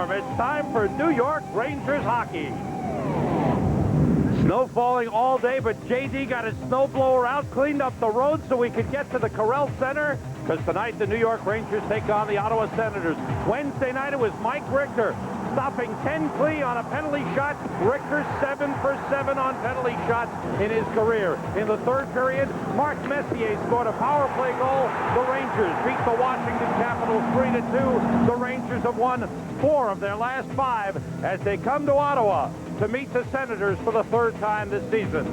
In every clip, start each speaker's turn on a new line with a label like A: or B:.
A: snowstorm. It's time for New York Rangers hockey. Snow falling all day, but JD got his snowblower out, cleaned up the road so we could get to the Corral Center, because tonight the New York Rangers take on the Ottawa Senators. Wednesday night it was Mike Richter stopping Ken Klee on a penalty shot. Richter 7 for 7 on penalty shots in his career. In the third period, Mark Messier scored a power play goal. The Rangers beat the Washington Capitals 3-2. The Rangers have won 4 of their last 5 as they come to Ottawa to meet the Senators for the 3rd time this season.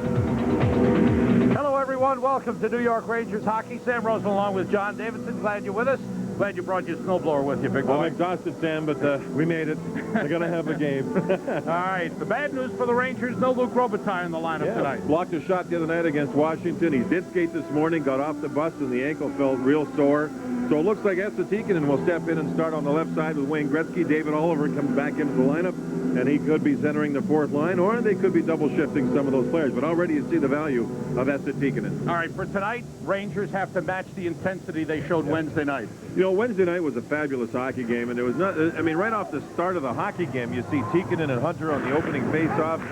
A: Hello, everyone. Welcome to New York Rangers hockey. Sam Rosen along with John Davidson. Glad you're with us. Glad you brought your snowblower with you, big boy.
B: I'm exhausted, Sam, but we made it. They're going to have a game.
A: All right. The bad news for the Rangers, no Luc Robitaille in the lineup tonight.
B: Blocked a shot the other night against Washington. He did skate this morning, got off the bus, and the ankle felt real sore. So it looks like Tikkanen will step in and start on the left side with Wayne Gretzky. David Oliver comes back into the lineup, and he could be centering the 4th line, or they could be double shifting some of those players. But already you see the value of Tikkanen.
A: All right, for tonight, Rangers have to match the intensity they showed Wednesday night.
B: You know, Wednesday night was a fabulous hockey game, and there was not, I mean, right off the start of the hockey game, you see Tikkanen and Hunter on the opening face-off.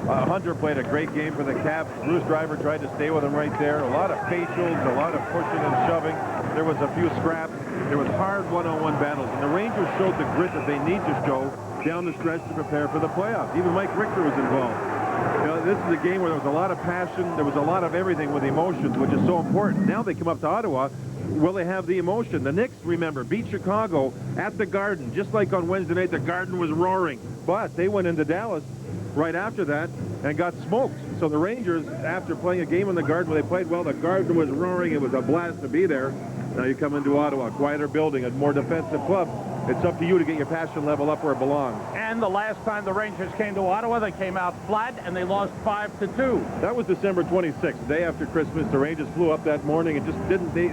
B: Hunter played a great game for the Caps. Bruce Driver tried to stay with him right there. A lot of facials, a lot of pushing and shoving. There was a few scraps. There was hard one-on-one battles, and the Rangers showed the grit that they need to show down the stretch to prepare for the playoffs. Even Mike Richter was involved. You know, this is a game where there was a lot of passion. There was a lot of everything with emotions, which is so important. Now they come up to Ottawa. Will they have the emotion? The Knicks, remember, beat Chicago at the Garden. Just like on Wednesday night, the Garden was roaring. But they went into Dallas right after that and got smoked. So the Rangers, after playing a game in the Garden where they played well, the Garden was roaring. It was a blast to be there. Now you come into Ottawa, a quieter building, a more defensive club. It's up to you to get your passion level up where it belongs. And the last time the Rangers came to Ottawa, they came out flat and they lost 5-2. That was December 26th, the day after Christmas. The Rangers flew up that morning and just didn't. They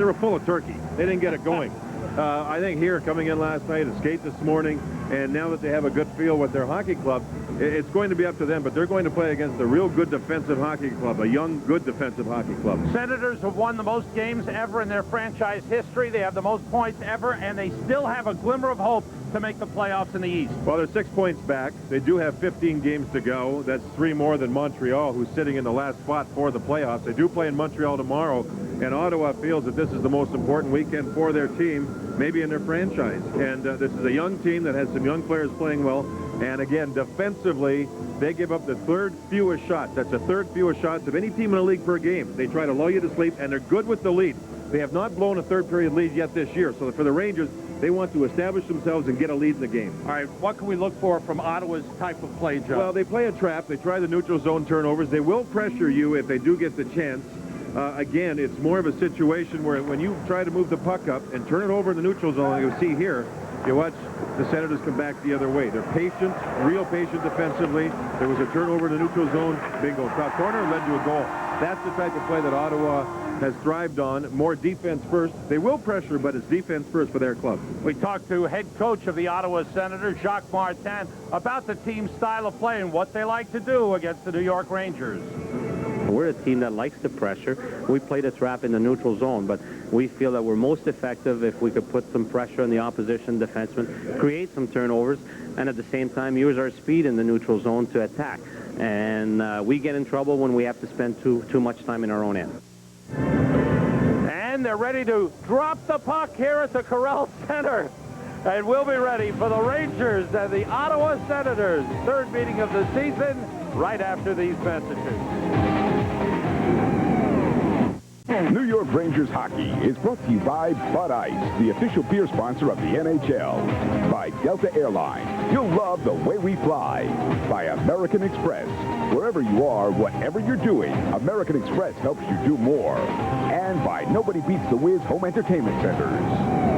B: were full of turkey. They didn't get it going. I think here, coming in last night, a skate this morning, and now that they have a good feel with their hockey club, it's going to be up to them, but they're going to play against a real good defensive hockey club, a young, good defensive hockey club. Senators have won the most games ever in their franchise history. They have the most points ever, and they still have a glimmer of hope to make the playoffs in the East. Well, they're 6 points back. They do have 15 games to go. That's 3 more than Montreal, who's sitting in the last spot for the playoffs. They do play in Montreal tomorrow, and Ottawa feels that this is the most important weekend for their team, maybe in their franchise. And this is a young team that has some young players playing well. And again, defensively, they give up the 3rd fewest shots. That's the 3rd fewest shots of any team in the league per game. They try to lull you to sleep, and they're good with the lead. They have not blown a 3rd period lead yet this year. So for the Rangers, they want to establish themselves and get a lead in the game. All right, what can we look for from Ottawa's type of play, Joe? Well, they play a trap. They try the neutral zone turnovers. They will pressure you if they do get the chance. Again, it's more of a situation where when you try to move the puck up and turn it over in the neutral zone, you'll see here, you watch the Senators come back the other way. They're patient, real patient defensively. There was a turnover in the neutral zone. Bingo. Top corner led to a goal. That's the type of play that Ottawa has thrived on. More defense first. They will pressure, but it's defense first for their club. We talked to head coach of the Ottawa Senators, Jacques Martin, about the team's style of play and what they like to do against the New York Rangers.
C: We're a team that likes to pressure. We play the trap in the neutral zone, but we feel that we're most effective if we could put some pressure on the opposition defenseman, create some turnovers, and at the same time use our speed in the neutral zone to attack. And we get in trouble when we have to spend too much time in our own end.
A: And they're ready to drop the puck here at the Corral Center. And we'll be ready for the Rangers and the Ottawa Senators. 3rd meeting of the season right after these messages.
D: New York Rangers hockey is brought to you by Bud Ice, the official beer sponsor of the NHL. By Delta Airlines, you'll love the way we fly. By American Express, wherever you are, whatever you're doing, American Express helps you do more. And by Nobody Beats the Wiz Home Entertainment Centers.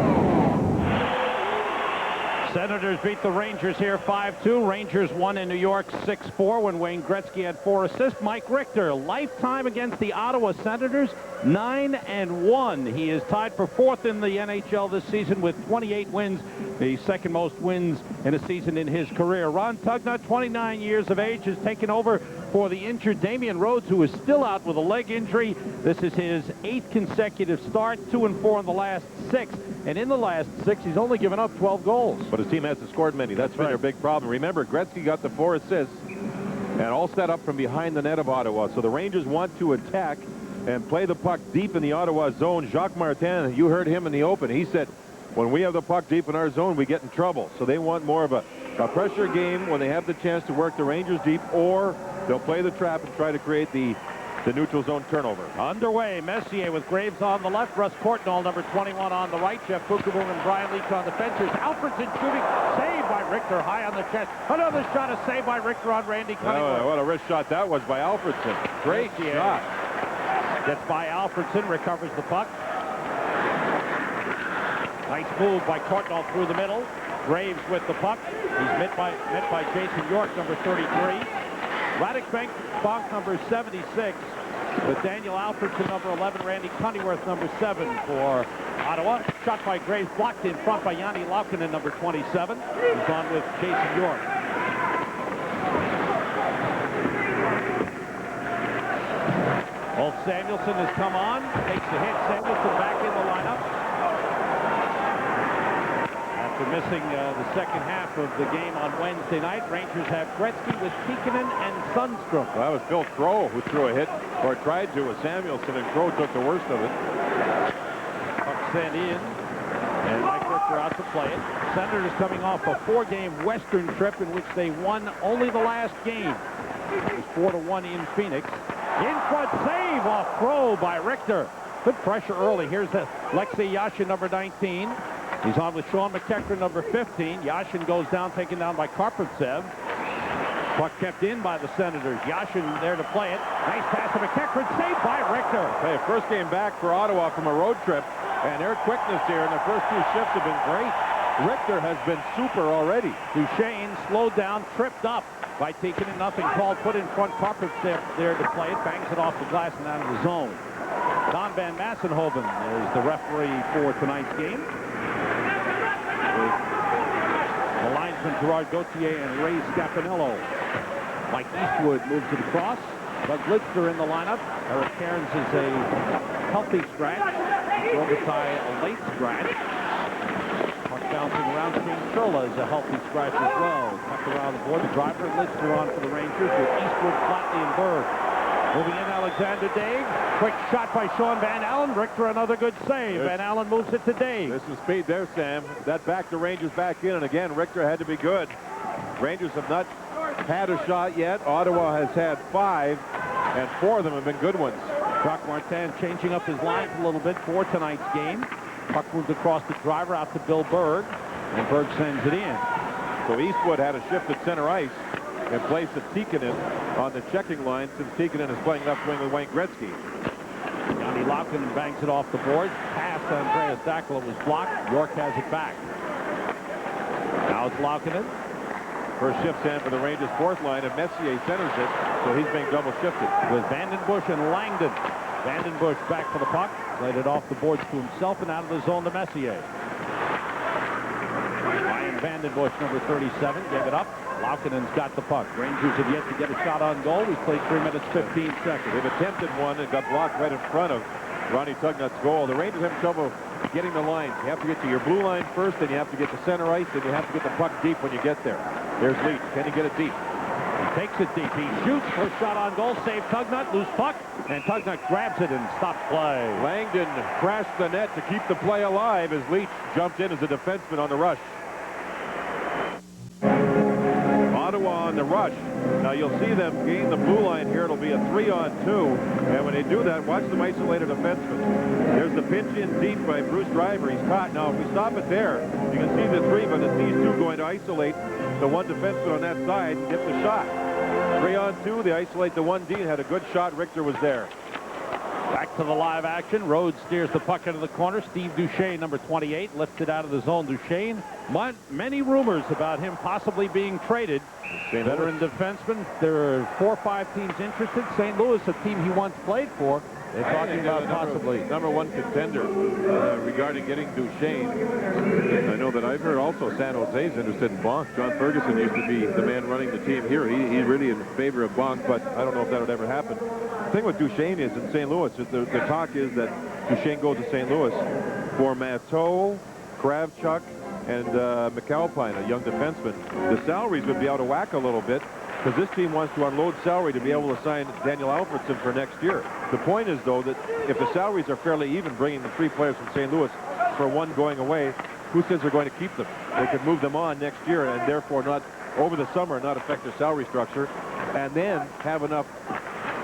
A: Senators beat the Rangers here 5-2. Rangers won in New York 6-4 when Wayne Gretzky had 4 assists. Mike Richter, lifetime against the Ottawa Senators, 9-1. He is tied for 4th in the NHL this season with 28 wins, the second most wins in a season in his career. Ron Tugnut, 29 years of age, has taken over for the injured Damian Rhodes, who is still out with a leg injury. This is his 8th consecutive start, 2-4 in the last 6. And in the last 6, he's only given up 12 goals.
B: But his team hasn't scored many. That's been their big problem. Remember, Gretzky got the 4 assists and all set up from behind the net of Ottawa. So the Rangers want to attack and play the puck deep in the Ottawa zone. Jacques Martin, you heard him in the open. He said, when we have the puck deep in our zone, we get in trouble. So they want more of a pressure game when they have the chance to work the Rangers deep, or they'll play the trap and try to create the neutral zone turnover.
A: Underway, Messier with Graves on the left, Russ Courtnall, number 21 on the right, Jeff Bukaboom and Brian Leach on the fences. Alfredson shooting, saved by Richter, high on the chest. Another shot, a save by Richter on Randy Cunningworth.
B: What a wrist shot that was by Alfredson. Great shot.
A: Gets by Alfredson, recovers the puck. Nice move by Courtnall through the middle. Graves with the puck. He's met by Jason York, number 33. Radek Bonk, number 76. With Daniel Alfredson, number 11. Randy Cunningworth, number 7 for Ottawa. Shot by Graves, blocked in front by Yanni Laukkanen, number 27. He's on with Jason York. Ulf Samuelsson has come on, takes the hit. Samuelsson back in the lineup. After missing the second half of the game on Wednesday night, Rangers have Gretzky with Tikkanen and Sundstrom.
B: Well, that was Phil Crow who threw a hit, or tried to, with Samuelsson, and Crow took the worst of it.
A: Puck sent in, and Mike Richter out to play it. Senators coming off a 4-game Western trip in which they won only the last game. It was 4-1 in Phoenix. In front save off Crow by Richter. Good pressure early. Here's Alexei Yashin, number 19. He's on with Sean McEachran, number 15. Yashin goes down, taken down by Karpovtsev. Puck kept in by the Senators. Yashin there to play it. Nice pass to McEachran, saved by Richter.
B: Hey, first game back for Ottawa from a road trip, and their quickness here in the first 2 shifts have been great. Richter has been super already.
A: Duchesne slowed down, tripped up by Tikkanen. Nothing called, put in front. Karpovtsev there to play it. Bangs it off the glass and out of the zone. Don Van Massenhoven is the referee for tonight's game. The linesmen Gerard Gauthier and Ray Scapinello. Mike Eastwood moves it across. Doug Lidster in the lineup. Eric Cairns is a healthy scratch. Robitaille a late scratch. Puck bouncing around. Shane Churla is a healthy scratch as well. Tucked around the board. The driver Lidster on for the Rangers with Eastwood, Flatley, and Berg. Moving in, Alexander Dave. Quick shot by Sean Van Allen. Richter, another good save. Van Allen moves it to Dave.
B: There's some speed there, Sam. That backed the Rangers back in, and again, Richter had to be good. Rangers have not had a shot yet. Ottawa has had 5, and 4 of them have been good ones.
A: Jacques Martin changing up his lines a little bit for tonight's game. Puck moved across the driver out to Bill Berg, and Berg sends it in.
B: So Eastwood had a shift at center ice in place of Tikkanen on the checking line, since Tikkanen is playing left wing with Wayne Gretzky.
A: Yanni Laukkanen bangs it off the boards. Pass to Andreas Dakula was blocked. York has it back. Now it's Laukkanen.
B: First shift, Sam, for the Rangers' 4th line, and Messier centers it, so he's being double shifted.
A: With Vandenbush and Langdon. Vandenbush back for the puck. Played it off the boards to himself and out of the zone to Messier. Ryan Vandenbush, number 37, gave it up. Laukkanen's got the puck. Rangers have yet to get a shot on goal. We've played 3 minutes, 15 seconds.
B: They've attempted one and got blocked right in front of Ronnie Tugnut's goal. The Rangers have trouble getting the lines. You have to get to your blue line first, then you have to get to center ice, then you have to get the puck deep when you get there. There's Leach. Can he get it deep?
A: He takes it deep. He shoots. First shot on goal. Save Tugnut. Loose puck. And Tugnut grabs it and stops play.
B: Langdon crashed the net to keep the play alive as Leach jumped in as a defenseman on the rush. Ottawa on the rush. Now you'll see them gain the blue line here. It'll be a 3-on-2. And when they do that, watch them isolate a defenseman. There's the pinch in deep by Bruce Driver. He's caught. Now, if we stop it there, you can see the 3, but it's these 2 going to isolate the 1 defenseman on that side and get the shot. 3-on-2. They isolate the 1D and had a good shot. Richter was there.
A: Back to the live action. Rhodes steers the puck into the corner. Steve Duchesne, number 28, lifted out of the zone. Duchesne Many rumors about him possibly being traded. Veteran defenseman. There are 4 or 5 teams interested. St. Louis, a team he once played for. They're talking about possibly
B: number 1 contender regarding getting Duchesne. I know that I've heard also San Jose's interested in Bonk. John Ferguson used to be the man running the team here. He's really in favor of Bonk, but I don't know if that would ever happen. The thing with Duchesne is in St. Louis, the talk is that Duchesne goes to St. Louis for Matteau, Kravchuk, and McAlpine, a young defenseman. The salaries would be out of whack a little bit, because this team wants to unload salary to be able to sign Daniel Alfredsson for next year. The point is, though, that if the salaries are fairly even, bringing the 3 players from St. Louis for 1 going away, who says they're going to keep them? They could move them on next year and therefore not, over the summer, not affect their salary structure, and then have enough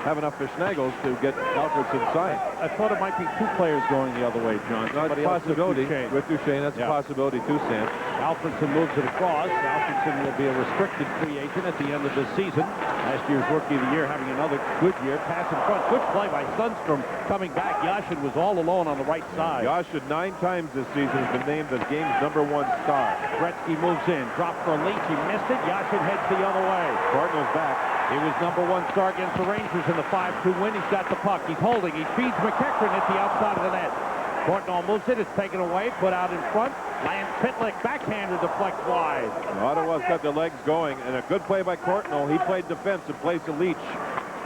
B: fishnagles to get Alfredsson signed.
A: I thought it might be 2 players going the other way, John.
B: That's a possibility. With Duchesne, that's a possibility too, Sam.
A: Alfredsson moves it across. Alfredsson will be a restricted free agent at the end of the season. Last year's Rookie of the Year having another good year. Pass in front. Good play by Sundstrom coming back. Yashin was all alone on the right side.
B: Yashin 9 times this season has been named the game's #1 star.
A: Gretzky moves in. Drop for Leach. He missed it. Yashin heads the other way.
B: Cardinals back.
A: He was #1 star against the Rangers in the 5-2 win. He's got the puck. He's holding. He feeds McEachran at the outside of the net. Courtnall moves it. It's taken away. Put out in front. Lance Pitlick backhander deflects wide.
B: Ottawa's got their legs going, and a good play by Courtnall. He played defense in place of Leach,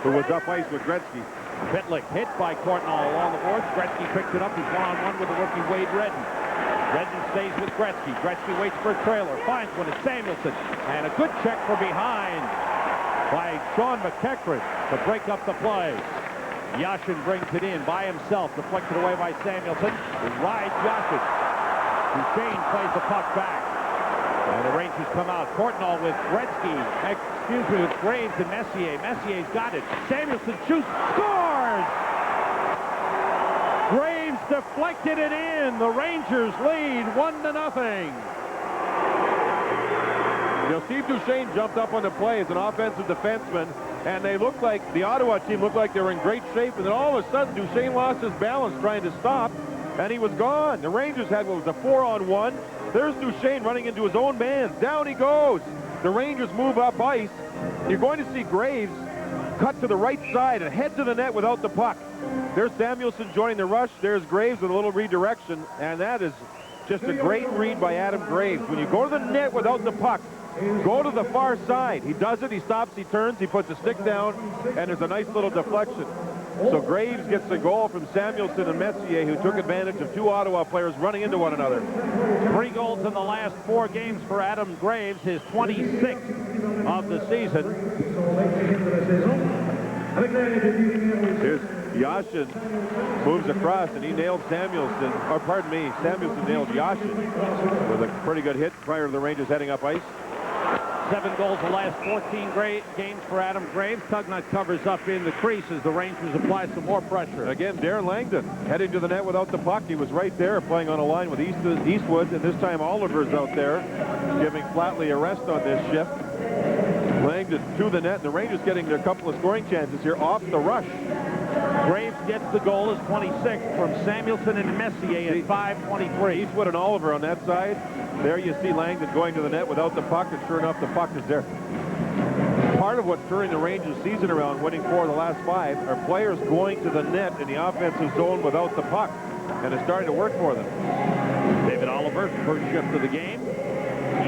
B: who was up ice with Gretzky.
A: Pitlick hit by Courtnall along the boards. Gretzky picks it up. He's 1-on-1 with the rookie Wade Redden. Redden stays with Gretzky. Gretzky waits for a trailer. Finds one. It's Samuelson. And a good check from behind by Sean McEachran to break up the play. Yashin brings it in by himself, deflected away by Samuelson. He rides Yashin. Duchesne plays the puck back. And the Rangers come out. Courtnall with Gretzky. Excuse me, with Graves and Messier. Messier's got it. Samuelson shoots. Scores! Graves deflected it in. The Rangers lead 1-0.
B: You know, Steve Duchesne jumped up on the play as an offensive defenseman, and they looked like, the Ottawa team looked like they were in great shape, and then all of a sudden Duchesne lost his balance trying to stop, and he was gone. The Rangers had what was a 4-on-1. There's Duchesne running into his own man. Down he goes. The Rangers move up ice. You're going to see Graves cut to the right side and head to the net without the puck. There's Samuelson joining the rush. There's Graves with a little redirection, and that is just a great read by Adam Graves. When you go to the net without the puck, go to the far side. He does it. He stops. He turns. He puts a stick down, and there's a nice little deflection. So Graves gets the goal from Samuelson and Messier, who took advantage of 2 Ottawa players running into one another.
A: 3 goals in the last 4 games for Adam Graves, his 26th of the season.
B: Here's Yashin, moves across, and he nailed Samuelson, or pardon me, Samuelson nailed Yashin with a pretty good hit prior to the Rangers heading up ice.
A: 7 goals the last 14 games for Adam Graves. Tugnut covers up in the crease as the Rangers apply some more pressure.
B: Again, Darren Langdon heading to the net without the puck. He was right there playing on a line with Eastwood, and this time Oliver's out there giving Flatley a rest on this shift. Langdon to the net, and the Rangers getting their couple of scoring chances here off the rush.
A: Graves gets the goal, his 26th, from Samuelson and Messier at 5:23.
B: Eastwood and Oliver on that side. There you see Langdon going to the net without the puck, and sure enough, the puck is there. Part of what's turning the Rangers' season around, winning 4 of the last 5, are players going to the net in the offensive zone without the puck, and it's starting to work for them.
A: David Oliver, first shift of the game.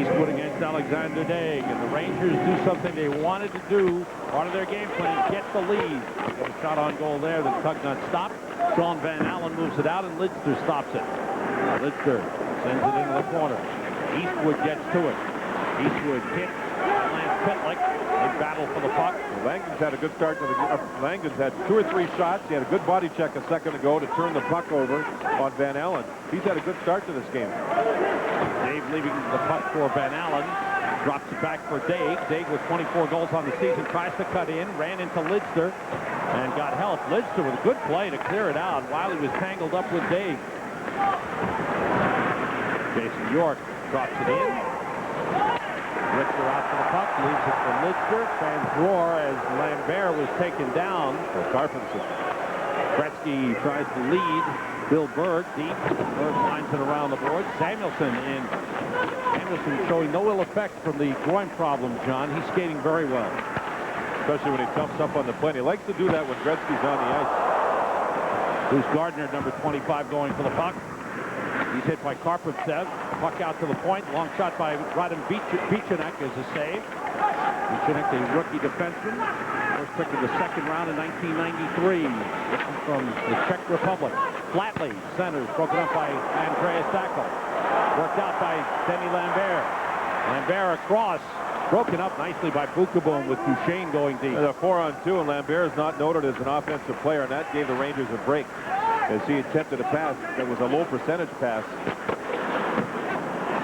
A: Eastwood against Alexander Daig, and the Rangers do something they wanted to do. Part of their game plan, get the lead. They get a shot on goal there that Tugnut stopped. Sean Van Allen moves it out, and Lidster stops it. Lidster sends it into the corner. Eastwood gets to it. Eastwood hits Lance Pitlick. They battle for the puck.
B: Langdon's had a good start to the Langdon's had 2 or 3 shots. He had a good body check a second ago to turn the puck over on Van Allen. He's had a good start to this game.
A: Dave leaving the puck for Van Allen. Drops it back for Daig. Daig with 24 goals on the season. Tries to cut in. Ran into Lidster and got help. Lidster with a good play to clear it out while he was tangled up with Daig. Jason York drops it in. Richter out for the puck. Leaves it for Lidster. Fans roar as Lambert was taken down.
B: Carpenson.
A: Gretzky tries to lead. Bill Berg deep. Berg finds it around the board. Samuelson in. Samuelson showing no ill effect from the groin problem, John. He's skating very well.
B: Especially when he jumps up on the plane. He likes to do that when Gretzky's on the ice.
A: Who's Gardner, number 25, going for the puck. He's hit by Karpovtsev. Puck out to the point. Long shot by Radim Bichanek is a save. Bichanek, the rookie defenseman. First pick of the second round in 1993. From the Czech Republic. Flatley centers, broken up by Andreas Sacco. Worked out by Denny Lambert. Lambert across. Broken up nicely by Bukaboom with Duchesne going deep.
B: And a 4-on-2, and Lambert is not noted as an offensive player, and that gave the Rangers a break as he attempted a pass that was a low percentage pass.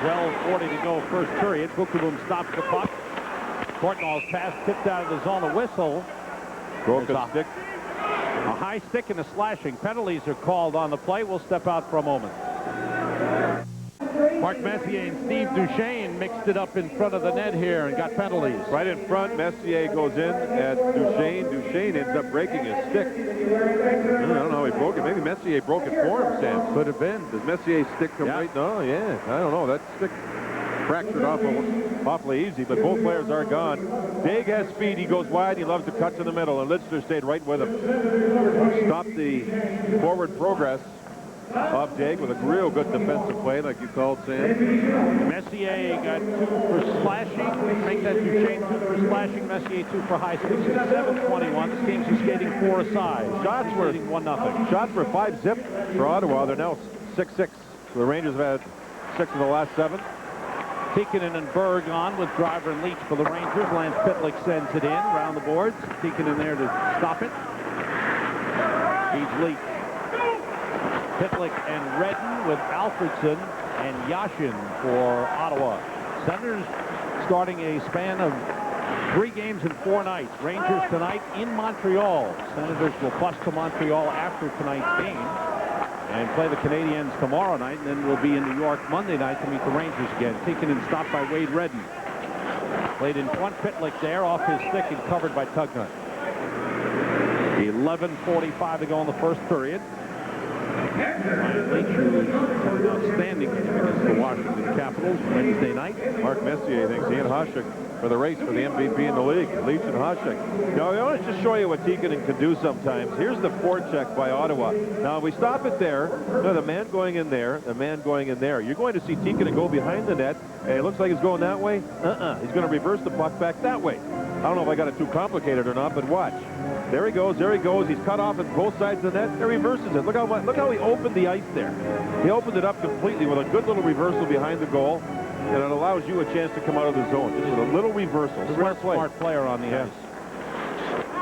A: 12:40 to go first period. Bukaboom stops the puck. Courtnall's pass tipped out of the zone. A whistle.
B: Broke a stick.
A: A high stick and a slashing. Penalties are called on the play. We'll step out for a moment. Mark Messier and Steve Duchesne mixed it up in front of the net here and got penalties.
B: Right in front, Messier goes in at Duchesne. Duchesne ends up breaking his stick. I don't know how he broke it. Maybe Messier broke it for him, Sam.
A: Could have been.
B: Does Messier's stick come right? No, yeah. I don't know. That stick fractured awfully easy, but both players are gone. Daig has speed. He goes wide. He loves to cut to the middle, and Litzner stayed right with him. Stopped the forward progress of Daig with a real good defensive play, like you called, Sam.
A: Messier got 2 for slashing. Make that Duchesne 2 for slashing. Messier 2 for high sticks. 7:21. This team's just skating 4 aside.
B: Shots were
A: 1-0.
B: Shots were 5-zip for Ottawa. They're now 6-6. So the Rangers have had 6 of the last 7.
A: Tikkanen and Berg on with Driver and Leach for the Rangers. Lance Pitlick sends it in around the boards. Tikkanen there to stop it. He's Leach. Pitlick and Redden with Alfredson and Yashin for Ottawa. Senators starting a span of 3 games in 4 nights. Rangers tonight in Montreal. Senators will bus to Montreal after tonight's game and play the Canadiens tomorrow night, and then we'll be in New York Monday night to meet the Rangers again. Tikkanen stopped by Wade Redden. Played in front, Pitlick there, off his stick and covered by Tugnutt. 11:45 to go in the first period. Ryan Leach, who is an outstanding game against the Washington Capitals Wednesday night.
B: Mark Messier thinks he and Hasek for the race for the MVP in the league. Leach and Hasek. Now, I want to just show you what Tikkanen can do sometimes. Here's the forecheck by Ottawa. Now, if we stop it there, the man going in there, the man going in there, you're going to see Tikkanen go behind the net, and it looks like he's going that way. He's going to reverse the puck back that way. I don't know if I got it too complicated or not, but watch. There he goes, there he goes. He's cut off at both sides of the net. There he reverses it. Look how he opened the ice there. He opened it up completely with a good little reversal behind the goal, and it allows you a chance to come out of the zone. Just with a little reversal.
A: Smart player on the ice.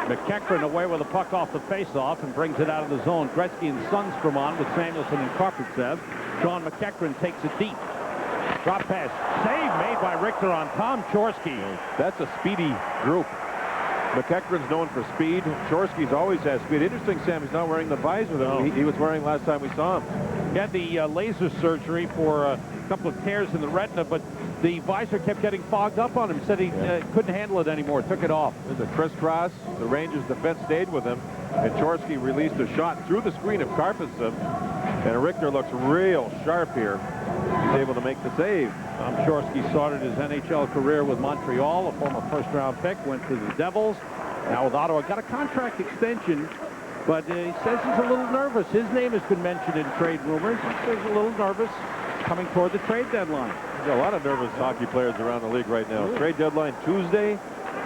A: McEachran away with the puck off the faceoff and brings it out of the zone. Gretzky and Sundstrom on with Samuelson and Karpovtsev. Sean McEachran takes it deep. Drop pass. Save made by Richter on Tom Chorsky.
B: That's a speedy group. McEachran's known for speed. Chorsky's always has speed. Interesting, Sam, he's not wearing the visor that he was wearing last time we saw him.
A: He had the laser surgery for a couple of tears in the retina, but the visor kept getting fogged up on him. Said he couldn't handle it anymore. Took it off.
B: There's a crisscross. The Rangers defense stayed with him, and Chorsky released a shot through the screen of Karpovtsev, and Richter looks real sharp here. He's able to make the save.
A: Tom Chorsky started his NHL career with Montreal, a former first-round pick, went to the Devils. Now with Ottawa, got a contract extension, but he says he's a little nervous. His name has been mentioned in trade rumors. He says he's a little nervous coming toward the trade deadline.
B: There's a lot of nervous hockey players around the league right now. Trade deadline Tuesday,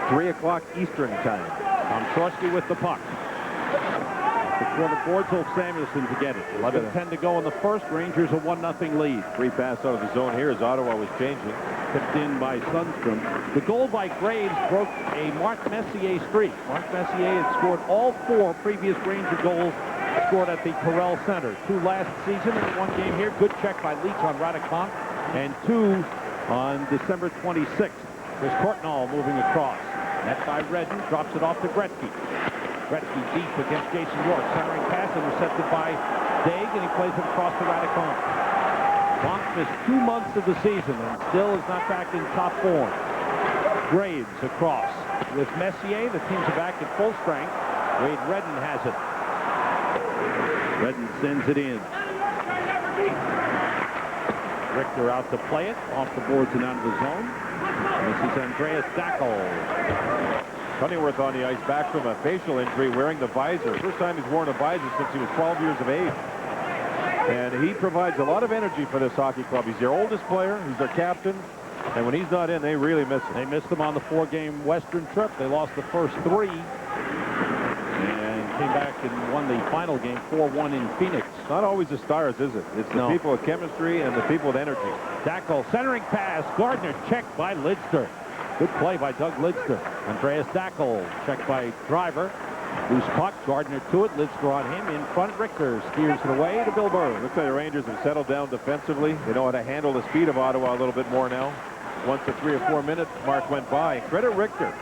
B: 3 o'clock Eastern time.
A: Tom Chorsky with the puck. Before the boards, Ulf Samuelson to get it. 11:10 to go in the first. Rangers a 1-0 lead.
B: Free pass out of the zone here as Ottawa was changing.
A: Tipped in by Sundstrom. The goal by Graves broke a Mark Messier streak. Mark Messier had scored all 4 previous Ranger goals scored at the Corel Center. 2 last season and 1 game here. Good check by Leach on Radicon. And 2 on December 26th. There's Courtnall moving across. Net by Redden. Drops it off to Gretzky. Gretzky deep against Jason York. Centering pass intercepted by Daig, and he plays it across to Radicon. Bonk missed 2 months of the season and still is not back in top form. Graves across with Messier. The teams are back at full strength. Wade Redden has it. Redden sends it in. Richter out to play it. Off the boards and out of the zone. This is Andreas Dackel.
B: Cunningworth on the ice, back from a facial injury, wearing the visor. First time he's worn a visor since he was 12 years of age. And he provides a lot of energy for this hockey club. He's their oldest player. He's their captain. And when he's not in, they really miss him.
A: They missed him on the 4-game Western trip. They lost the first 3. And came back and won the final game 4-1 in Phoenix.
B: Not always the stars, is it? It's the people with chemistry and the people with energy.
A: Dackel, centering pass. Gardner checked by Lidster. Good play by Doug Lidster. Andreas Dackel checked by Driver. Loose puck. Gardner to it. Lidster on him. In front. Richter steers it away to Bill Burr.
B: Looks like the Rangers have settled down defensively. They know how to handle the speed of Ottawa a little bit more now. Once the 3 or 4 minute mark went by. Credit Richter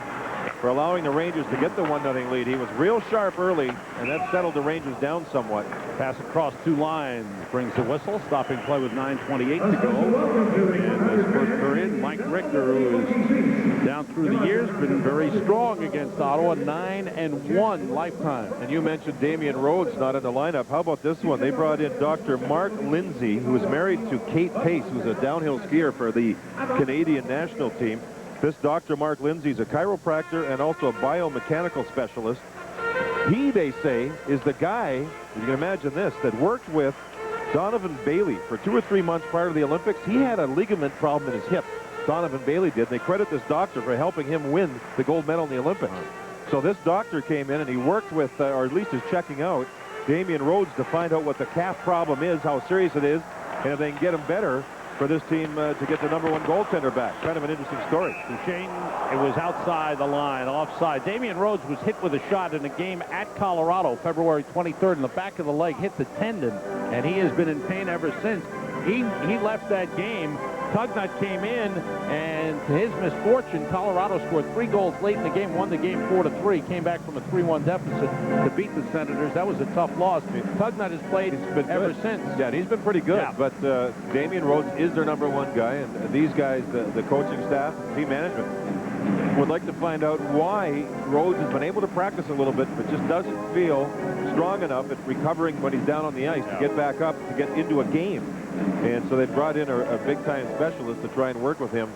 B: for allowing the Rangers to get the 1-0 lead. He was real sharp early, and that settled the Rangers down somewhat.
A: Pass across 2 lines. Brings the whistle. Stopping play with 9:28 to go. And this first period, Mike Richter, who is down through the years, been very strong against Ottawa. 9-1 lifetime.
B: And you mentioned Damian Rhodes not in the lineup. How about this one? They brought in Dr. Mark Lindsay, who is married to Kate Pace, who's a downhill skier for the Canadian national team. This Dr. Mark Lindsay is a chiropractor and also a biomechanical specialist. He, they say, is the guy, you can imagine this, that worked with Donovan Bailey for 2 or 3 months prior to the Olympics. He had a ligament problem in his hip. Donovan Bailey did. They credit this doctor for helping him win the gold medal in the Olympics. So this doctor came in and he worked with, or at least is checking out, Damian Rhodes to find out what the calf problem is, how serious it is, and if they can get him better for this team to get the #1 goaltender back. Kind of an interesting story.
A: Duchesne, it was outside the line, offside. Damian Rhodes was hit with a shot in a game at Colorado, February 23rd, in the back of the leg, hit the tendon, and he has been in pain ever since. He left that game. Tugnut came in, and to his misfortune, Colorado scored 3 goals late in the game, won the game 4-3, came back from a 3-1 deficit to beat the Senators. That was a tough loss. Tugnut has played ever since.
B: Yeah, he's been pretty good,
A: yeah.
B: But Damian Rhodes is their #1 guy, and these guys, the coaching staff, team management, would like to find out why Rhodes has been able to practice a little bit, but just doesn't feel strong enough at recovering when he's down on the ice to get back up, to get into a game. And so they brought in a big-time specialist to try and work with him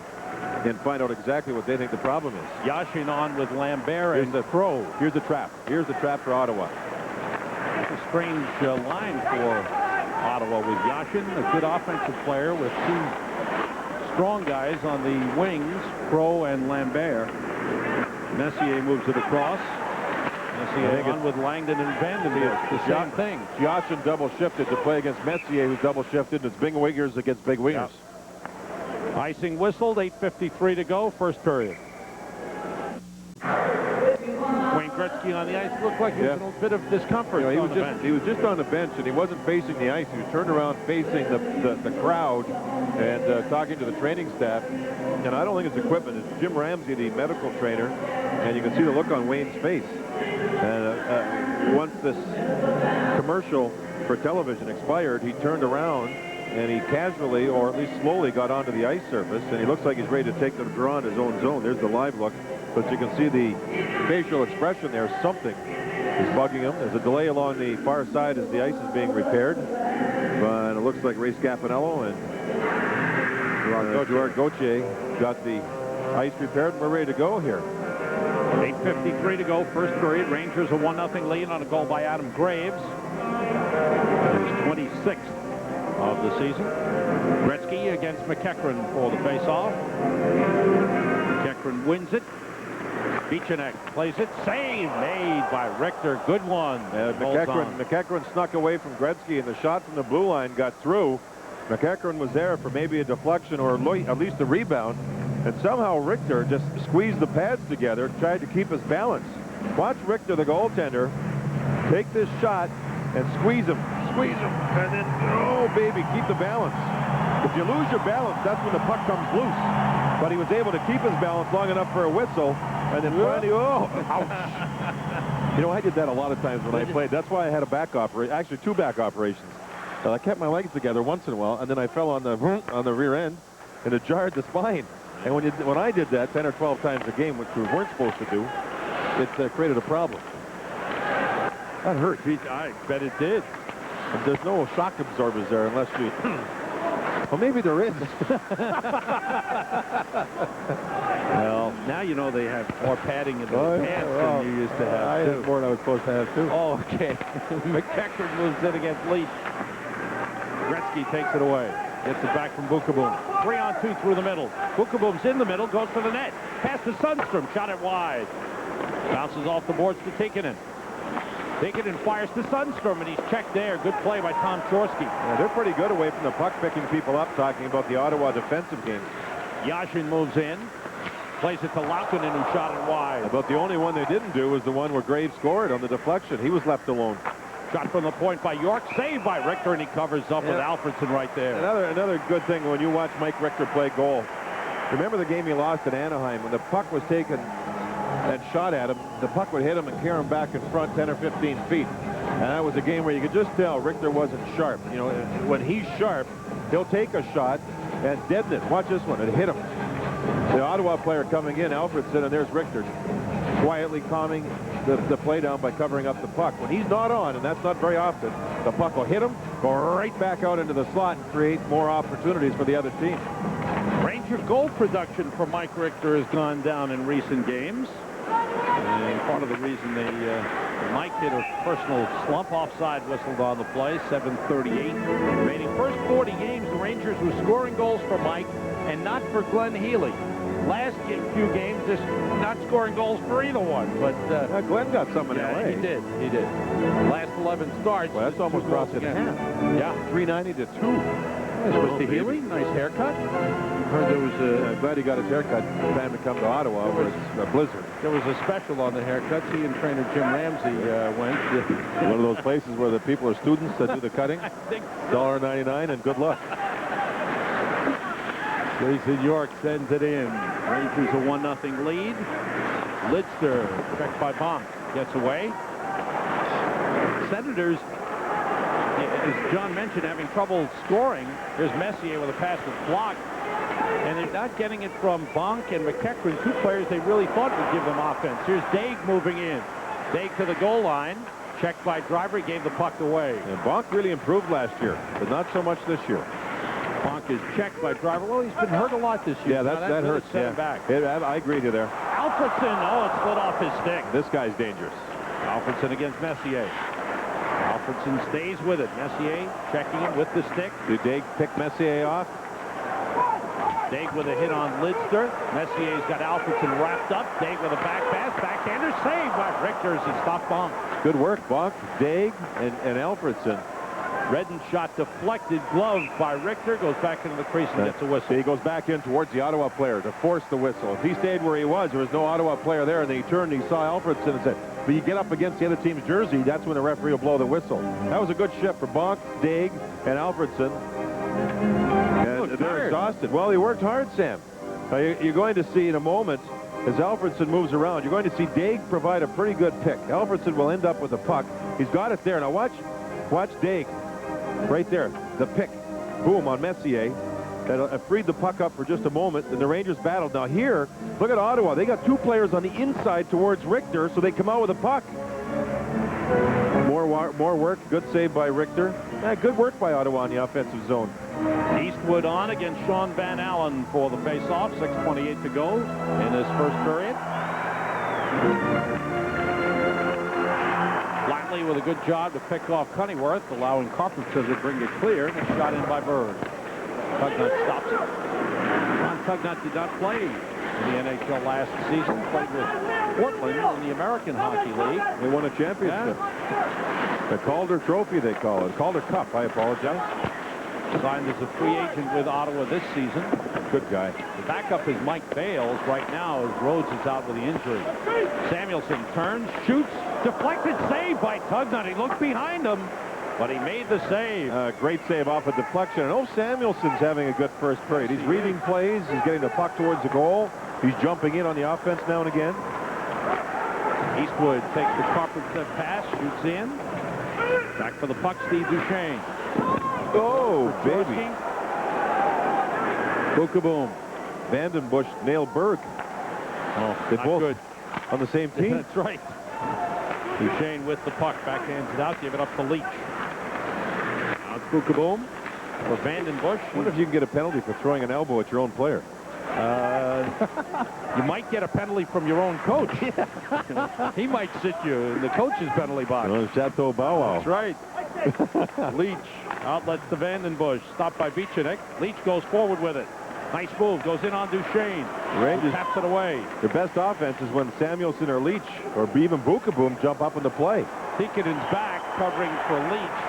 B: and find out exactly what they think the problem is.
A: Yashin on with Lambert and Crow.
B: Here's the trap. Here's the trap for Ottawa.
A: It's a strange line for Ottawa with Yashin, a good offensive player with 2 strong guys on the wings, Crow and Lambert. Messier moves it across. Messier on with Langdon and Vandenberg. The same thing.
B: Yashin double shifted to play against Messier, who's double shifted. It's big wingers against big wingers.
A: Yep. Icing whistled, 8:53 to go, first period. Wayne Gretzky on the ice looked like he was in a bit of discomfort.
B: You know, he was just on the bench, and he wasn't facing the ice. He was turned around facing the crowd and talking to the training staff. And I don't think it's equipment. It's Jim Ramsey, the medical trainer, and you can see the look on Wayne's face. And once this commercial for television expired, he turned around and he casually, or at least slowly, got onto the ice surface, and he looks like he's ready to take the draw in his own zone. There's the live look, but you can see the facial expression there. Something is bugging him. There's a delay along the far side as the ice is being repaired, but it looks like Ray Scapanello and Gerard Gauthier got the ice repaired, and we're ready to go here.
A: 8:53 to go, first period. Rangers a 1-0 lead on a goal by Adam Graves. His 26th of the season. Gretzky against McEachran for the face-off. McEachran wins it. Bichanek plays it. Save made by Richter. Good one.
B: McEachran snuck away from Gretzky, and the shot from the blue line got through. McEachran was there for maybe a deflection or at least a rebound. And somehow Richter just squeezed the pads together, tried to keep his balance. Watch Richter, the goaltender, take this shot and squeeze him, and then, oh, baby, keep the balance. If you lose your balance, that's when the puck comes loose. But he was able to keep his balance long enough for a whistle, and then finally, oh, ouch. You know, I did that a lot of times when I played. That's why I had a back operation, actually 2 back operations. I kept my legs together once in a while, and then I fell on the rear end, and it jarred the spine. And when I did that 10 or 12 times a game, which we weren't supposed to do, it created a problem. That hurt.
A: I bet it did.
B: There's no shock absorbers there unless you... Well, maybe there is.
A: Well, now you know they have more padding in the pants than you used to have.
B: I had more than I was supposed to have, too.
A: Oh, okay. McEachern moves in against Leach. Gretzky takes it away. Gets it back from Bukaboom. 3-on-2 through the middle. Bukaboom's in the middle, goes for the net. Pass to Sundstrom, shot it wide. Bounces off the boards to Tikkanen. Tikkanen fires to Sundstrom, and he's checked there. Good play by Tom Chorsky.
B: Yeah, they're pretty good away from the puck, picking people up, talking about the Ottawa defensive game.
A: Yashin moves in. Plays it to Laukkonen, who shot it wide.
B: But the only one they didn't do was the one where Graves scored on the deflection. He was left alone.
A: Shot from the point by York, saved by Richter, and he covers up with Alfredson right there.
B: Another good thing when you watch Mike Richter play goal. Remember the game he lost at Anaheim when the puck was taken and shot at him, the puck would hit him and carry him back in front 10 or 15 feet. And that was a game where you could just tell Richter wasn't sharp. You know, when he's sharp, he'll take a shot and deaden it. Watch this one. It hit him. The Ottawa player coming in, Alfredson, and there's Richter quietly calming the play down by covering up the puck. When he's not on, and that's not very often, the puck will hit him, go right back out into the slot, and create more opportunities for the other team.
A: Ranger goal production for Mike Richter has gone down in recent games. And part of the reason Mike hit a personal slump, offside whistled on the play, 7:38 remaining. First 40 games, the Rangers were scoring goals for Mike and not for Glenn Healy. Last few games, just not scoring goals for either one. But
B: Glenn got some in LA.
A: He did. He did. Last 11 starts.
B: Well, that's almost crossed in half.
A: Yeah.
B: 390 to 2.
A: Mr. Healy, nice haircut.
B: Heard there was I'm glad he got his haircut. Time to come to Ottawa over a blizzard.
A: There was a special on the haircuts. He and trainer Jim Ramsey went.
B: One of those places where the people are students that do the cutting.
A: I think so.
B: $1.99 and good luck.
A: Jason York sends it in. Rangers a 1-0 lead. Lidster, checked by Bonk, gets away. Senators, as John mentioned, having trouble scoring. Here's Messier with a pass that's blocked. And they're not getting it from Bonk and McEachern, two players they really thought would give them offense. Here's Daig moving in. Daig to the goal line. Checked by Driver, he gave the puck away.
B: And Bonk really improved last year, but not so much this year.
A: Bonk is checked by Driver. Well, he's been hurt a lot this year.
B: Yeah, that
A: really
B: hurts.
A: set him back.
B: I agree with you there.
A: Alfredson, oh, it slid off his stick.
B: This guy's dangerous.
A: Alfredson against Messier. Alfredson stays with it. Messier checking it with the stick.
B: Did Daig pick Messier off?
A: Daig with a hit on Lidster. Messier's got Alfredson wrapped up. Daig with a back pass. Backhander saved by Richter as he stopped Bonk.
B: Good work, Bonk, Daig, and Alfredson.
A: Redden's shot deflected, gloved by Richter, goes back into the crease and gets a whistle.
B: He goes back in towards the Ottawa player to force the whistle. If he stayed where he was, there was no Ottawa player there, and then he turned and he saw Alfredson and said, but you get up against the other team's jersey, that's when the referee will blow the whistle. That was a good shift for Bonk, Daig, and Alfredson. And they're exhausted. Well, he worked hard, Sam. You're going to see in a moment, as Alfredson moves around, you're going to see Daig provide a pretty good pick. Alfredson will end up with the puck. He's got it there. Now watch Daig. Right there, the pick. Boom on Messier. That freed the puck up for just a moment, and the Rangers battled. Now here, look at Ottawa. They got two players on the inside towards Richter, so they come out with a puck. More work. Good save by Richter. Good work by Ottawa in the offensive zone.
A: Eastwood on against Sean Van Allen for the face-off. 6:28 to go in this first period. Flatley with a good job to pick off Cunneyworth, allowing Carpenter to bring it clear. And shot in by Bird. Tugnut stops it. Ron Tugnut did not play in the NHL last season. Played with Portland in the American Hockey League.
B: They won a championship.
A: Yeah.
B: The Calder Trophy, they call it. Calder Cup, I apologize.
A: Signed as a free agent with Ottawa this season.
B: Good guy.
A: The backup is Mike Bales right now as Rhodes is out with the injury. Samuelson turns, shoots, deflected save by Tugnut. He looked behind him, but he made the save.
B: Great save off a deflection. And Samuelson's having a good first period. He's reading plays. He's getting the puck towards the goal. He's jumping in on the offense now and again.
A: Eastwood takes the Carpenter pass, shoots in. Back for the puck, Steve Duchesne.
B: Oh, baby.
A: Bukaboom.
B: Vandenbush nailed Berg.
A: Oh,
B: they
A: not
B: both
A: good.
B: On the same team.
A: That's right. Duchesne with the puck, backhands it out, give it up to Leach. Boom for Vanden Bush.
B: I wonder if you can get a penalty for throwing an elbow at your own player.
A: You might get a penalty from your own coach. He might sit you in the coach's penalty box.
B: Oh, Chateau Bow Wow.
A: That's right. Leach outlets to Vanden Bush. Stopped by Bichanek. Leach goes forward with it. Nice move. Goes in on Duchesne.
B: Rangers
A: taps it away.
B: Their best offense is when Samuelson or Leach or even Boom jump up in the play.
A: Tikkanen's back, covering for Leach.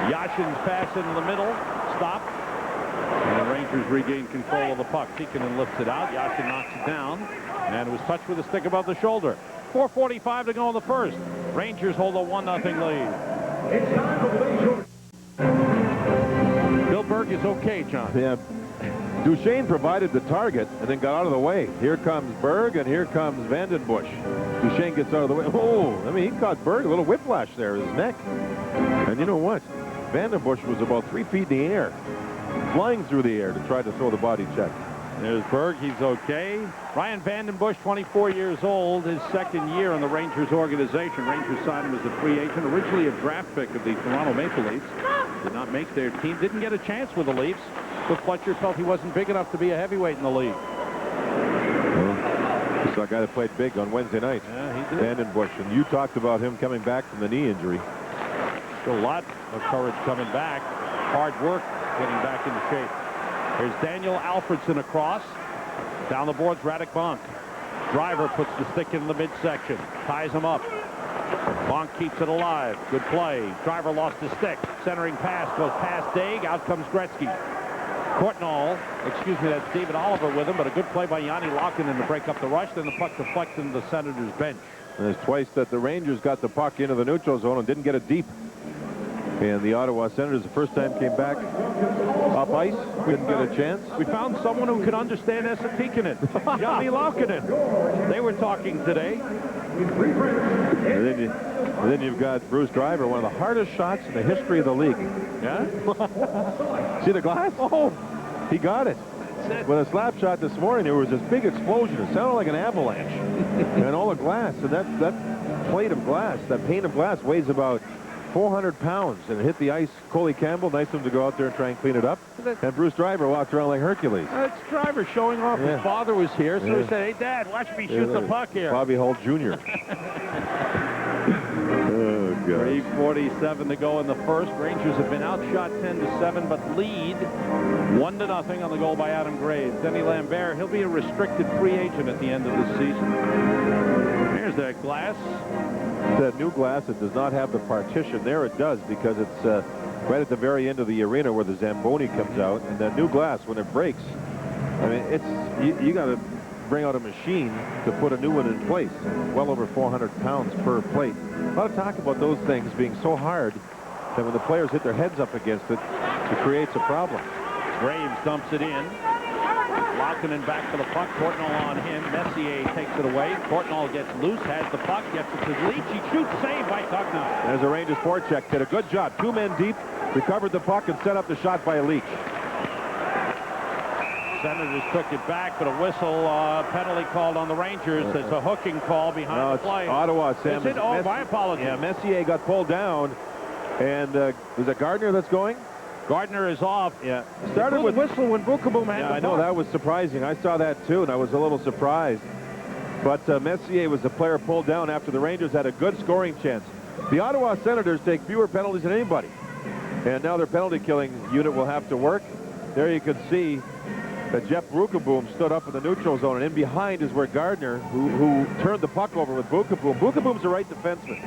A: Yashin's pass into the middle. Stop. And the Rangers regain control of the puck. Tikkanen lifts it out. Yashin knocks it down. And it was touched with a stick above the shoulder. 4:45 to go in the first. Rangers hold a 1-0 lead. Bill Berg is okay, John.
B: Yeah. Duchesne provided the target and then got out of the way. Here comes Berg and here comes Vanden Bush. Duchesne gets out of the way. Oh, I mean, he caught Berg a little whiplash there in his neck. And you know what? Vanden Bush was about 3 feet in the air, flying through the air to try to throw the body check.
A: There's Berg. He's okay. Ryan Vanden Bush, 24 years old, his second year in the Rangers organization. Rangers signed him as a free agent, originally a draft pick of the Toronto Maple Leafs. Did not make their team. Didn't get a chance with the Leafs. But Fletcher felt he wasn't big enough to be a heavyweight in the league.
B: Well, this is a guy that played big on Wednesday night.
A: Yeah, he did.
B: Vanden Bush. And you talked about him coming back from the knee injury.
A: Still a lot of courage coming back. Hard work getting back into shape. Here's Daniel Alfredson across. Down the boards, Radek Bonk. Driver puts the stick in the midsection. Ties him up. Bonk keeps it alive. Good play. Driver lost his stick. Centering pass goes past Daig. Out comes Gretzky. Courtnall, excuse me, that's David Oliver with him, but a good play by Yanni Laukkanen to break up the rush. Then the puck deflects into the Senators' bench.
B: And there's twice that the Rangers got the puck into the neutral zone and didn't get it deep. And the Ottawa Senators, the first time came back up ice, couldn't get a chance.
A: We found someone who could understand Esa Tikkanen. Yanni Laukkanen. They were talking today.
B: And then you've got Bruce Driver, one of the hardest shots in the history of the league.
A: Yeah?
B: See the glass? Oh, he got it. With a slap shot this morning, there was this big explosion. It sounded like an avalanche. And all the glass, and that plate of glass, that pane of glass weighs about 400 pounds, and it hit the ice. Coley Campbell, nice of him to go out there and try and clean it up. And Bruce Driver walked around like Hercules.
A: It's Driver showing off.
B: Yeah.
A: His father was here, so
B: Yeah.
A: he said, "Hey, Dad, watch me shoot the puck here."
B: Bobby Hull Jr. Oh, God.
A: 3:47 to go in the first. Rangers have been outshot 10-7, but lead 1-0 on the goal by Adam Graves. Denny Lambert, he'll be a restricted free agent at the end of this season. Here's that glass.
B: That new glass, it does not have the partition. There it does, because it's right at the very end of the arena where the Zamboni comes out. And that new glass, when it breaks, I mean, it's you got to bring out a machine to put a new one in place. Well over 400 pounds per plate. A lot of talk about those things being so hard that when the players hit their heads up against it, it creates a problem.
A: Graves dumps it in. Laukkanen back for the puck. Courtnall on him. Messier takes it away. Courtnall gets loose, has the puck, gets it to Leach. He shoots, saved by Tugnutt.
B: There's a Rangers forecheck. Did a good job. 2 men deep, recovered the puck, and set up the shot by Leach.
A: Senators took it back, but a whistle penalty called on the Rangers. There's a hooking call behind the play.
B: Ottawa, Sam.
A: Is it? Oh, my apologies.
B: Yeah, Messier got pulled down, and is it Gardner that's going?
A: Gardner is off.
B: Yeah. Started with
A: whistle when Boom had
B: I know, that was surprising. I saw that too, and I was a little surprised. But Messier was the player pulled down after the Rangers had a good scoring chance. The Ottawa Senators take fewer penalties than anybody, and now their penalty killing unit will have to work. There you can see that Jeff Boom stood up in the neutral zone, and in behind is where Gardner, who turned the puck over with Boom. Boom's a right defenseman.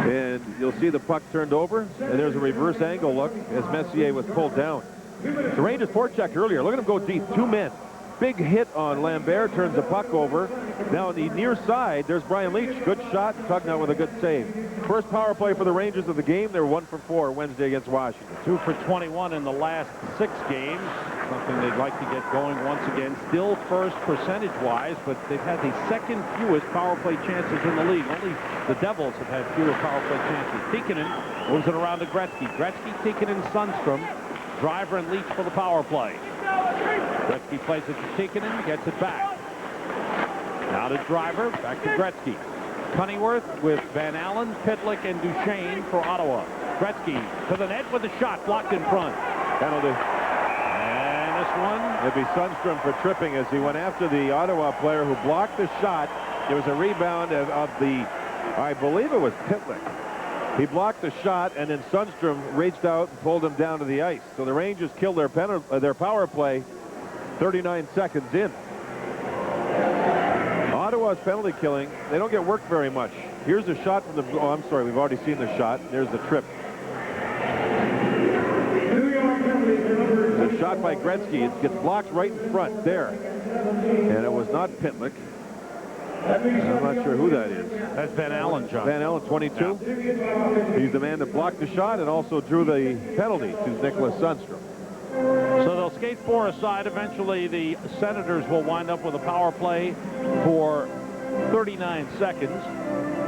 B: And you'll see the puck turned over, and there's a reverse angle look as Messier was pulled down. The Rangers forecheck earlier. Look at him go deep. 2 men. Big hit on Lambert, turns the puck over. Now on the near side, there's Brian Leach. Good shot. Tugnutt with a good save. First power play for the Rangers of the game. They're 1 for 4 Wednesday against Washington.
A: 2 for 21 in the last 6 games. Something they'd like to get going once again. Still first percentage-wise, but they've had the second fewest power play chances in the league. Only the Devils have had fewer power play chances. Tikkanen moves it around to Gretzky. Gretzky, Tikkanen, Sundstrom. Driver and Leach for the power play. Gretzky plays it to Tikkanen, gets it back. Now to Driver, back to Gretzky. Cunningworth with Van Allen, Pitlick, and Duchesne for Ottawa. Gretzky to the net with a shot blocked in front.
B: Penalty.
A: And this one.
B: It'd be Sundstrom for tripping as he went after the Ottawa player who blocked the shot. It was a rebound of the, I believe it was Pitlick. He blocked the shot, and then Sundstrom reached out and pulled him down to the ice. So the Rangers killed their power play 39 seconds in. Ottawa's penalty killing, they don't get worked very much. Here's a shot from the, oh, I'm sorry, we've already seen the shot. There's the trip. The shot by Gretzky, it gets blocked right in front there. And it was not Pitlick. I'm not sure who that is.
A: That's Van Allen, John.
B: Van Allen, 22. Yeah. He's the man that blocked the shot and also drew the penalty to Nicholas Sundstrom.
A: So they'll skate 4 aside. Eventually, the Senators will wind up with a power play for 39 seconds.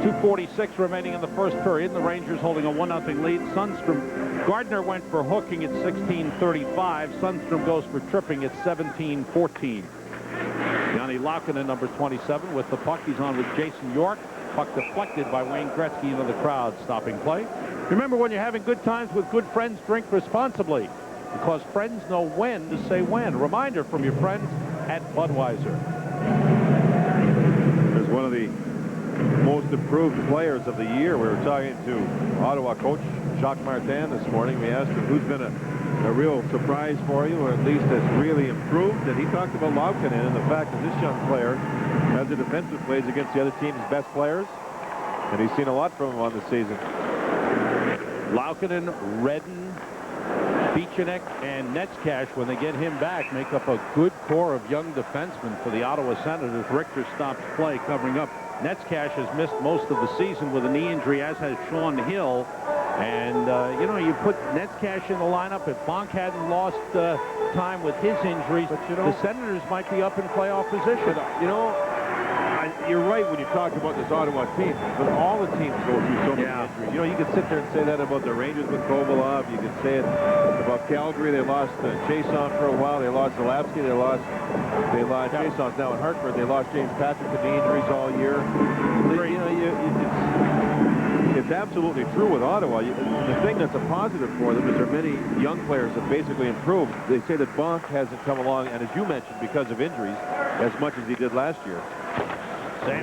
A: 2:46 remaining in the first period. The Rangers holding a 1-0 lead. Sundstrom, Gardner went for hooking at 16:35. Sundstrom goes for tripping at 17:14. Johnny Laukkanen, number 27, with the puck. He's on with Jason York. Puck deflected by Wayne Gretzky into the crowd, stopping play. Remember, when you're having good times with good friends, drink responsibly, because friends know when to say when. A reminder from your friends at Budweiser.
B: There's one of the most improved players of the year. We were talking to Ottawa coach Jacques Martin this morning. We asked him who's been a real surprise for you, or at least has really improved, and he talked about Laukkanen and the fact that this young player, as a defensive, plays against the other team's best players, and he's seen a lot from him on the season.
A: Laukkanen, Redden, Beachenek, and Netzcash, when they get him back, make up a good core of young defensemen for the Ottawa Senators. Richter stops play, covering up. Netzcash has missed most of the season with a knee injury, as has Sean Hill. And, you know, you put Netzcash in the lineup. If Bonk hadn't lost time with his injuries, but, you know, the Senators might be up in playoff position.
B: You know, you're right when you talk about this Ottawa team, but all the teams go through so many injuries. You know, you can sit there and say that about the Rangers with Kovalov. You can say it about Calgary. They lost Chason for a while. They lost Zalapsky. They lost Chason's now in Hartford. They lost James Patrick to knee injuries all year. You know, it's absolutely true with Ottawa. The thing that's a positive for them is there are many young players that basically improved. They say that Bonk hasn't come along, and as you mentioned, because of injuries, as much as he did last year.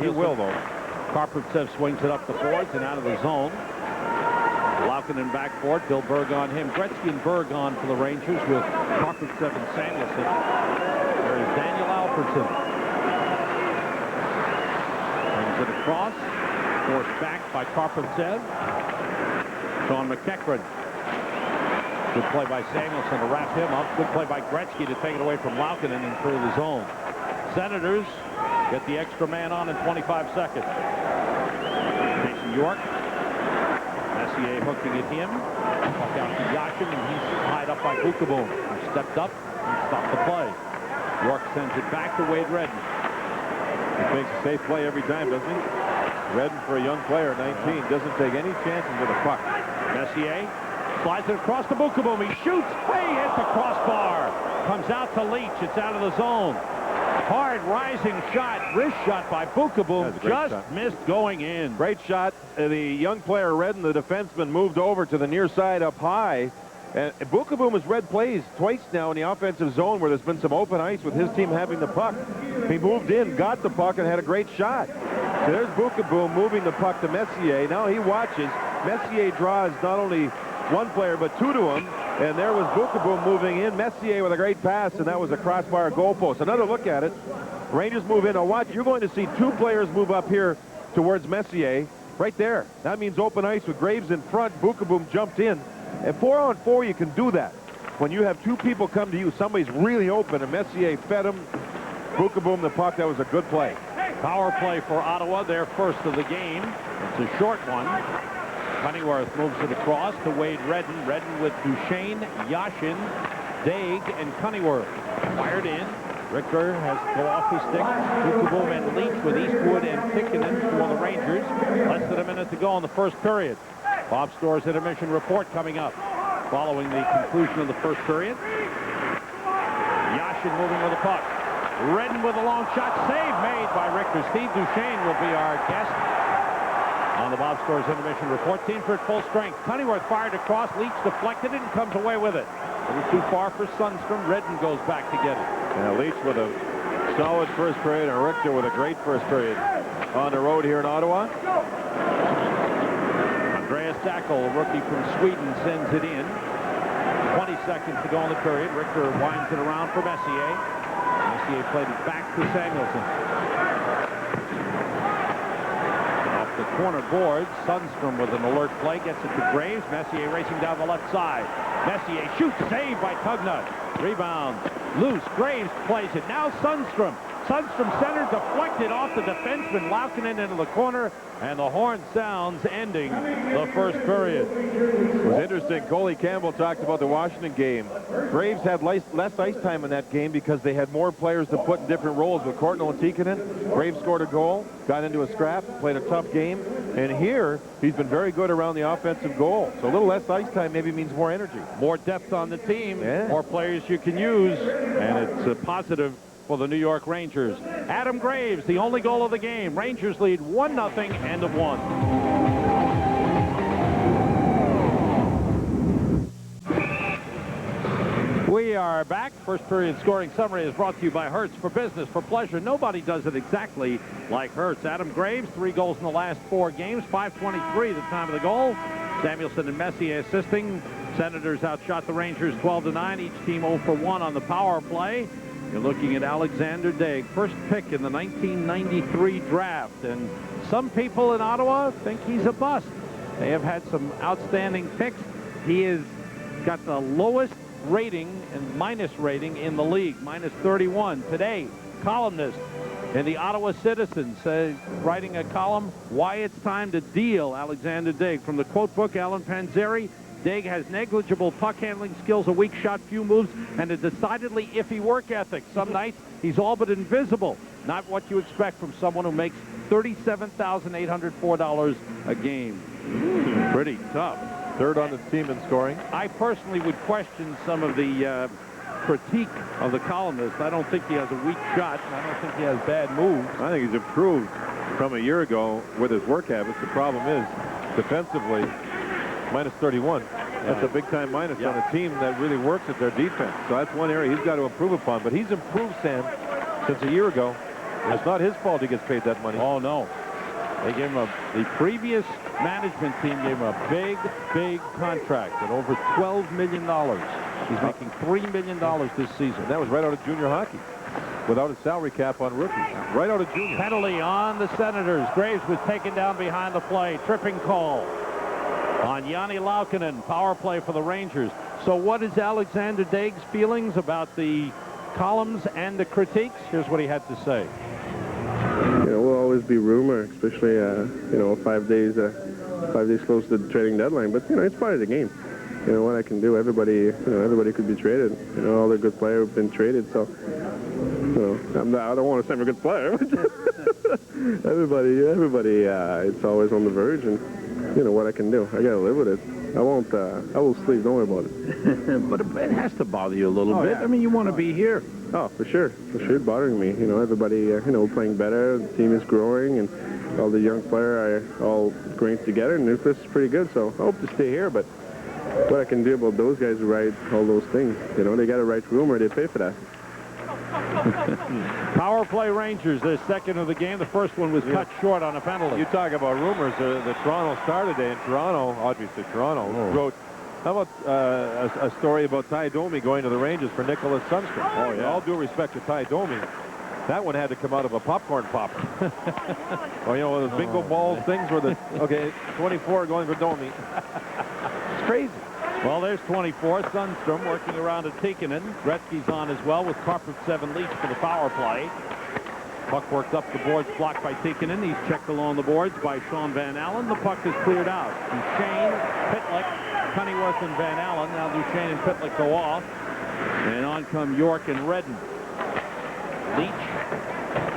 B: He will, though.
A: Karpovtsev swings it up the boards and out of the zone. Laukkanen back for it. Bill Berg on him. Gretzky and Berg on for the Rangers with Karpovtsev and Samuelson. There's Daniel Alfredson. Brings it across. Forced back by Karpovtsev. Sean McEachran. Good play by Samuelson to wrap him up. Good play by Gretzky to take it away from Laukkanen and through the zone. Senators get the extra man on in 25 seconds. Jason York. Messier hooking at him. Puck out to Yashin, and he's tied up by Bukaboom. He stepped up and stopped the play. York sends it back to Wade Redden.
B: He makes a safe play every time, doesn't he? Redden, for a young player, 19, doesn't take any chances with a puck.
A: Messier slides it across to Bukaboom. He shoots. Hey, hits the crossbar. Comes out to Leach. It's out of the zone. Hard rising shot, wrist shot by Bukaboom, just missed going in.
B: Great shot. The young player Redden, the defenseman, moved over to the near side up high. And Bukaboom has read plays twice now in the offensive zone where there's been some open ice with his team having the puck. He moved in, got the puck, and had a great shot. So there's Bukaboom moving the puck to Messier. Now he watches. Messier draws not only one player but two to him. And there was Bukaboom moving in. Messier with a great pass, and that was a crossbar goalpost. Another look at it. Rangers move in. Now watch, you're going to see two players move up here towards Messier. Right there. That means open ice with Graves in front. Bukaboom jumped in. And 4-on-4, you can do that. When you have two people come to you, somebody's really open, and Messier fed him. Bukaboom the puck. That was a good play.
A: Power play for Ottawa, their first of the game. It's a short one. Cunneyworth moves it across to Wade Redden. Redden with Duchesne, Yashin, Daig, and Cunneyworth. Fired in. Richter has to go off his stick. Bukaboom and Leach with Eastwood and Tikkanen for the Rangers. Less than a minute to go in the first period. Bob Storr's intermission report coming up following the conclusion of the first period. Yashin moving with the puck. Redden with a long shot. Save made by Richter. Steve Duchesne will be our guest On the Bob Stores intermission report, teams are at full strength. Cunningworth fired across, Leach deflected it and comes away with it. It was too far for Sundstrom. Redden goes back to get it.
B: Yeah, Leach with a solid first period, and Richter with a great first period on the road here in Ottawa.
A: Andreas Dackel, a rookie from Sweden, sends it in. 20 seconds to go in the period. Richter winds it around for Messier. Messier played it back to Samuelson. Off the corner boards, Sundstrom with an alert play, gets it to Graves. Messier racing down the left side. Messier shoots, saved by Tugnut. Rebound, loose. Graves plays it. Now Sundstrom. Sundstrom center, deflected off the defenseman. Laukkanen into the corner, and the horn sounds, ending the first period.
B: It was interesting. Coley Campbell talked about the Washington game. Graves had less ice time in that game because they had more players to put in different roles with Courtnall and Tikkanen. Graves scored a goal, got into a scrap, played a tough game, and here he's been very good around the offensive goal. So a little less ice time maybe means more energy.
A: More depth on the team,
B: yeah.
A: More players you can use, and it's a positive for the New York Rangers. Adam Graves, the only goal of the game. Rangers lead 1-0, end of one. We are back. First period scoring summary is brought to you by Hertz. For business, for pleasure, nobody does it exactly like Hertz. Adam Graves, 3 goals in the last 4 games, 5:23 the time of the goal. Samuelson and Messier assisting. Senators outshot the Rangers 12-9. Each team 0 for 1 on the power play. You're looking at Alexander Daig, first pick in the 1993 draft, and some people in Ottawa think he's a bust. They have had some outstanding picks. He has got the lowest rating and minus rating in the league, minus 31. Today, columnist in the Ottawa Citizen says, writing a column, why it's time to deal Alexander Daig. From the quote book, Alan Panzeri, Daig has negligible puck handling skills, a weak shot, few moves, and a decidedly iffy work ethic. Some nights, he's all but invisible. Not what you expect from someone who makes $37,804 a game. Pretty tough.
B: Third on the team in scoring.
A: I personally would question some of the critique of the columnist. I don't think he has a weak shot, and I don't think he has bad moves.
B: I think he's improved from a year ago with his work habits. The problem is, defensively, minus 31. That's a big-time minus on a team that really works at their defense. So that's one area he's got to improve upon. But he's improved, Sam, since a year ago. It's not his fault he gets paid that money.
A: Oh, no. They gave him the previous management team gave him a big, big contract at over $12 million. He's making $3 million this season.
B: And that was right out of junior hockey, without a salary cap on rookies. Right out of junior.
A: Penalty on the Senators. Graves was taken down behind the play. Tripping call on Yanni Laukkanen. Power play for the Rangers. So what is Alexander Daig's feelings about the columns and the critiques? Here's what he had to say.
E: You know, we'll always be rumor, especially, you know, 5 days close to the trading deadline. But, you know, it's part of the game. You know, what I can do, everybody could be traded. You know, all the good players have been traded. So, you know, I don't want to say I'm a good player. everybody, it's always on the verge. And, you know, what I can do, I got to live with it. I won't, I will sleep, don't worry about it.
A: But it has to bother you a little bit.
E: Yeah.
A: I mean, you want to be here.
E: Oh, for sure, it's bothering me. You know, everybody, you know, playing better, the team is growing, and all the young players are all growing together, and this is pretty good, so I hope to stay here, but what I can do about those guys who write all those things, you know, they got to write rumor, they pay for that.
A: Power play Rangers, their second of the game. The first one was cut short on a penalty.
B: You talk about rumors. The Toronto Star today, and Toronto, obviously Toronto, wrote, how about a story about Ty Domi going to the Rangers for Nicholas Sundstrom? Oh, yeah. All due respect to Ty Domi, that one had to come out of a popcorn popper. Or, you know, those bingo balls things where the, okay, 24 going for Domi. It's crazy.
A: Well, there's 24. Sundstrom working around to Tikkanen. Gretzky's on as well with Karpovtsev Leach for the power play. Puck worked up the boards, blocked by Tikkanen. He's checked along the boards by Sean Van Allen. The puck is cleared out. Duchesne, Pitlick, Cunningworth, and Van Allen. Now Duchesne and Pitlick go off. And on come York and Redden. Leach.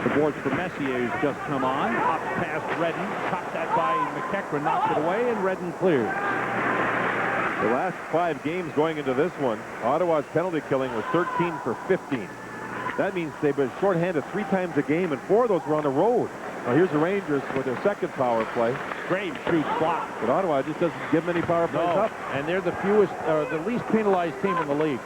A: The boards for Messier, who's just come on. Up past Redden. Chopped that by McEachran. Knocks it away, and Redden clears.
B: The last 5 games going into this one, Ottawa's penalty killing was 13 for 15. That means they've been shorthanded 3 times a game, and 4 of those were on the road. Well, here's the Rangers with their second power play.
A: Graves shoots blocked.
B: But Ottawa just doesn't give them any power plays up.
A: And they're the fewest, the least penalized team in the league.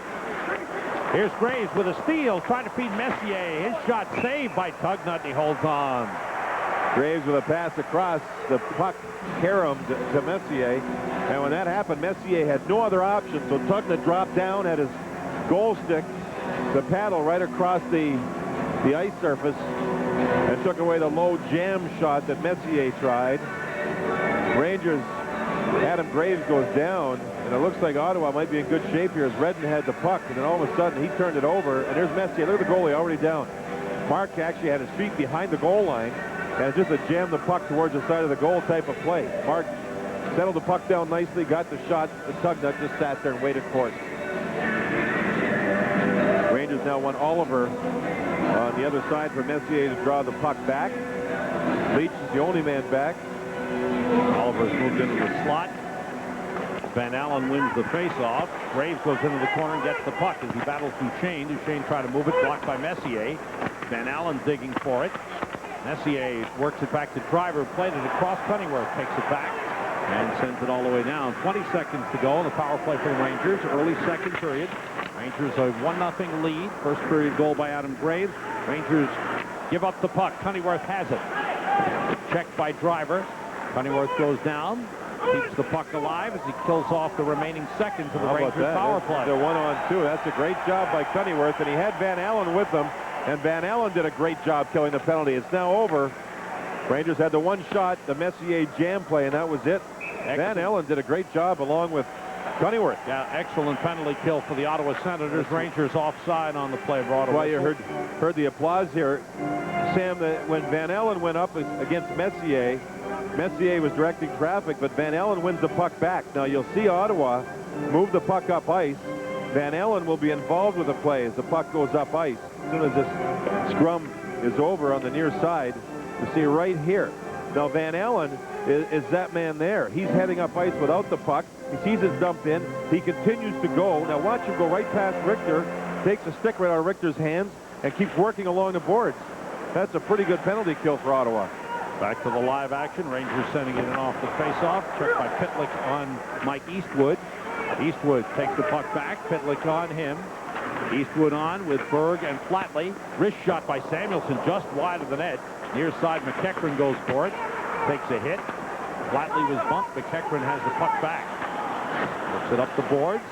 A: Here's Graves with a steal, trying to feed Messier. His shot saved by Tugnut, and he holds on.
B: Graves with a pass across. The puck caromed to Messier. And when that happened, Messier had no other option. So Tugnut dropped down at his goal stick, the paddle right across the ice surface, and took away the low jam shot that Messier tried. Rangers, Adam Graves goes down, and it looks like Ottawa might be in good shape here as Redden had the puck, and then all of a sudden he turned it over, and there's Messier. Look at the goalie already down. Mark actually had his feet behind the goal line, and just a jam the puck towards the side of the goal type of play. Mark settled the puck down nicely, got the shot. The Tugnut just sat there and waited for it. Rangers now want Oliver on the other side for Messier to draw the puck back. Leach is the only man back.
A: Oliver's moved into the slot. Van Allen wins the faceoff. Graves goes into the corner and gets the puck as he battles Duchesne. Duchesne trying to move it, blocked by Messier. Van Allen digging for it. Messier works it back to Driver, played it across. Cunningworth takes it back and sends it all the way down. 20 seconds to go in the power play for the Rangers. Early second period. Rangers a 1-0 lead. First period goal by Adam Graves. Rangers give up the puck. Cunningworth has it. Checked by Driver. Cunningworth goes down. Keeps the puck alive as he kills off the remaining seconds of the Rangers power play.
B: They're 1-on-2. That's a great job by Cunningworth, and he had Van Allen with him, and Van Allen did a great job killing the penalty. It's now over. Rangers had the one shot, the Messier jam play, and that was it. Excellent. Van Allen did a great job along with Cunningworth.
A: Yeah, excellent penalty kill for the Ottawa Senators. Rangers offside on the play of Ottawa.
B: Well, you heard the applause here. Sam, when Van Allen went up against Messier, Messier was directing traffic, but Van Allen wins the puck back. Now you'll see Ottawa move the puck up ice. Van Allen will be involved with the play as the puck goes up ice. As soon as this scrum is over on the near side, you see right here. Now Van Allen is that man there. He's heading up ice without the puck. He sees it dumped in. He continues to go. Now watch him go right past Richter, takes a stick right out of Richter's hands, and keeps working along the boards. That's a pretty good penalty kill for Ottawa.
A: Back to the live action. Rangers sending it in off the faceoff. Checked by Pitlick on Mike Eastwood. Eastwood takes the puck back. Pitlick on him. Eastwood on with Berg and Flatley. Wrist shot by Samuelson just wide of the net. Near side, McEachran goes for it. Takes a hit. Flatley was bumped. McEachran has the puck back. Looks it up the boards.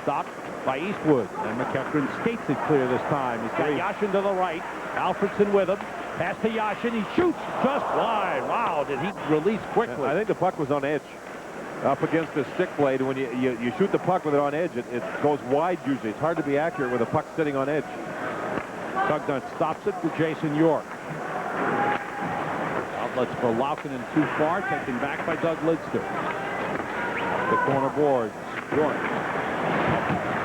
A: Stopped by Eastwood. And McEachran skates it clear this time. He's got Yashin to the right. Alfredson with him. Pass to Yashin. He shoots just wide. Wow, did he release quickly?
B: I think the puck was on edge up against the stick blade. When you shoot the puck with it on edge, it goes wide usually. It's hard to be accurate with a puck sitting on edge.
A: Tugnut stops it for Jason York. Outlets for Laukinen too far. Taken back by Doug Lidster. The corner boards. York.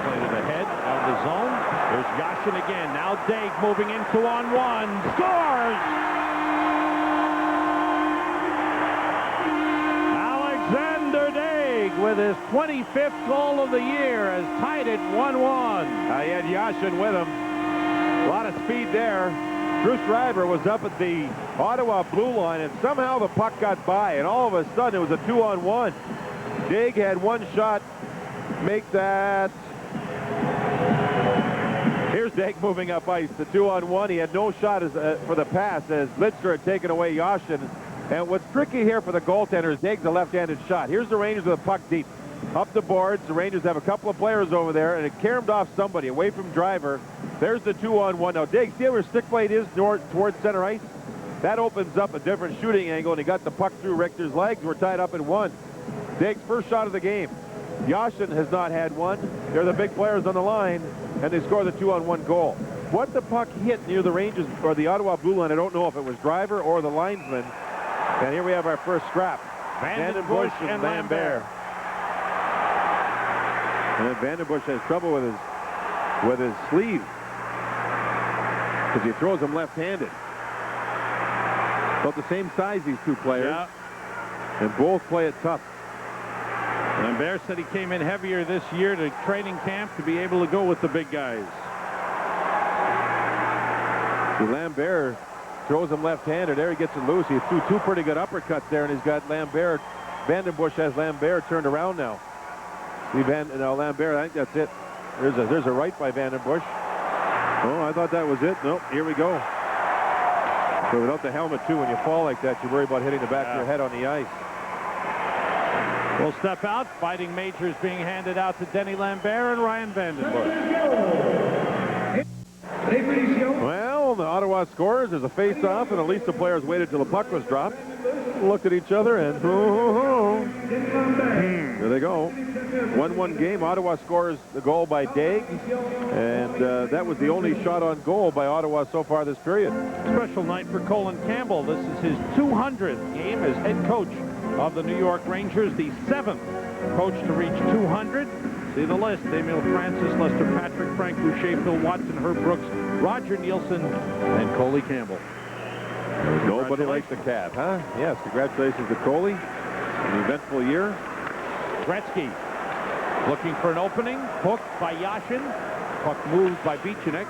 A: Played it ahead of the zone. There's Yashin again. Now Daig moving in 2-on-1. Scores! Alexander Daig with his 25th goal of the year has tied it 1-1.
B: He had Yashin with him. A lot of speed there. Bruce Driver was up at the Ottawa blue line, and somehow the puck got by, and all of a sudden it was a 2-on-1. Daig had one shot. Make that. Here's Daig moving up ice. The 2-on-1. He had no shot for the pass as Lidster had taken away Yashin. And what's tricky here for the goaltender is Daig's a left-handed shot. Here's the Rangers with the puck deep. Up the boards. The Rangers have a couple of players over there, and it caromed off somebody away from Driver. There's the 2-on-1. Now Daig, see where stick blade is towards center ice? That opens up a different shooting angle, and he got the puck through Richter's legs. We're tied up at 1. Daig's first shot of the game. Yashin has not had one. They're the big players on the line, and they score the 2-on-1 goal. What the puck hit near the Rangers or the Ottawa blue line, I don't know if it was Driver or the linesman. And here we have our first scrap.
A: Vandenbush and Lambert.
B: And then Vandenbush has trouble with his sleeve because he throws him left-handed. About the same size, these two players.
A: Yeah.
B: And both play it tough.
A: Lambert said he came in heavier this year to training camp to be able to go with the big guys.
B: Lambert throws him left-handed. There he gets it loose. He threw two pretty good uppercuts there, and he's got Lambert. Vandenbush has Lambert turned around now. See now Lambert, I think that's it. There's a right by Vandenbush. Oh, I thought that was it. Nope, here we go. So without the helmet, too, when you fall like that, you worry about hitting the back of your head on the ice.
A: We'll step out. Fighting majors being handed out to Denny Lambert and Ryan Vandenbush.
B: Well, the Ottawa scores. There's a face-off, and at least the players waited till the puck was dropped. Looked at each other, and there they go. 1-1 game. Ottawa scores the goal by Daig, and that was the only shot on goal by Ottawa so far this period.
A: Special night for Colin Campbell. This is his 200th game as head coach of the New York Rangers, the 7th coach to reach 200. See the list: Emil Francis, Lester Patrick, Frank Boucher, Phil Watson, Herb Brooks, Roger Nielsen, and Coley Campbell.
B: Nobody likes the Cat, huh? Yes, congratulations to Coley. An eventful year.
A: Gretzky looking for an opening. Hooked by Yashin. Puck moved by Bichanek.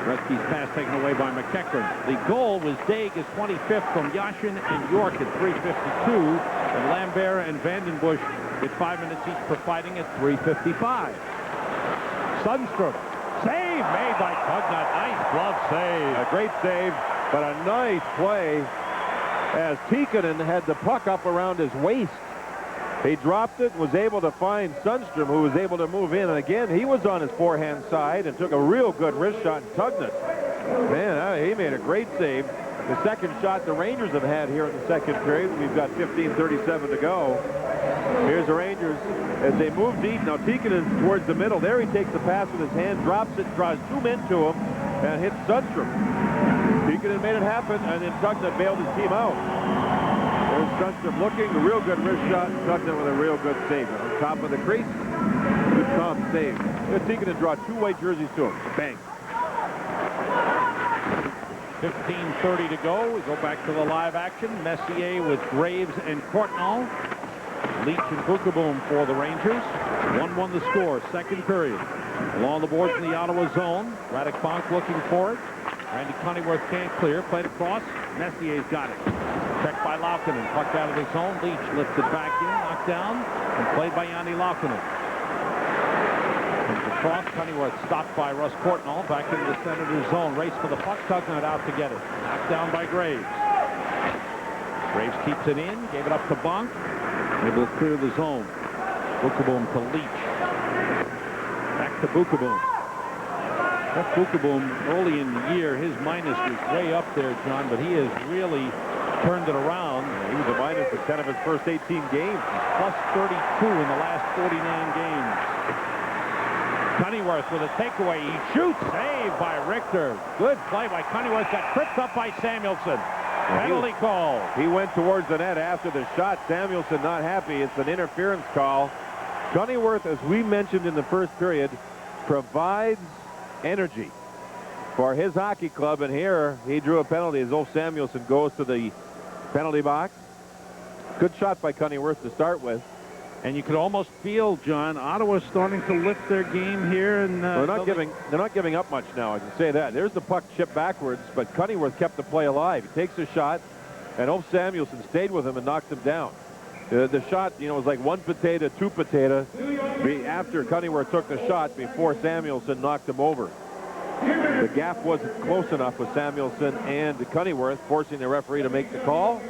A: Gretzky's pass taken away by McEachran. The goal was Daig, his 25th from Yashin and York at 3:52. And Lambert and Vandenbush get 5 minutes each for fighting at 3:55. Sundstrom. Save made by Tugnutt. Nice glove save.
B: A great save, but a nice play as Tikkanen had the puck up around his waist. He dropped it, was able to find Sundstrom, who was able to move in. And again, he was on his forehand side and took a real good wrist shot. Tugnutt, man, he made a great save. The second shot the Rangers have had here in the second period. We've got 15:37 to go. Here's the Rangers as they move deep. Now Tikkanen towards the middle. There he takes the pass with his hand, drops it, draws two men to him, and hits Sundstrom. Tikkanen made it happen, and then Tugnutt bailed his team out. There's Sundstrom looking, a real good wrist shot. Tugnutt with a real good save. On top of the crease, good calm save. Tikkanen draw two white jerseys to him. Bang.
A: 15:30 to go. We go back to the live action. Messier with Graves and Courtnall. Leach and Bukaboom for the Rangers. 1-1 the score, second period. Along the boards in the Ottawa zone. Radek Bonk looking for it. Randy Cunneyworth can't clear. Played across. Messier's got it. Checked by Laukkanen. Puck out of the zone. Leach lifted back in. Knocked down. And played by Yanni Laukkanen. Comes across. Cunneyworth stopped by Russ Courtnall. Back into the Senators zone. Race for the puck. Tugnutt out to get it. Knocked down by Graves. Graves keeps it in. Gave it up to Bonk. Able to clear the zone. Bukaboom to Leach. Back to Bukaboom. That Bukaboom early in the year, his minus was way up there, John, but he has really turned it around.
B: He was a minus in 10 of his first 18 games.
A: Plus 32 in the last 49 games. Cunneyworth with a takeaway. He shoots. Save by Richter. Good play by Cunneyworth. Got tripped up by Samuelson. Penalty call.
B: He went towards the net after the shot. Samuelson not happy. It's an interference call. Cunneyworth, as we mentioned in the first period, provides energy for his hockey club, and here he drew a penalty as Ulf Samuelson goes to the penalty box. Good shot by Cunneyworth to start with.
A: And you could almost feel, John, Ottawa's starting to lift their game here. And
B: they're not giving up much now, I can say that. There's the puck chipped backwards, but Cunneyworth kept the play alive. He takes a shot, and Ulf Samuelson stayed with him and knocked him down. The shot, was like one potato, two potato after Cunneyworth took the shot before Samuelson knocked him over. The gap wasn't close enough with Samuelson and Cunneyworth, forcing the referee to make the call.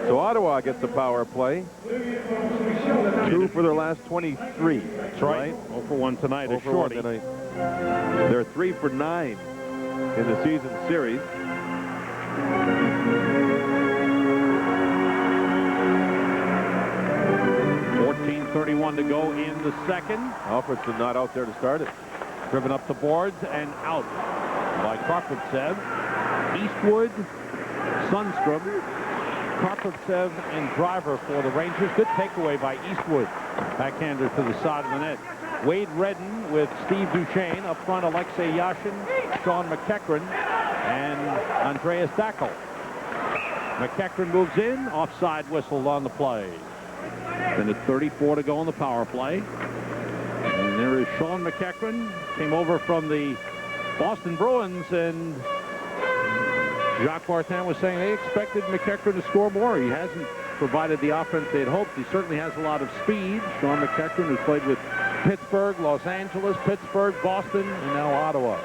B: So Ottawa gets the power play. 2 for their last 23.
A: That's right. 0 for 1 tonight.
B: 0 for 1 tonight. They're 3 for 9 in the season series.
A: .31 to go in the second.
B: Alfredson not out there to start it.
A: Driven up the boards and out by Karpovtsev. Eastwood, Sundstrom, Karpovtsev, and Driver for the Rangers. Good takeaway by Eastwood. Backhander to the side of the net. Wade Redden with Steve Duchesne. Up front, Alexei Yashin, Sean McEachran, and Andreas Dackel. McEachran moves in. Offside whistled on the play. Then at 34 to go on the power play. And there is Sean McEachran. Came over from the Boston Bruins and Jacques Martin was saying they expected McEachran to score more. He hasn't provided the offense they'd hoped. He certainly has a lot of speed. Sean McEachran, who's played with Pittsburgh, Los Angeles, Pittsburgh, Boston, and now Ottawa.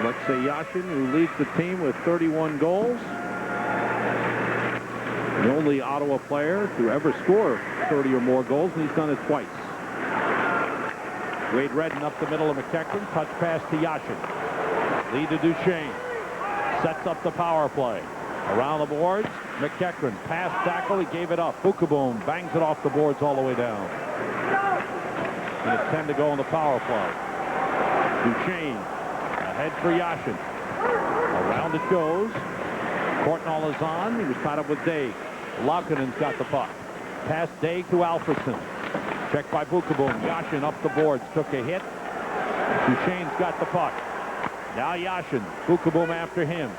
A: Alexei Yashin, who leads the team with 31 goals. The only Ottawa player to ever score 30 or more goals, and he's done it twice. Wade Redden up the middle of McEachran. Touch pass to Yashin. Lead to Duchesne. Sets up the power play. Around the boards, McEachran. Pass tackle, he gave it up. Bukaboom bangs it off the boards all the way down. And it's 10 to go in the power play. Duchesne ahead for Yashin. Around it goes. Courtnall is on. He was tied up with Daig. Laukonen's got the puck. Pass Daig to Alfredson. Checked by Bukaboom. Yashin up the boards. Took a hit. Duchesne's got the puck. Now Yashin. Bukaboom after him.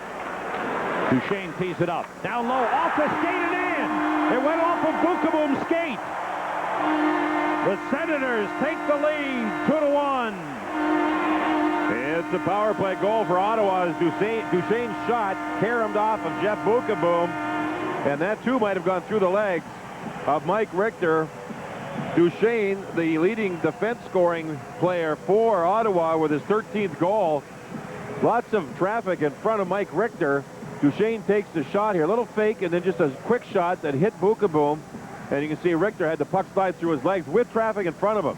A: Duchesne tees it up. Down low. Off the skate and in. It went off of Bukaboom's skate. The Senators take the lead 2-1.
B: It's a power play goal for Ottawa as Duchesne's shot caromed off of Jeff Bukaboom. And that, too, might have gone through the legs of Mike Richter. Duchesne, the leading defense scoring player for Ottawa with his 13th goal. Lots of traffic in front of Mike Richter. Duchesne takes the shot here. A little fake and then just a quick shot that hit Bukaboom. And you can see Richter had the puck slide through his legs with traffic in front of him.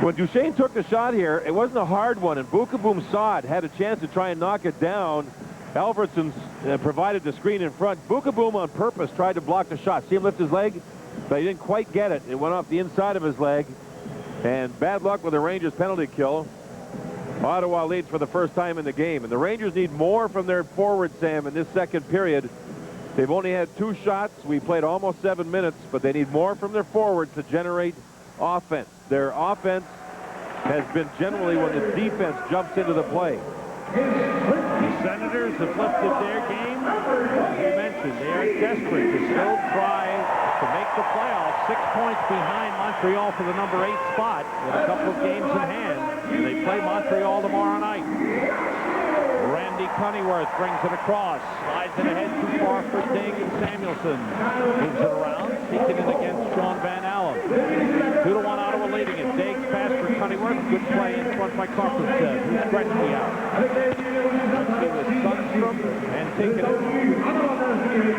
B: When Duchesne took the shot here, it wasn't a hard one, and Bukaboom saw it, had a chance to try and knock it down. Alfredson provided the screen in front. Bukaboom on purpose tried to block the shot. See him lift his leg? But he didn't quite get it. It went off the inside of his leg. And bad luck with the Rangers penalty kill. Ottawa leads for the first time in the game. And the Rangers need more from their forward, Sam, in this second period. They've only had 2 shots. We played almost 7 minutes, but they need more from their forwards to generate offense. Their offense has been generally when the defense jumps into the play.
A: The Senators have lifted their game. As you mentioned, they are desperate to still try to make the playoffs. 6 points behind Montreal for the number 8 spot with a couple of games in hand. And they play Montreal tomorrow night. Randy Cunnyworth brings it across. Slides it ahead too far for Daig and Samuelson. Moves it around. Seeking it against Sean Van Allen. 2-1 Ottawa leading it. Daig's pass for Cunnyworth. Good play in front by Carpenter. Who's Gretzky out. Gretzky with Sundstrom and taking it.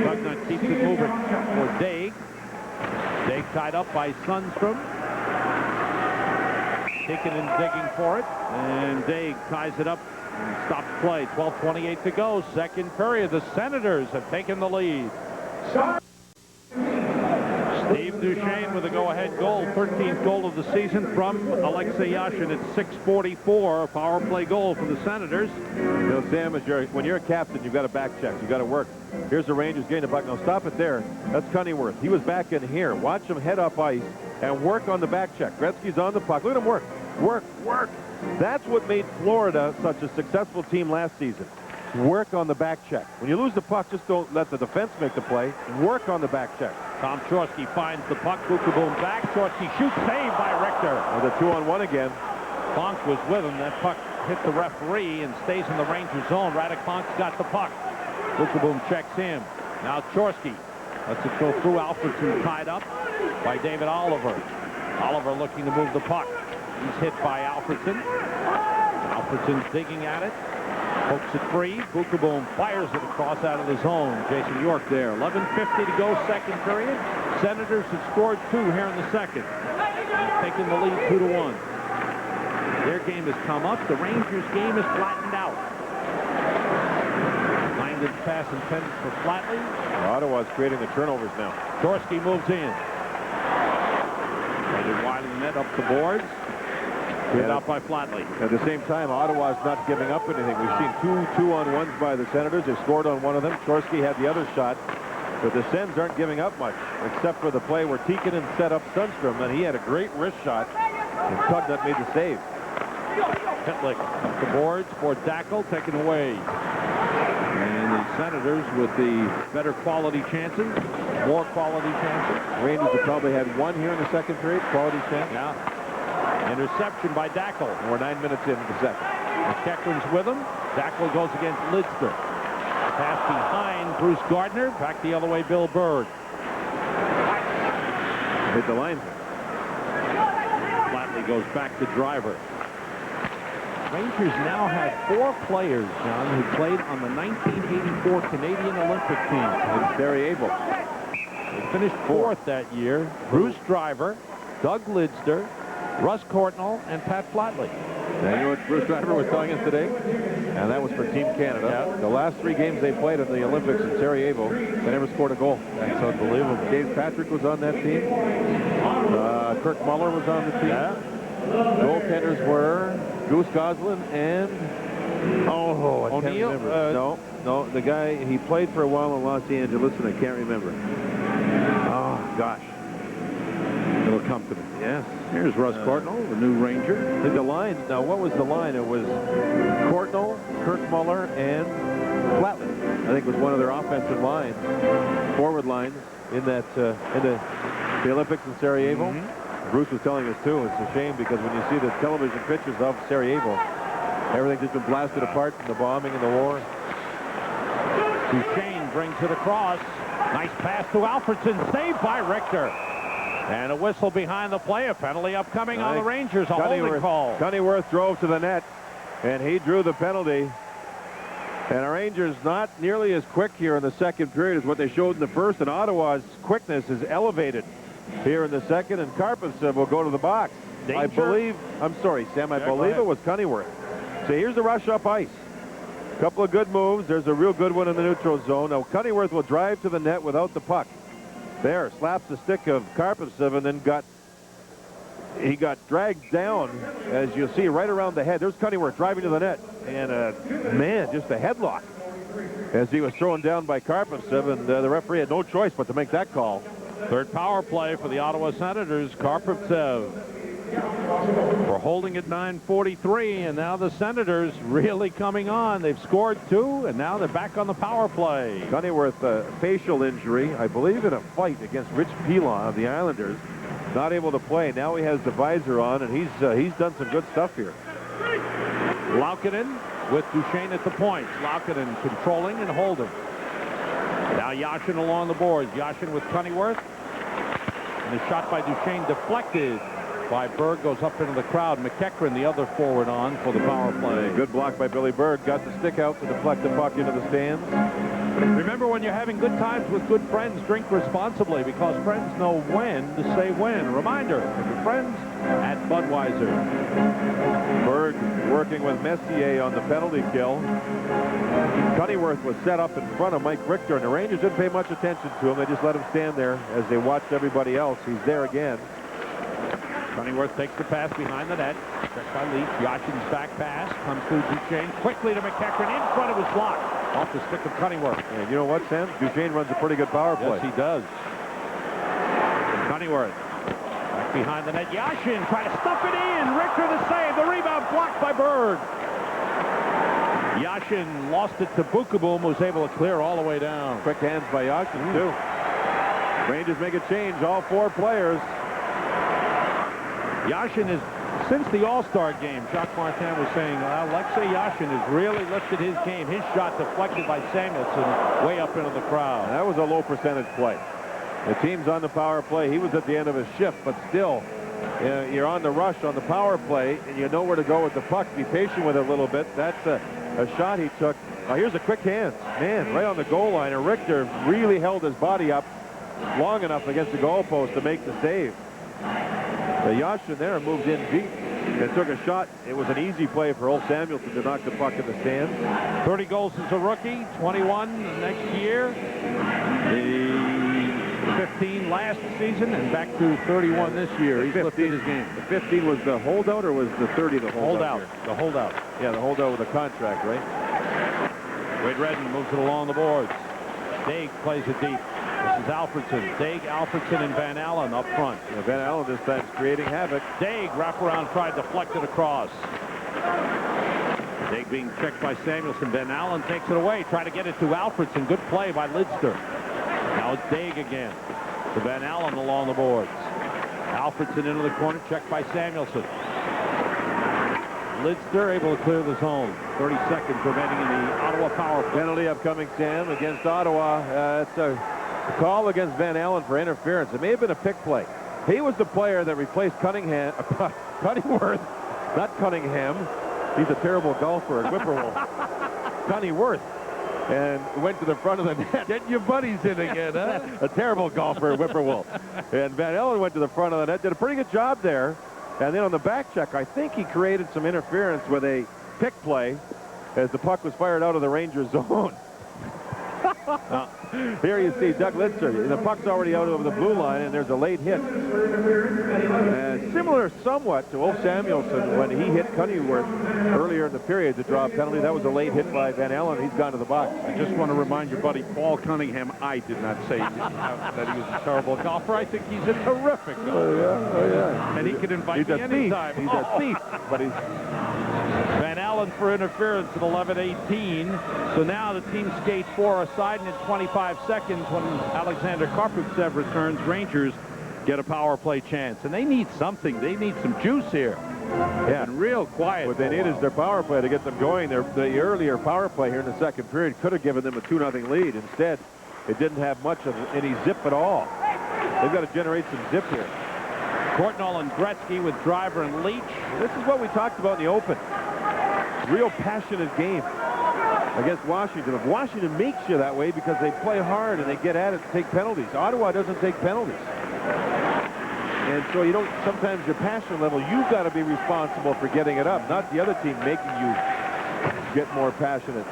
A: Bugner keeps it moving for Daig. Daig tied up by Sundstrom. Taking and digging for it. And Daig ties it up. Stops play. 12:28 to go. Second period. The Senators have taken the lead. Steve Duchesne with a go-ahead goal. 13th goal of the season from Alexei Yashin at 6:44. A power play goal for the Senators.
B: You know, Sam, when you're a captain, you've got to back check. You've got to work. Here's the Rangers getting the puck. Now stop it there. That's Cunnyworth. He was back in here. Watch him head up ice and work on the back check. Gretzky's on the puck. Look at him work. Work, work. That's what made Florida such a successful team last season. Work on the back check. When you lose the puck, just don't let the defense make the play. Work on the back check.
A: Tom Chorsky finds the puck. Bukaboom back. Chorsky shoots. Saved by Richter.
B: With a 2-on-1 again.
A: Bonk was with him. That puck hit the referee and stays in the Ranger zone. Radek Bonk's got the puck. Bukaboom checks him. Now Chorsky lets it go through. Alfredson tied up by David Oliver. Oliver looking to move the puck. He's hit by Alfredson. Alfredson's digging at it. Pokes it free. Bukaboom fires it across out of the zone. Jason York there. 11:50 to go, second period. Senators have scored 2 here in the second. Taking the lead 2-1. Their game has come up. The Rangers' game is flattened out. Landed pass intended for Flatley.
B: Ottawa's creating the turnovers now.
A: Chorsky moves in. Played wide of the net up the boards. Hit out by Flatley.
B: At the same time, Ottawa's not giving up anything. We've seen 2 2-on-1s by the Senators. They scored on one of them. Chorsky had the other shot. But the Sens aren't giving up much, except for the play where Tikkanen set up Sundstrom, and he had a great wrist shot. And Tugnutt made the save.
A: Pitlick up the boards for Dackel, taken away. And the Senators with the better quality chances, more quality chances.
B: Rangers have probably had 1 here in the second period, quality chance.
A: Yeah. Interception by Dackel.
B: And we're 9 minutes into the second.
A: McEachran's with him. Zackel goes against Lidster. Pass behind Bruce Gardner. Back the other way, Bill Bird.
B: Hit the line.
A: Flatley goes back to Driver. Rangers now have 4 players, John, who played on the 1984 Canadian Olympic team.
B: In Sarajevo.
A: They finished 4th that year. Bruce Driver, Doug Lidster, Russ Courtnall, and Pat Flatley.
B: Now, you know what Bruce Driver was telling us today? And that was for Team Canada.
A: Yeah.
B: The last 3 games they played in the Olympics in Sarajevo, they never scored a goal.
A: That's unbelievable.
B: Dave Patrick was on that team. Kirk Muller was on the team.
A: Yeah.
B: Goaltenders were Goose Goslin and
A: O'Neill.
B: No, the guy, he played for a while in Los Angeles, and I can't remember. Oh, gosh. It'll come to me. Yes.
A: Here's Russ Courtnall, the new Ranger.
B: The line, now what was the line? It was Courtnall, Kirk Muller, and Flatley. I think it was one of their offensive lines, forward lines in that in the Olympics in Sarajevo. Bruce was telling us too. It's a shame because when you see the television pictures of Sarajevo, everything's just been blasted apart from the bombing and the war.
A: Duchesne brings it across. Nice pass to Alfredson, saved by Richter. And a whistle behind the play. A penalty upcoming on the Rangers. A holding call.
B: Cunninworth drove to the net, and he drew the penalty. And our Rangers not nearly as quick here in the second period as what they showed in the first. And Ottawa's quickness is elevated here in the second. And Karpovtsev will go to the box.
A: Danger.
B: I believe, I'm sorry, Sam, I believe it was Cunninworth. So here's the rush up ice. A couple of good moves. There's a real good one in the neutral zone. Now Cunninworth will drive to the net without the puck. There, slaps the stick of Karpovtsev, and then he got dragged down, as you'll see, right around the head. There's Cunninworth driving to the net, and man, just a headlock as he was thrown down by Karpovtsev, and the referee had no choice but to make that call.
A: Third power play for the Ottawa Senators. Karpovtsev. We're holding at 9:43, and now the Senators really coming on. They've scored 2, and now they're back on the power play.
B: Cunninworth, facial injury, I believe in a fight against Rich Pilon of the Islanders. Not able to play. Now he has the visor on, and he's done some good stuff here.
A: Laukkanen with Duchesne at the point. Laukkanen controlling and holding. Now Yashin along the boards. Yashin with Cunninworth. And the shot by Duchesne deflected by Berg, goes up into the crowd. McEachran, the other forward, on for the power play.
B: Good block by Billy Berg. Got the stick out to deflect the puck into the stands.
A: Remember, when you're having good times with good friends, drink responsibly, because friends know when to say when. Reminder, if you're friends at Budweiser.
B: Berg working with Messier on the penalty kill. Cunninworth was set up in front of Mike Richter, and the Rangers didn't pay much attention to him. They just let him stand there as they watched everybody else. He's there again.
A: Cunninworth takes the pass behind the net. Checked by Leach. Yashin's back pass comes through Duchesne. Quickly to McEachran in front of his block. Off the stick of Cunninworth.
B: And you know what, Sam? Duchesne runs a pretty good power play.
A: Yes, he does. Cunninworth. Back behind the net. Yashin trying to stuff it in. Richter the save. The rebound blocked by Bird. Yashin lost it to Bukaboom, was able to clear all the way down.
B: Quick hands by Yashin, too. Rangers make a change. All 4 players.
A: Yashin is, since the All-Star game, Jacques Martin was saying, Alexei Yashin has really lifted his game. His shot deflected by Samuelson way up into the crowd.
B: And that was a low percentage play. The team's on the power play. He was at the end of his shift, but still, you're on the rush on the power play, and you know where to go with the puck. Be patient with it a little bit. That's a shot he took. Here's a quick hand. Man, right on the goal line. And Richter really held his body up long enough against the goalpost to make the save. The Yashin there moved in deep and took a shot. It was an easy play for Old Samuelson to knock the puck in the stands.
A: 30 goals as a rookie, 21 next year. The 15 last season, and back to 31 this year. He's lifted his game.
B: The 15 was the holdout, or was the 30 the holdout?
A: The holdout.
B: Yeah, the holdout with the contract, right?
A: Wade Redden moves it along the boards. Daig plays it deep. This is Alfredson. Daig, Alfredson, and Van Allen up front.
B: Yeah, Van Allen this time is creating havoc.
A: Daig, wraparound try, deflected across. Daig being checked by Samuelson. Van Allen takes it away. Try to get it to Alfredson. Good play by Lidster. Now it's Daig again. To Van Allen along the boards. Alfredson into the corner, checked by Samuelson. Lidster able to clear the zone. 30 seconds remaining in the Ottawa power play.
B: Penalty upcoming, Sam, against Ottawa. It's a call against Van Allen for interference. It may have been a pick play. He was the player that replaced Cunningworth, not Cunningham. He's a terrible golfer, a whippoorwill. Cunningworth. And went to the front of the net.
A: Getting your buddies in again, huh?
B: A terrible golfer, whippoorwill. And Van Allen went to the front of the net, did a pretty good job there. And then on the back check, I think he created some interference with a pick play as the puck was fired out of the Rangers zone. Here you see Doug Lidster. The puck's already out over the blue line, and there's a late hit. Similar somewhat to Ulf Samuelsson when he hit Cunningworth earlier in the period to draw a penalty. That was a late hit by Van Allen. He's gone to the box.
A: I just want to remind your buddy Paul Cunningham, I did not say that he was a terrible golfer. I think he's a terrific golfer.
B: Oh, yeah.
A: And he can invite
B: He's
A: me
B: a thief.
A: anytime.
B: He's a thief, but he's...
A: Van Allen for interference at 11:18. So now the team skates 4 aside, and in 25 seconds when Alexander Karputsev returns, Rangers get a power play chance. And they need something. They need some juice here.
B: Yeah.
A: And real quiet.
B: What they need is their power play to get them going. The earlier power play here in the second period could have given them a 2-0 lead. Instead, it didn't have much of any zip at all. They've got to generate some zip here.
A: Courtnall and Gretzky with Driver and Leach.
B: This is what we talked about in the open. Real passionate game against Washington. If Washington makes you that way because they play hard and they get at it and take penalties. Ottawa doesn't take penalties. And so you don't, sometimes your passion level, you've got to be responsible for getting it up, not the other team making you get more passionate.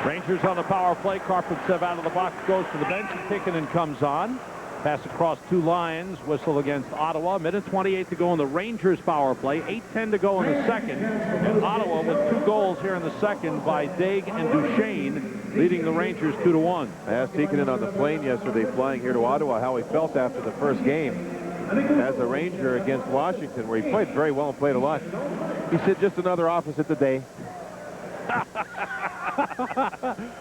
A: Rangers on the power play. Karputsev out of the box, goes to the bench, and Tikkanen comes on. Pass across 2 lines, whistle against Ottawa. Minute 28 to go in the Rangers power play. 8:10 to go in the second. And Ottawa with 2 goals here in the second by Daig and Duchesne, leading the Rangers 2-1.
B: I asked Tikkanen on the plane yesterday flying here to Ottawa how he felt after the first game as a Ranger against Washington, where he played very well and played a lot. He said, just another office at the day.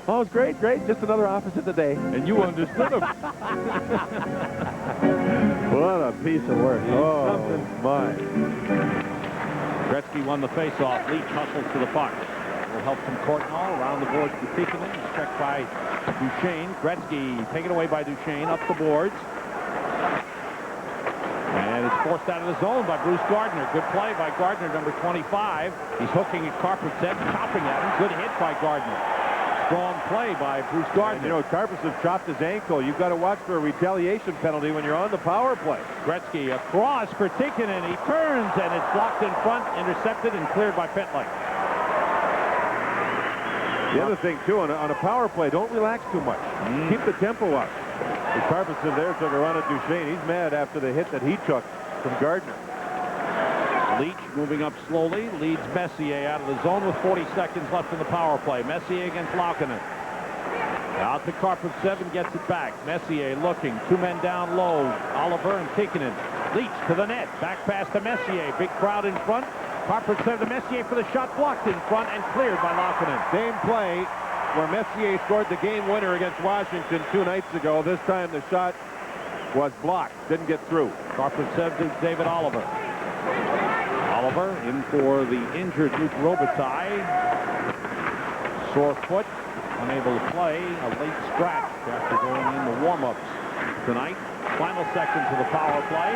B: Oh, it's great, just another office at the day.
A: And you understood him.
B: What a piece of work. Oh, my.
A: Gretzky won the faceoff. Leach hustles to the puck. Will help from Courtnall around the boards to Tikkanen. He's checked by Duchesne. Gretzky taken away by Duchesne up the boards. And it's forced out of the zone by Bruce Gardner. Good play by Gardner, number 25. He's hooking at Karputsev, chopping at him. Good hit by Gardner. Strong play by Bruce Gardner.
B: And, you know, Karputsev chopped his ankle. You've got to watch for a retaliation penalty when you're on the power play.
A: Gretzky across for Tikkanen. He turns, and it's blocked in front, intercepted, and cleared by Pitlick.
B: The other thing, too, on a power play, don't relax too much. Keep the tempo up. The Karputsev there took a run at Duchesne. He's mad after the hit that he took from Gardner.
A: Leach moving up slowly, leads Messier out of the zone with 40 seconds left in the power play. Messier against Laukkanen. Out to Karputsev and gets it back. Messier looking, 2 men down low. Oliver and Tikkanen. Leach to the net, back pass to Messier. Big crowd in front. Karputsev to Messier for the shot, blocked in front and cleared by Laukkanen.
B: Same play where Messier scored the game winner against Washington 2 nights ago. This time the shot was blocked. Didn't get through.
A: Karputsev to David Oliver. Oliver in for the injured Luke Robitaille. Sore foot, unable to play. A late scratch after going in the warm-ups tonight. Final seconds of the power play.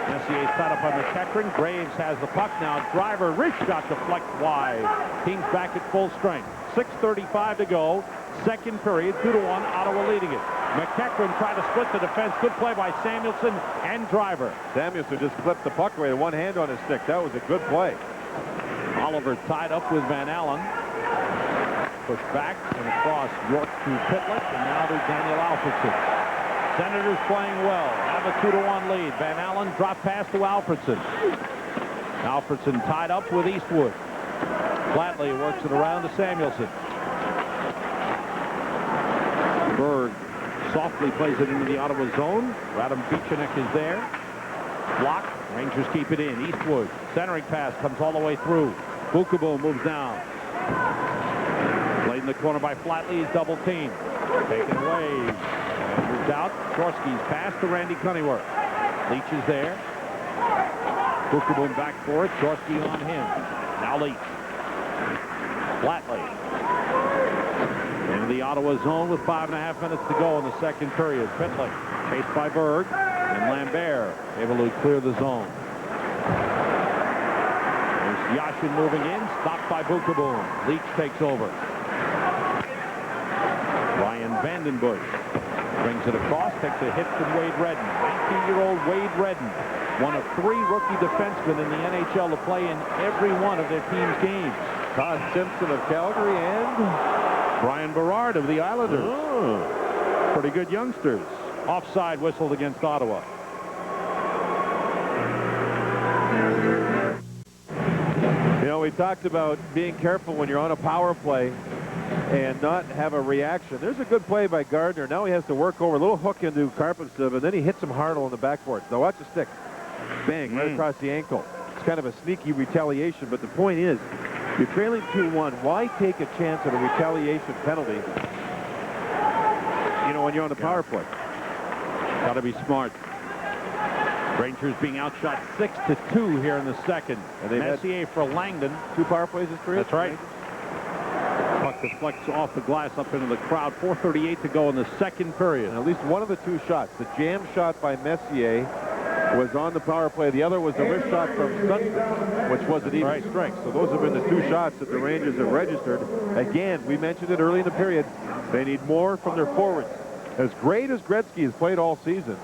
A: Messier set up on McEachran. Graves has the puck now. Driver, wrist shot deflect wide. Team's back at full strength. 6:35 to go. Second period, 2-1. Ottawa leading it. McEachran tried to split the defense. Good play by Samuelsson and Driver.
B: Samuelsson just flipped the puck away with 1 hand on his stick. That was a good play.
A: Oliver tied up with Van Allen. Pushed back and across York to Pitlick, and now to Daniel Alfredsson. Senators playing well. Have a 2-1 lead. Van Allen drop pass to Alfredsson. Alfredsson tied up with Eastwood. Flatley works it around to Samuelsson. Berg softly plays it into the Ottawa zone. Radim Bichanek is there. Block. Rangers keep it in. Eastwood. Centering pass comes all the way through. Bukubo moves down. Played in the corner by Flatley. He's double teamed. Taken away. And moved out. Shorsky's pass to Randy Cunningworth. Leach is there. Bukubo back for it. Shorsky on him. Now Leach. Flatley. Into the Ottawa zone with 5.5 minutes to go in the second period. Pitlick chased by Berg. And Lambert able to clear the zone. There's Yashin moving in. Stopped by Bukaboom. Leach takes over. Ryan Vandenbush brings it across. Takes a hit from Wade Redden. 19-year-old Wade Redden. One of 3 rookie defensemen in the NHL to play in every one of their team's games.
B: Todd Simpson of Calgary and
A: Brian Berard of the Islanders.
B: oh,
A: Pretty good youngsters. Offside whistled against Ottawa.
B: you know, we talked about being careful when you're on a power play and not have a reaction. There's a good play by Gardner. Now he has to work over a little hook into Karpovtsev, and then he hits him hard on the backboard. Now watch the stick. Bang, right across the ankle. It's kind of a sneaky retaliation, but the point is, you're trailing 2-1. Why take a chance at a retaliation penalty, you know, when you're on the power play?
A: Got to be smart. Rangers being outshot 6-2 here in the second.
B: And they've had
A: Messier for Langdon.
B: 2 power plays this period?
A: That's right. Puck deflects off the glass up into the crowd. 4:38 to go in the second period.
B: And at least one of the 2 shots, the jam shot by Messier, was on the power play. The other was the wrist shot from Sundqvist, which was at even strength. So those have been the 2 shots that the Rangers have registered. Again, we mentioned it early in the period. They need more from their forwards. As great as Gretzky has played all season,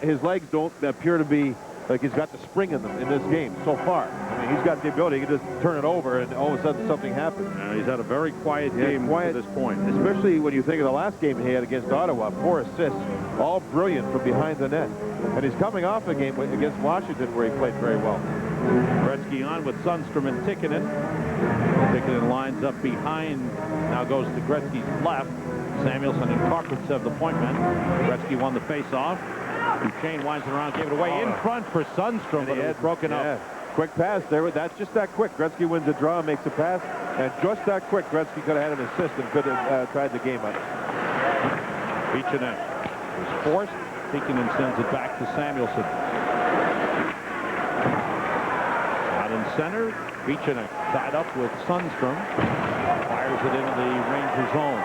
B: his legs don't appear to be like he's got the spring in them in this game so far. I mean, he's got the ability. He can just turn it over, and all of a sudden something happens.
A: He's had a very quiet game to this point.
B: Especially when you think of the last game he had against Ottawa. 4 assists, all brilliant from behind the net. And he's coming off a game against Washington where he played very well.
A: Gretzky on with Sundstrom and Tikkanen. Tikkanen lines up behind. Now goes to Gretzky's left. Samuelson and Karpovtsev, the point men. Gretzky won the face-off. Duchesne winds it around, gave it away in front for Sundstrom, but it was broken up.
B: Quick pass there. That's just that quick. Gretzky wins a draw, makes a pass, and just that quick, Gretzky could have had an assist and could have tied the game up.
A: Beachenek was forced. Tikkanen sends it back to Samuelson. Out in center, Beachenek tied up with Sundstrom. Fires it into the Ranger zone.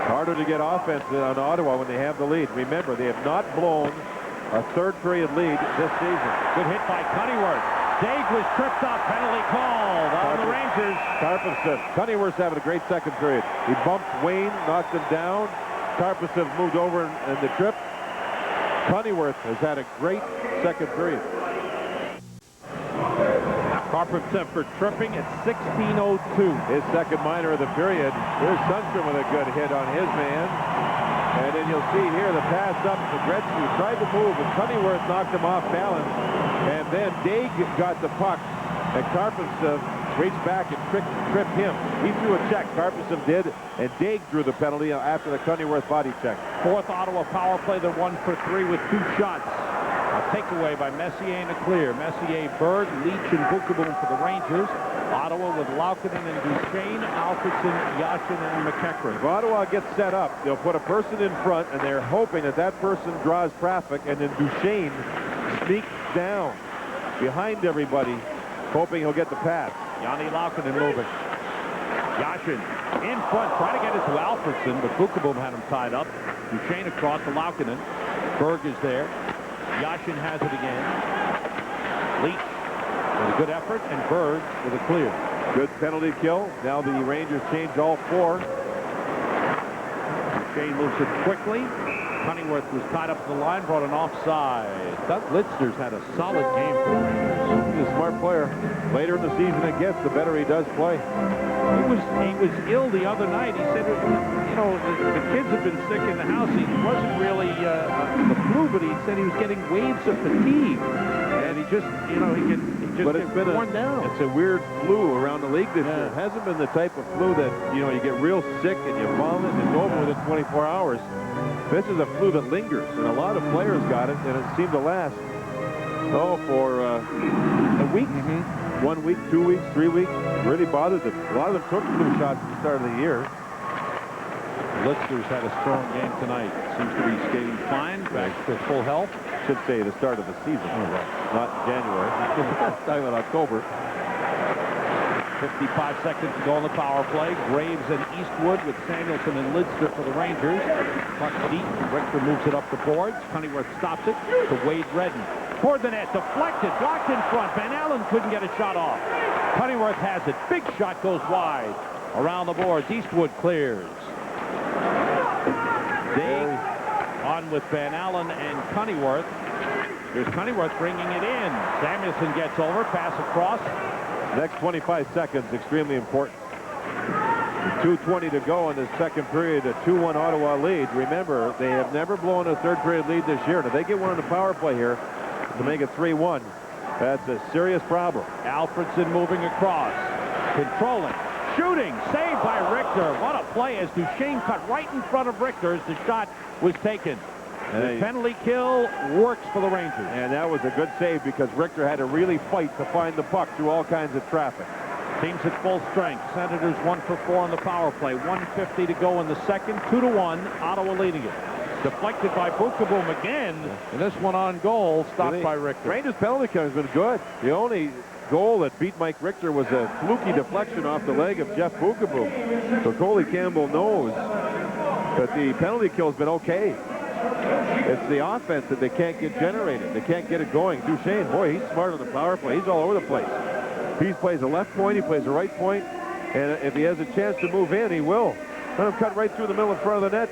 B: Harder to get offense on Ottawa when they have the lead. Remember, they have not blown a 3rd period lead this season.
A: Good hit by Cunninghurst. Dave was tripped up. Penalty called on the Rangers.
B: Karpovtsev. Cunninghurst having a great second period. He bumped Wayne, knocked him down. Karpovtsev moved over in the trip. Cunninghurst has had a great second period.
A: Karpovtsev for tripping at 16:02.
B: His second minor of the period. Here's Sundstrom with a good hit on his man. And then you'll see here the pass up to Gretzky. He tried to move, and Cunninghurst knocked him off balance. And then Daig got the puck, and Karpovtsev reached back and tripped him. He threw a check. Karpovtsev did, and Daig drew the penalty after the Cunninghurst body check.
A: 4th Ottawa power play. They're 1 for 3 with 2 shots. A takeaway by Messier in the clear. Messier, Berg, Leach, and Bukaboom for the Rangers. Ottawa with Laukkanen and Duchesne, Alfredson, Yashin, and McEachran.
B: If Ottawa gets set up, they'll put a person in front, and they're hoping that that person draws traffic, and then Duchesne sneaks down behind everybody, hoping he'll get the pass.
A: Yanni Laukkanen moving. Yashin in front, trying to get it to Alfredson, but Bukaboom had him tied up. Duchesne across to Laukkanen. Berg is there. Yashin has it again. Leach with a good effort, and Berg with a clear.
B: Good penalty kill. Now the Rangers change all 4.
A: Duchesne moves it quickly. Cunninghurst was tied up to the line, brought an offside. Doug Litzner's had a solid game for the Rangers.
B: He's a smart player. Later in the season it gets, the better he does play.
A: He was ill the other night. He said, you know, the kids have been sick in the house. He wasn't really the flu, but he said he was getting waves of fatigue. And he just, you know, he just
B: but it's been
A: worn down.
B: It's a weird flu around the league this year. It hasn't been the type of flu that, you know, you get real sick and you vomit and it's over within 24 hours. This is a flu that lingers, and a lot of players got it, and it seemed to last, for a week. 1 week, 2 weeks, 3 weeks. Really bothered them. A lot of them took flu shots at the start of the year.
A: Litzner's had a strong game tonight. Seems to be skating fine, back to full health.
B: Should say the start of the season, not January. Talking about October.
A: 55 seconds to go on the power play. Graves and Eastwood with Samuelson and Lidster for the Rangers. Puck deep. Richter moves it up the boards. Cunneyworth stops it to Wade Redden. Toward the net, deflected, blocked in front. Van Allen couldn't get a shot off. Cunneyworth has it. Big shot goes wide. Around the boards, Eastwood clears. Day on with Van Allen and Cunneyworth. Here's Cunneyworth bringing it in. Samuelson gets over, pass across.
B: Next 25 seconds, extremely important. 2:20 to go in the second period, a 2-1 Ottawa lead. Remember, they have never blown a third period lead this year. If they get one on the power play here to make it 3-1, that's a serious problem.
A: Alfredson moving across, controlling, shooting, saved by Richter. What a play as Duchesne cut right in front of Richter as the shot was taken. The penalty kill works for the Rangers.
B: And that was a good save because Richter had to really fight to find the puck through all kinds of traffic.
A: Teams at full strength. Senators 1 for 4 on the power play. 1:50 to go in the second. 2-1. Ottawa leading it. Deflected by Bukaboom again. And this one on goal, stopped by Richter.
B: Rangers penalty kill has been good. The only goal that beat Mike Richter was a fluky deflection off the leg of Jeff Bukaboom. So Coley Campbell knows that the penalty kill has been okay. It's the offense that they can't get generated. They can't get it going. Duchesne, boy, he's smart on the power play. He's all over the place. He plays a left point, he plays a right point, and if he has a chance to move in, he will. Let him cut right through the middle in front of the net,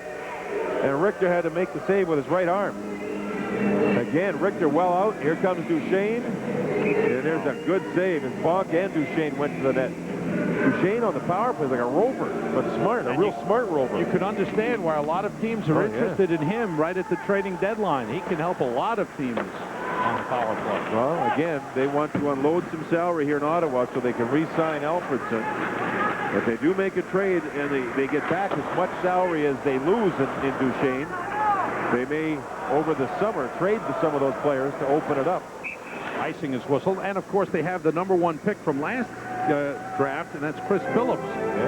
B: and Richter had to make the save with his right arm. Again, Richter well out. Here comes Duchesne, and there's a good save, and Bonk and Duchesne went to the net. Duchesne on the power play is like a rover, but smart, a real smart rover.
A: You can understand why a lot of teams are interested in him right at the trading deadline. He can help a lot of teams on the power play.
B: Well, again, they want to unload some salary here in Ottawa so they can re-sign Alfredson. If they do make a trade and they get back as much salary as they lose in Duchesne, they may, over the summer, trade to some of those players to open it up.
A: Icing is whistled, and of course they have the #1 pick from last draft, and that's Chris Phillips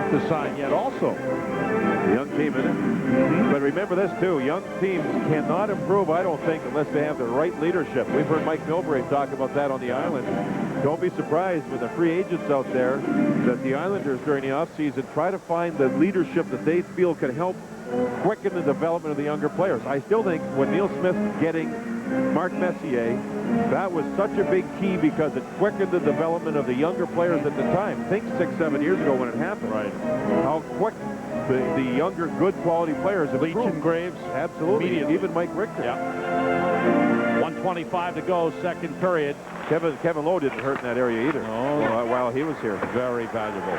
A: to sign yet also.
B: The young team in it. But remember this, too. Young teams cannot improve, I don't think, unless they have the right leadership. We've heard Mike Milbury talk about that on the island. Don't be surprised with the free agents out there that the Islanders during the offseason try to find the leadership that they feel can help quicken the development of the younger players. I still think when Neil Smith getting Mark Messier, that was such a big key because it quickened the development of the younger players at the time. Think 6-7 years ago when it happened.
A: Right.
B: How quick the younger, good quality players have
A: Leach
B: improved.
A: and Graves.
B: Absolutely. Even Mike Richter.
A: Yeah. 1:25 to go, second period.
B: Kevin Lowe didn't hurt in that area either. While he was here.
A: Very valuable.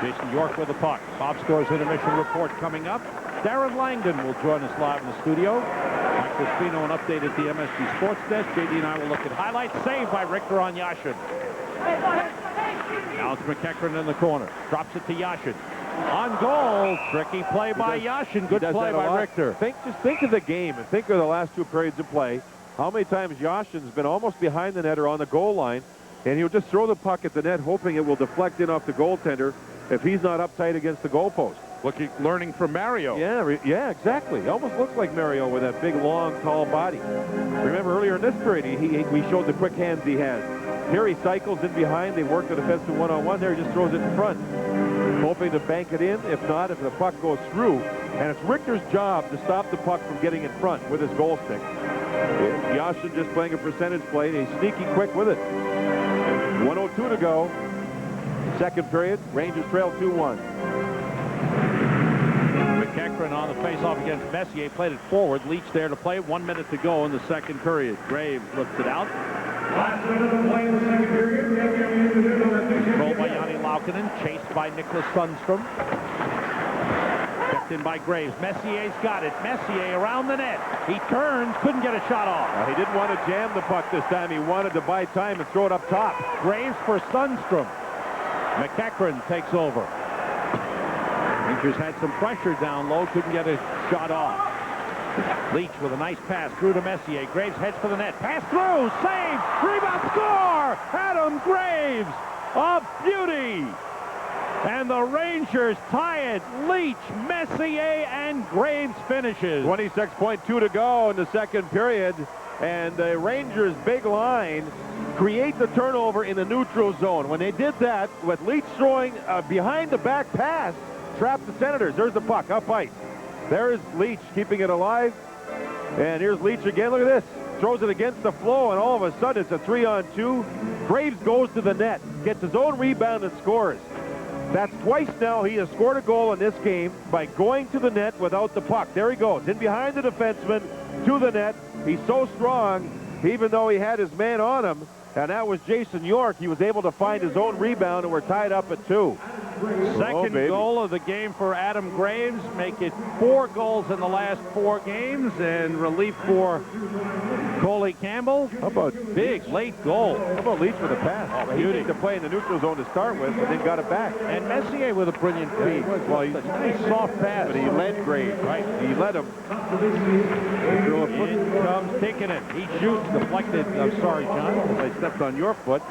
A: Jason York with the puck. Bob Score's intermission report coming up. Darren Langdon will join us live in the studio. Mike Crispino, an update at the MSG Sports Desk. JD and I will look at highlights. Saved by Richter on Yashin. Alex McEachran in the corner. Drops it to Yashin. On goal. Tricky play by Yashin. Good play by Richter.
B: Just think of the game and think of the last 2 periods of play. How many times Yashin's been almost behind the net or on the goal line, and he'll just throw the puck at the net hoping it will deflect in off the goaltender if he's not uptight against the goalpost.
A: Learning from Mario.
B: Yeah, exactly. He almost looks like Mario with that big, long, tall body. Remember earlier in this period, we showed the quick hands he has. Here he cycles in behind. They work the defensive one-on-one. There he just throws it in front, hoping to bank it in. If not, if the puck goes through. And it's Richter's job to stop the puck from getting in front with his goal stick. Yashin just playing a percentage play, and he's sneaky quick with it. 1:02 to go. Second period. Rangers trail 2-1.
A: McEachran on the face-off against Messier. Played it forward. Leach there to play. 1 minute to go in the second period. Graves lifts it out.
F: Last minute of play in the second period.
A: Controlled by Yanni Laukkanen. Chased by Nicholas Sundstrom. Kept in by Graves. Messier's got it. Messier around the net. He turns. Couldn't get a shot off.
B: He didn't want to jam the puck this time. He wanted to buy time and throw it up top.
A: Graves for Sundstrom. McEachran takes over. Rangers had some pressure down low. Couldn't get a shot off. Leach with a nice pass through to Messier. Graves heads for the net. Pass through. Save. Rebound. Score. Adam Graves. A beauty. And the Rangers tie it. Leach, Messier, and Graves finishes.
B: 26.2 to go in the second period. and the Rangers' big line create the turnover in the neutral zone. When they did that, with Leach throwing behind the back pass, trapped the Senators. There's the puck, up ice. There's Leach keeping it alive. And here's Leach again. Look at this. Throws it against the flow, and all of a sudden it's a 3-on-2. Graves goes to the net, gets his own rebound, and scores. That's twice now he has scored a goal in this game by going to the net without the puck. There he goes, in behind the defenseman, to the net. He's so strong, even though he had his man on him, and that was Jason York. He was able to find his own rebound, and we're tied up at 2.
A: Second goal of the game for Adam Graves. Make it 4 goals in the last 4 games, and relief for Coley Campbell.
B: How about
A: big late goal?
B: How about Leach with a pass?
A: Oh,
B: he needed to play in the neutral zone to start with, but then got it back.
A: And Messier with a brilliant feed.
B: Well, he's
A: a nice soft pass.
B: But he led Graves, right? He led him.
A: In comes taking it. He shoots, deflected. I'm sorry, John.
B: I stepped on your foot.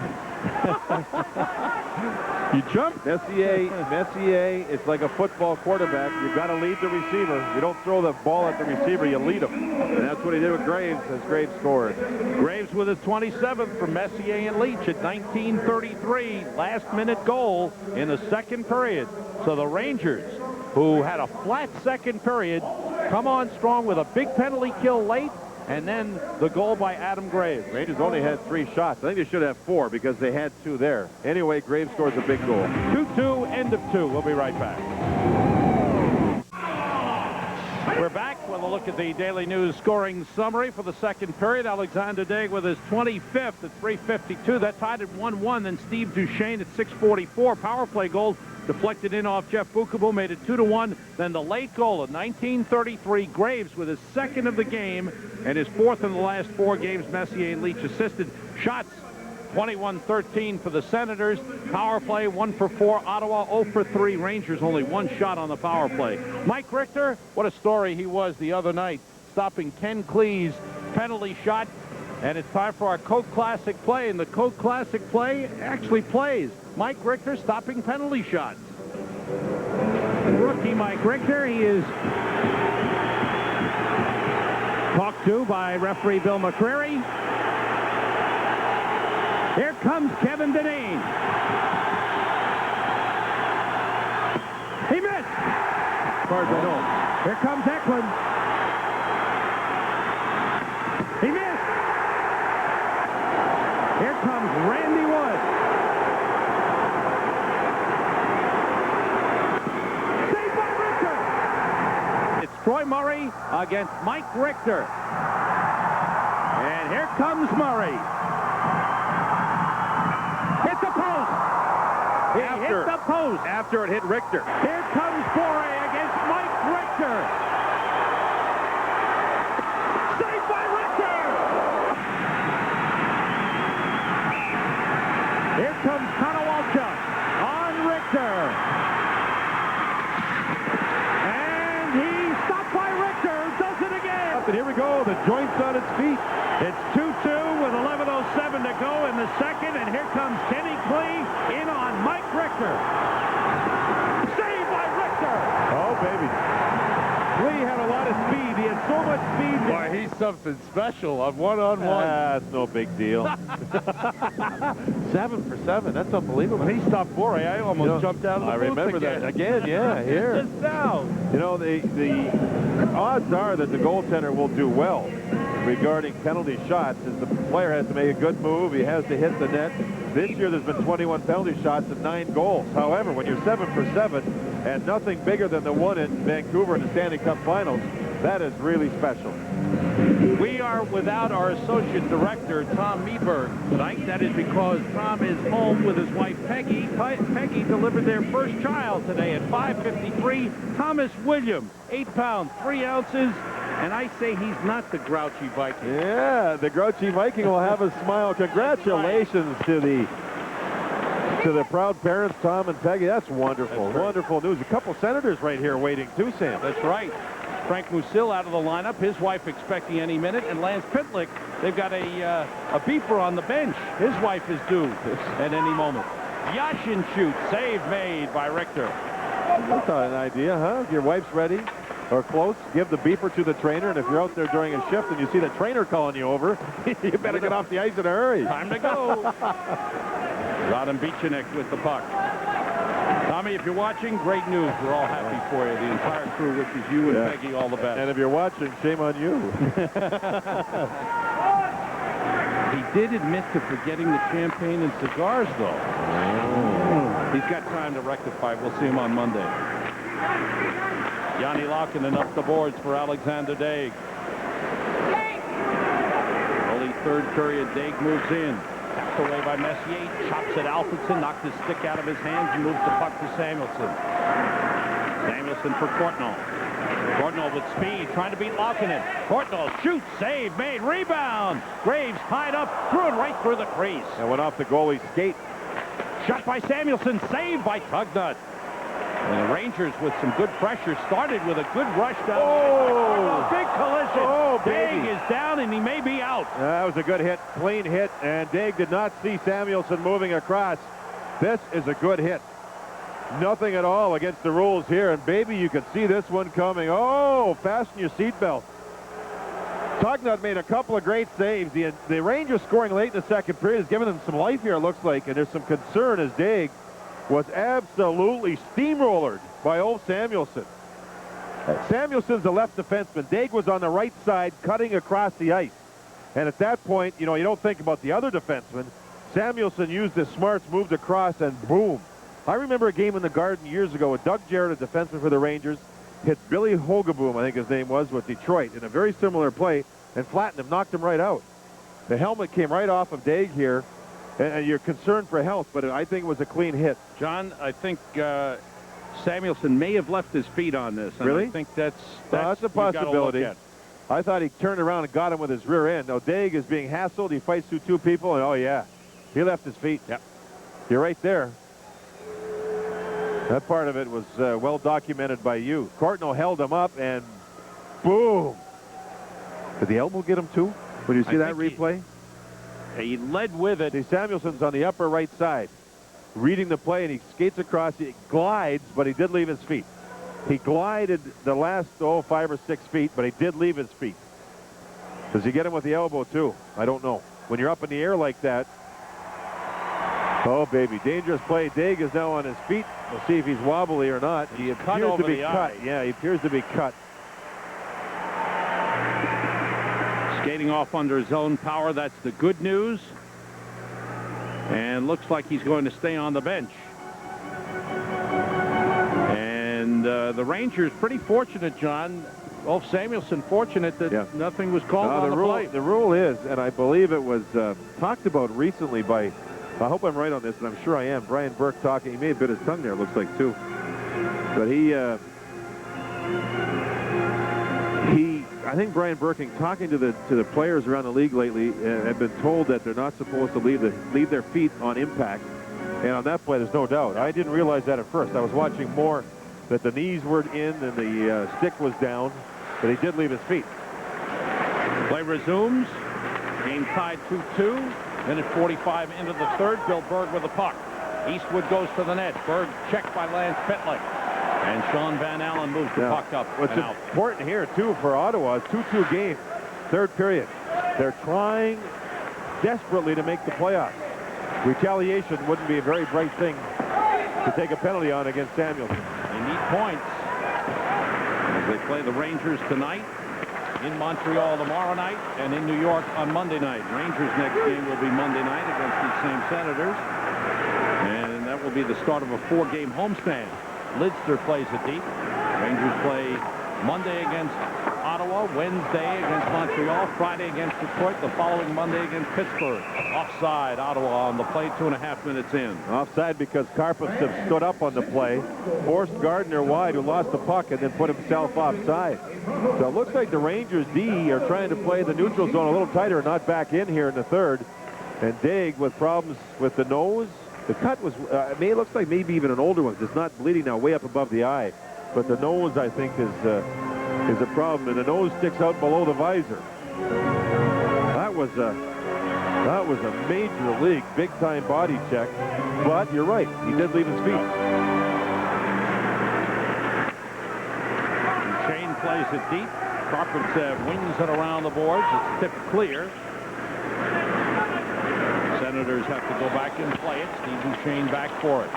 A: You jumped.
B: Messier, it's like a football quarterback. You got to lead the receiver. You don't throw the ball at the receiver, you lead him. And that's what he did with Graves as Graves scored.
A: Graves with his 27th from Messier and Leach at 19:33. Last-minute goal in the second period. So the Rangers, who had a flat second period, come on strong with a big penalty kill late, and then the goal by Adam Graves.
B: Rangers only had 3 shots. I think they should have 4 because they had 2 there. Anyway, Graves scores a big goal.
A: 2-2, end of 2. We'll be right back. We're back with a look at the Daily News scoring summary for the second period. Alexander Daig with his 25th at 3:52. That tied at 1-1. Then Steve Duchesne at 6:44. Power play goal deflected in off Jeff Bukabu, made it 2-1. Then the late goal at 19:33. Graves with his second of the game and his 4th in the last 4 games. Messier and Leach assisted. Shots 21-13 for the Senators. Power play 1 for 4. Ottawa 0 for 3. Rangers only 1 shot on the power play. Mike Richter, what a story he was the other night, stopping Ken Klee's penalty shot. And it's time for our Coke Classic play, and the Coke Classic play actually plays. Mike Richter stopping penalty shots. Rookie Mike Richter, he is talked to by referee Bill McCreary. Here comes Kevin Dineen. He missed.
B: As far as I know.
A: Here comes Eklund. He missed. Here comes Randy Wood. Saved by Richter. It's Troy Murray against Mike Richter. And here comes Murray. Hit the post. He hit the post.
B: After it hit Richter.
A: Here comes Boré against Mike Richter. Saved by Richter. Here comes Konowalchuk on Richter. And he stopped by Richter. Does it again.
B: And here we go. The joint's on its feet.
A: It's 2-2 with 11:07 to go in the second. And here comes Kenny Klee in on Mike Richter. Saved by Richter.
B: Oh, baby. Klee had a lot of speed. He had so much speed.
G: Boy, he's something special on one-on-one.
B: That's no big deal.
G: 7 for 7. That's unbelievable.
A: When he stopped Boré, I almost jumped out of the
B: I
A: booth
B: remember
A: again.
B: that. Again, yeah, here.
A: Just now.
B: You know, the odds are that the goaltender will do well regarding penalty shots, as the player has to make a good move. He has to hit the net. This year there's been 21 penalty shots and 9 goals. However, when you're 7 for 7 and nothing bigger than the one in Vancouver in the Stanley Cup Finals, that is really special.
A: We are without our associate director, Tom Meberg, tonight. That is because Tom is home with his wife, Peggy. Peggy delivered their first child today at 5:53. Thomas Williams, 8 pounds, 3 ounces. And I say he's not the grouchy Viking.
B: Yeah, the grouchy Viking will have a smile. Congratulations to the proud parents, Tom and Peggy. That's wonderful.
A: That's
B: wonderful news. A couple Senators right here waiting too, Sam.
A: That's right. Frank Musil out of the lineup. His wife expecting any minute. And Lance Pitlick, they've got a beeper on the bench. His wife is due at any moment. Yashin shoots. Save made by Richter.
B: That's not an idea, huh? Your wife's ready. or close, give the beeper to the trainer, and if you're out there during a shift and you see the trainer calling you over, you better get off the ice in a hurry.
A: Time to go. Radim Bichanek with the puck. Tommy, if you're watching, great news. We're all happy for you. The entire crew wishes you and Peggy all the best.
B: And if you're watching, shame on you.
A: He did admit to forgetting the champagne and cigars, though. He's got time to rectify. We'll see him on Monday. Yanni Laukkanen up the boards for Alexander Daig. Early third period, Daig moves in. Tapped away by Messier. Chops at Alfredson. Knocked his stick out of his hands and moves the puck to Samuelson. Samuelson for Courtnall. Courtnall with speed, trying to beat Laukkanen. Courtnall shoots, save, made, rebound. Graves tied up, threw it right through the crease.
B: And went off the goalie's skate.
A: Shot by Samuelson, saved by Tugnut. And the Rangers with some good pressure started with a good rush down.
B: Oh!
A: Big collision.
B: Oh,
A: Daig
B: baby.
A: is down and he may be out.
B: That was a good hit, clean hit, and Daig did not see Samuelson moving across. This is a good hit. Nothing at all against the rules here, and baby, you could see this one coming. Oh, fasten your seatbelt. Tugnut made a couple of great saves. The Rangers scoring late in the second period has given them some life here, it looks like, and there's some concern as Daig was absolutely steamrollered by old Samuelson. Samuelson's a left defenseman. Daig was on the right side, cutting across the ice. And at that point, you know, you don't think about the other defenseman. Samuelson used his smarts, moved across, and boom. I remember a game in the Garden years ago with Doug Jarrett, a defenseman for the Rangers, hit Billy Hogaboom, I think his name was, with Detroit in a very similar play, and flattened him, knocked him right out. The helmet came right off of Daig here, and you're concerned for health, but I think it was a clean hit.
A: John, I think Samuelson may have left his feet on this. And
B: Really?
A: I think that's
B: a
A: you gotta
B: possibility.
A: look at.
B: I thought he turned around and got him with his rear end. Now, Daig is being hassled. He fights through two people, and oh, yeah, he left his feet.
A: Yep.
B: You're right there. That part of it was well documented by you. Courtnall held him up, and boom. Did the elbow get him, too? When you see that replay?
A: He led with it.
B: See, Samuelson's on the upper right side, reading the play, and he skates across. He glides, but he did leave his feet. He glided the last, 5 or 6 feet, but he did leave his feet. Does he get him with the elbow, too? I don't know. When you're up in the air like that, oh, baby, dangerous play. Daig is now on his feet. We'll see if he's wobbly or not. He appears to be cut. Yeah, he appears to be cut.
A: Skating off under his own power. That's the good news. And looks like he's going to stay on the bench. And the Rangers pretty fortunate, John. Ulf Samuelson fortunate that nothing was called on the play.
B: The rule is, and I believe it was talked about recently by, I hope I'm right on this, and I'm sure I am, Brian Burke talking. He may have bit his tongue there, it looks like, too. But I think Brian Burking, talking to the players around the league lately, have been told that they're not supposed to leave their feet on impact. And on that play, there's no doubt. I didn't realize that at first. I was watching more that the knees were in and the stick was down, but he did leave his feet.
A: Play resumes. Game tied 2-2. Minute 45 into the third. Bill Berg with the puck. Eastwood goes to the net. Berg checked by Lance Pitlick. And Sean Van Allen moves the puck up
B: What's
A: and out.
B: important here, too, for Ottawa is 2-2 game, third period. They're trying desperately to make the playoffs. Retaliation wouldn't be a very bright thing to take a penalty on against Samuelson.
A: They need points as they play the Rangers tonight, in Montreal tomorrow night, and in New York on Monday night. Rangers' next game will be Monday night against these same Senators. And that will be the start of a 4-game homestand. Lidster plays it deep. Rangers play Monday against Ottawa, Wednesday against Montreal, Friday against Detroit, the following Monday against Pittsburgh. Offside, Ottawa on the play, 2.5 minutes in.
B: Offside because Karpus have stood up on the play, forced Gardner wide, who lost the puck, and then put himself offside. So it looks like the Rangers D are trying to play the neutral zone a little tighter, not back in here in the third. And Daig with problems with the nose. The cut was, it looks like maybe even an older one. It's not bleeding now, way up above the eye. But the nose, I think, is a problem, and the nose sticks out below the visor. That was a major league, big-time body check. But you're right, he did leave his feet.
A: Chain plays it deep. Karpovtsev wings it around the boards. It's tipped clear. Senators have to go back and play it. Steve Duchesne back for it.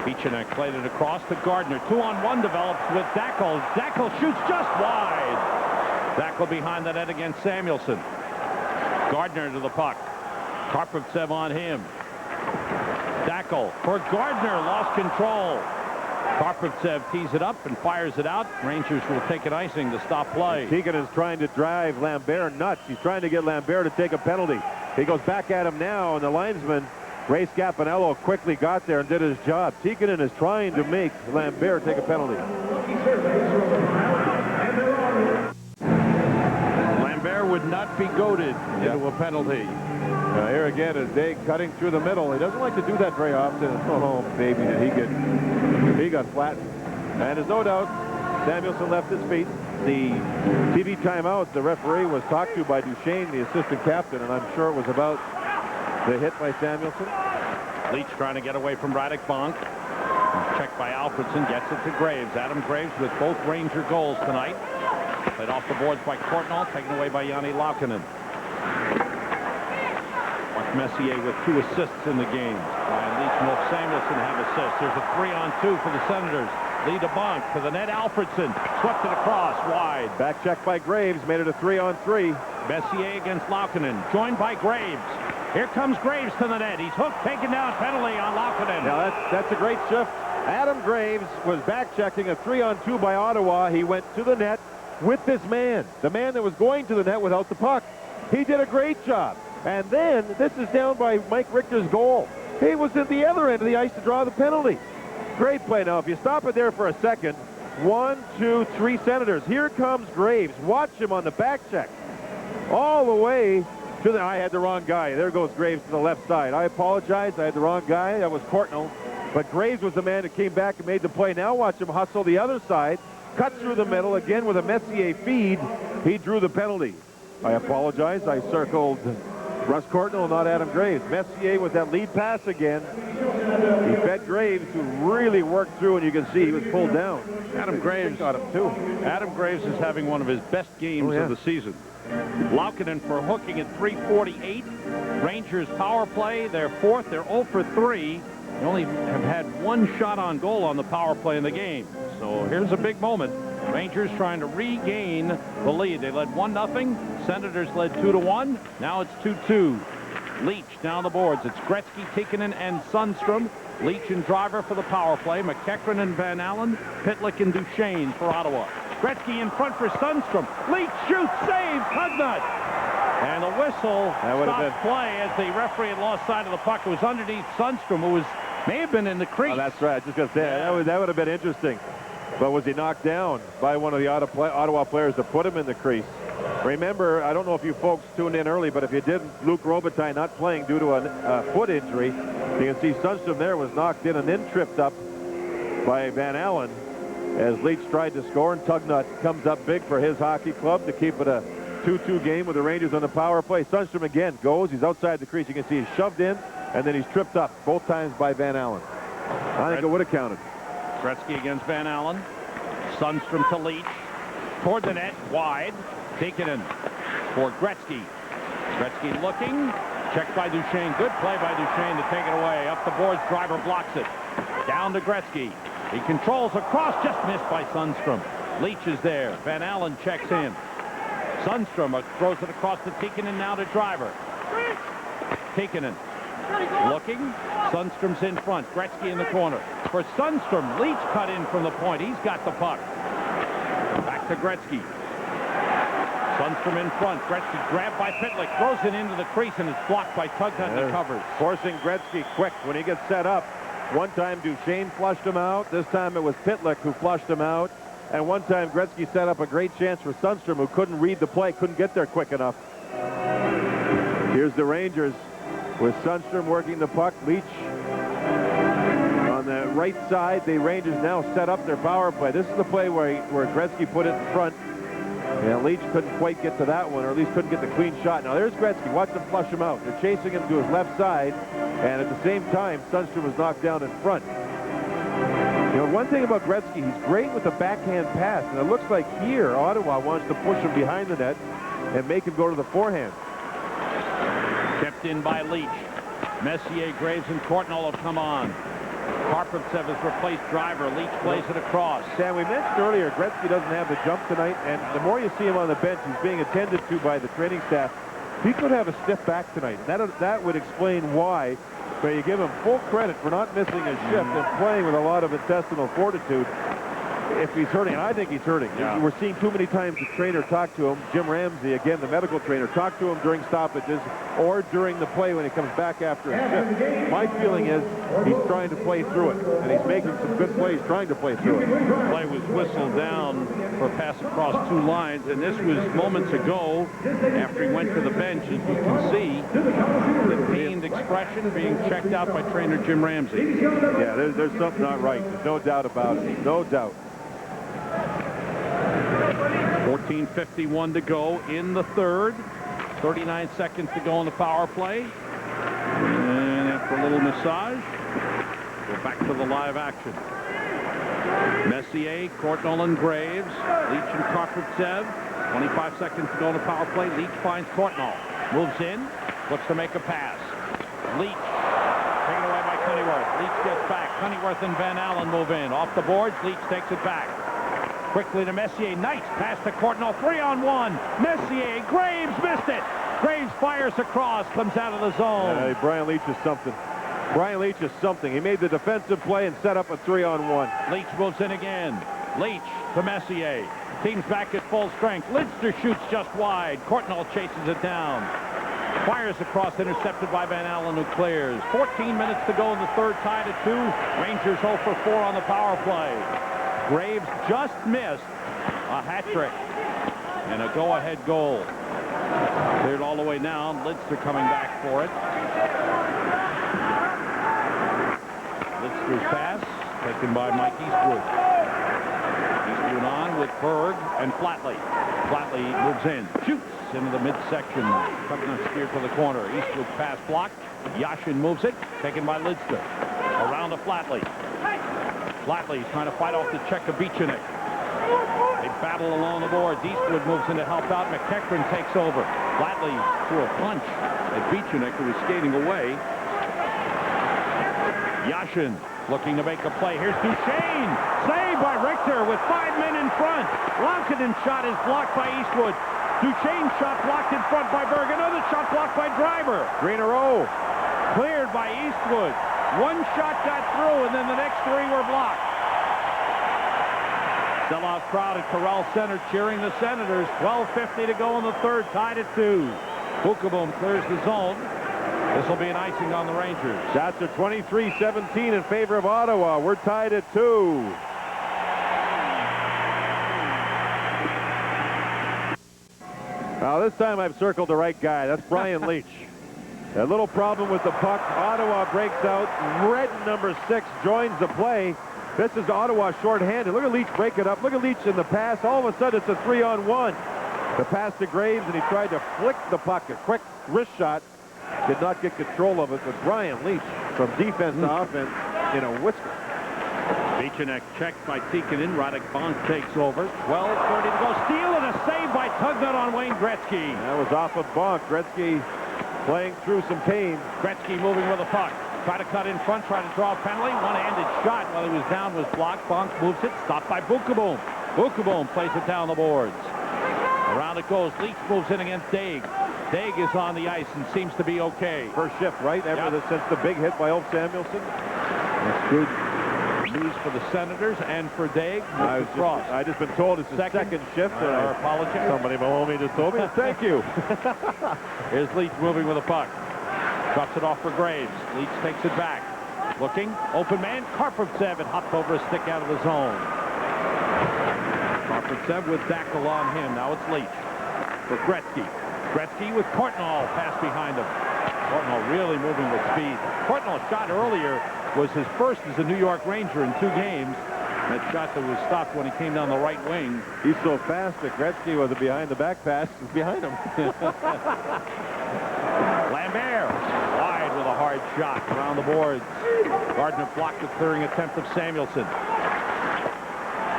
A: Peachenek played it across to Gardner. 2-on-1 develops with Dackel. Dackel shoots just wide. Dackel behind the net against Samuelson. Gardner to the puck. Karpovtsev on him. Dackel for Gardner. Lost control. Karpovtsev tees it up and fires it out. Rangers will take an icing to stop play.
B: Keegan is trying to drive Lambert nuts. He's trying to get Lambert to take a penalty. He goes back at him now, and the linesman, Ray Scapanello, quickly got there and did his job. Tikkanen is trying to make Lambert take a penalty.
A: Lambert would not be goaded into a penalty.
B: Here again is Day cutting through the middle. He doesn't like to do that very often. Oh, baby, did he got flattened. And there's no doubt Samuelson left his feet. The TV timeout, the referee was talked to by Duchesne, the assistant captain, and I'm sure it was about the hit by Samuelson.
A: Leach trying to get away from Radek Bonk. Checked by Alfredson, gets it to Graves. Adam Graves with both Ranger goals tonight. Played off the boards by Courtnall, taken away by Jani Laukkanen. Mark Messier with 2 assists in the game. Ryan Leach and Wolf Samuelson have assists. There's a 3-on-2 for the Senators. Lead to Bonk to the net. Alfredson swept it across wide.
B: Back check by Graves, made it a 3-on-3.
A: Messier against Laukkanen, joined by Graves. Here comes Graves to the net. He's hooked, taken down, penalty on Laukkanen.
B: Now that's a great shift. Adam Graves was back checking a 3-on-2 by Ottawa. He went to the net with this man, the man that was going to the net without the puck. He did a great job. And then this is down by Mike Richter's goal. He was at the other end of the ice to draw the penalty. Great play. Now, if you stop it there for a second, 1, 2, 3 Senators. Here comes Graves. Watch him on the back check. All the way to the... I had the wrong guy. There goes Graves to the left side. I apologize. I had the wrong guy. That was Courtnall. But Graves was the man that came back and made the play. Now watch him hustle the other side. Cut through the middle. Again with a Messier feed. He drew the penalty. I apologize. I circled Russ Courtnall, not Adam Graves. Messier with that lead pass again. He fed Graves, who really worked through, and you can see he was pulled down.
A: Adam Graves got him too. Adam Graves is having one of his best games of the season. Laukkanen for hooking at 3:48. Rangers power play. They're 4th. They're 0 for 3. They only have had 1 shot on goal on the power play in the game. So here's a big moment. Rangers trying to regain the lead. They led 1-0. Senators led 2-1. Now it's 2-2. Leach down the boards. It's Gretzky, Tikkanen, and Sundstrom. Leach and Driver for the power play. McEachran and Van Allen. Pitlick and Duchesne for Ottawa. Gretzky in front for Sundstrom. Leach shoots, saves, Tugnut. And the whistle stopped play as the referee had lost sight of the puck. It was underneath Sundstrom, who may have been in the crease.
B: Oh, that's right. Just going to say, that would have been interesting. But was he knocked down by one of the Ottawa players to put him in the crease? Remember, I don't know if you folks tuned in early, but if you didn't, Luke Robitaille not playing due to a foot injury. You can see Sundstrom there was knocked in and then tripped up by Van Allen as Leach tried to score, and Tugnut comes up big for his hockey club to keep it a 2-2 game with the Rangers on the power play. Sundstrom again goes. He's outside the crease. You can see he's shoved in, and then he's tripped up both times by Van Allen. I think it would have counted.
A: Gretzky against Van Allen. Sundstrom to Leach. Toward the net, wide. Tikkanen for Gretzky. Gretzky looking. Checked by Duchesne. Good play by Duchesne to take it away. Up the boards, Driver blocks it. Down to Gretzky. He controls across, just missed by Sundstrom. Leach is there. Van Allen checks in. Sundstrom throws it across to Tikkanen, now to Driver. Tikkanen looking. Sundstrom's in front. Gretzky in the corner. For Sundstrom, Leach cut in from the point. He's got the puck. Back to Gretzky. Sundstrom in front. Gretzky grabbed by Pitlick. Throws it into the crease, and it's blocked by Tugnut and covers.
B: Forcing Gretzky quick when he gets set up. One time Duchesne flushed him out. This time it was Pitlick who flushed him out. And one time Gretzky set up a great chance for Sundstrom, who couldn't read the play, couldn't get there quick enough. Here's the Rangers with Sundstrom working the puck. Leach on the right side. The Rangers now set up their power play. This is the play where Gretzky put it in front. And Leach couldn't quite get to that one, or at least couldn't get the clean shot. Now there's Gretzky. Watch them flush him out. They're chasing him to his left side. And at the same time, Sundstrom was knocked down in front. You know, one thing about Gretzky, he's great with the backhand pass, and it looks like here Ottawa wants to push him behind the net and make him go to the forehand.
A: Kept in by Leach. Messier, Graves, and Courtnall have come on. Karpovtsev has replaced Driver. Leach plays it across.
B: Sam, we mentioned earlier Gretzky doesn't have the jump tonight, and the more you see him on the bench, he's being attended to by the training staff. He could have a stiff back tonight. That would explain why, but you give him full credit for not missing a shift and playing with a lot of intestinal fortitude. If he's hurting, and I think he's hurting.
A: Yeah.
B: We're seeing too many times the trainer talk to him. Jim Ramsey, again, the medical trainer, talk to him during stoppages or during the play when he comes back after a shift. My feeling is he's trying to play through it, and he's making some good plays trying to play through it.
A: The play was whistled down for a pass across 2 lines, and this was moments ago after he went to the bench. As you can see, the pained expression being checked out by trainer Jim Ramsey.
B: Yeah, there's something not right. There's no doubt about it. No doubt.
A: 14:51 to go in the third. 39 seconds to go on the power play. And after a little massage, we're back to the live action. Messier, Courtnall, and Graves. Leach and Karpovtsev. 25 seconds to go on the power play. Leach finds Courtnall. Moves in. Looks to make a pass. Leach. Taken away by Cunnyworth. Leach gets back. Cunnyworth and Van Allen move in. Off the boards. Leach takes it back. Quickly to Messier. Nice pass to Courtnall. 3-on-1. Messier. Graves missed it. Graves fires across. Comes out of the zone.
B: Brian Leach is something. Brian Leach is something. He made the defensive play and set up a 3-on-1.
A: Leach moves in again. Leach to Messier. Team's back at full strength. Lidster shoots just wide. Courtnall chases it down. Fires across, intercepted by Van Allen, who clears. 14 minutes to go in the third, tied at 2. Rangers 0 for 4 on the power play. Graves just missed a hat trick and a go-ahead goal. Cleared all the way down. Lidster coming back for it. Lidster's pass taken by Mike Eastwood. Eastwood on with Berg and Flatley. Flatley moves in, shoots into the midsection. Tuckner steered to the corner. Eastwood's pass blocked. Yashin moves it, taken by Lidster. Around to Flatley. Flatley's trying to fight off the check of Bichanek. They battle along the boards. Eastwood moves in to help out. McEachran takes over. Flatley threw a punch at Bichanek, who was skating away. Yashin looking to make a play. Here's Duchesne. Saved by Richter with 5 men in front. Lonkinen's shot is blocked by Eastwood. Duchesne's shot blocked in front by Berg. Another shot blocked by Driver.
B: 3 in a row.
A: Cleared by Eastwood. One shot got through, and then the next 3 were blocked. Sellout crowd at Corral Center cheering the Senators. 12:50 to go in the third, tied at 2. Bookeboom clears the zone. This will be an icing on the Rangers.
B: Shots are 23-17 in favor of Ottawa. We're tied at 2. Now this time I've circled the right guy. That's Brian Leach. A little problem with the puck. Ottawa breaks out. Red number 6 joins the play. This is Ottawa shorthanded. Look at Leach break it up. Look at Leach in the pass. All of a sudden it's a 3-on-1. The pass to Graves, and he tried to flick the puck. A quick wrist shot. Did not get control of it, but Brian Leach from defense to offense in a whisker.
A: Bichanek checked by Tikkanen. Radek Bonk takes over. 12:30 to go. Steal and a save by Tugnut on Wayne Gretzky.
B: That was off of Bonk. Gretzky playing through some pain.
A: Gretzky moving with the puck. Try to cut in front, try to draw a penalty. One-handed shot while he was down was blocked. Bonk moves it, stopped by Bookeboom. Bookeboom plays it down the boards. Around it goes. Leach moves in against Daig. Daig is on the ice and seems to be okay.
B: First shift, right? Since the big hit by Ulf Samuelsson.
A: That's good news for the Senators and for Daig.
B: I just been told it's the second shift.
A: I apologize.
B: Somebody below me just told me. Thank you.
A: Here's Leach moving with a puck. Drops it off for Graves. Leach takes it back. Looking. Open man. Karpovtsev. It hopped over a stick out of the zone. Karpovtsev with Dackel on him. Now it's Leach for Gretzky. Gretzky with Courtnall. Pass behind him. Courtnall really moving with speed. Courtnall's shot earlier was his first as a New York Ranger in 2 games. That shot that was stopped when he came down the right wing.
B: He's so fast that Gretzky was a behind-the-back pass. Is behind him.
A: Lambert wide with a hard shot around the boards. Gardner blocked the clearing attempt of Samuelsson.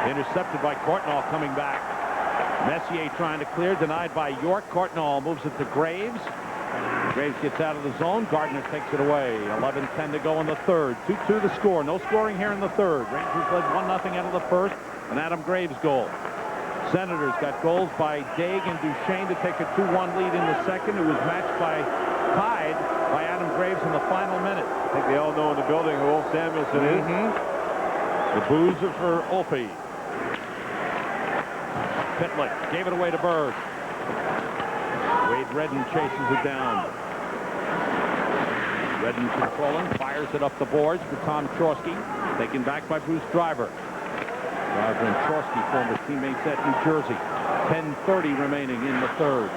A: Intercepted by Courtnall coming back. Messier trying to clear, denied by York. Courtnall moves it to Graves. Graves gets out of the zone. Gardner takes it away. 11:10 to go in the third. 2-2 the score. No scoring here in the third. Rangers led 1-0 out of the first. An Adam Graves goal. Senators got goals by Daig and Duchesne to take a 2-1 lead in the second. It was matched by tied by Adam Graves in the final minute.
B: I think they all know in the building who Ulf Samuelsson is.
A: The boos are for Ulfie. Pitlick gave it away to Berg. Wade Redden chases it down. Redden controlling, fires it up the boards for Tom Chorske. Taken back by Bruce Driver. Driver and Chorske, former teammates at New Jersey. 10:30 remaining in the third.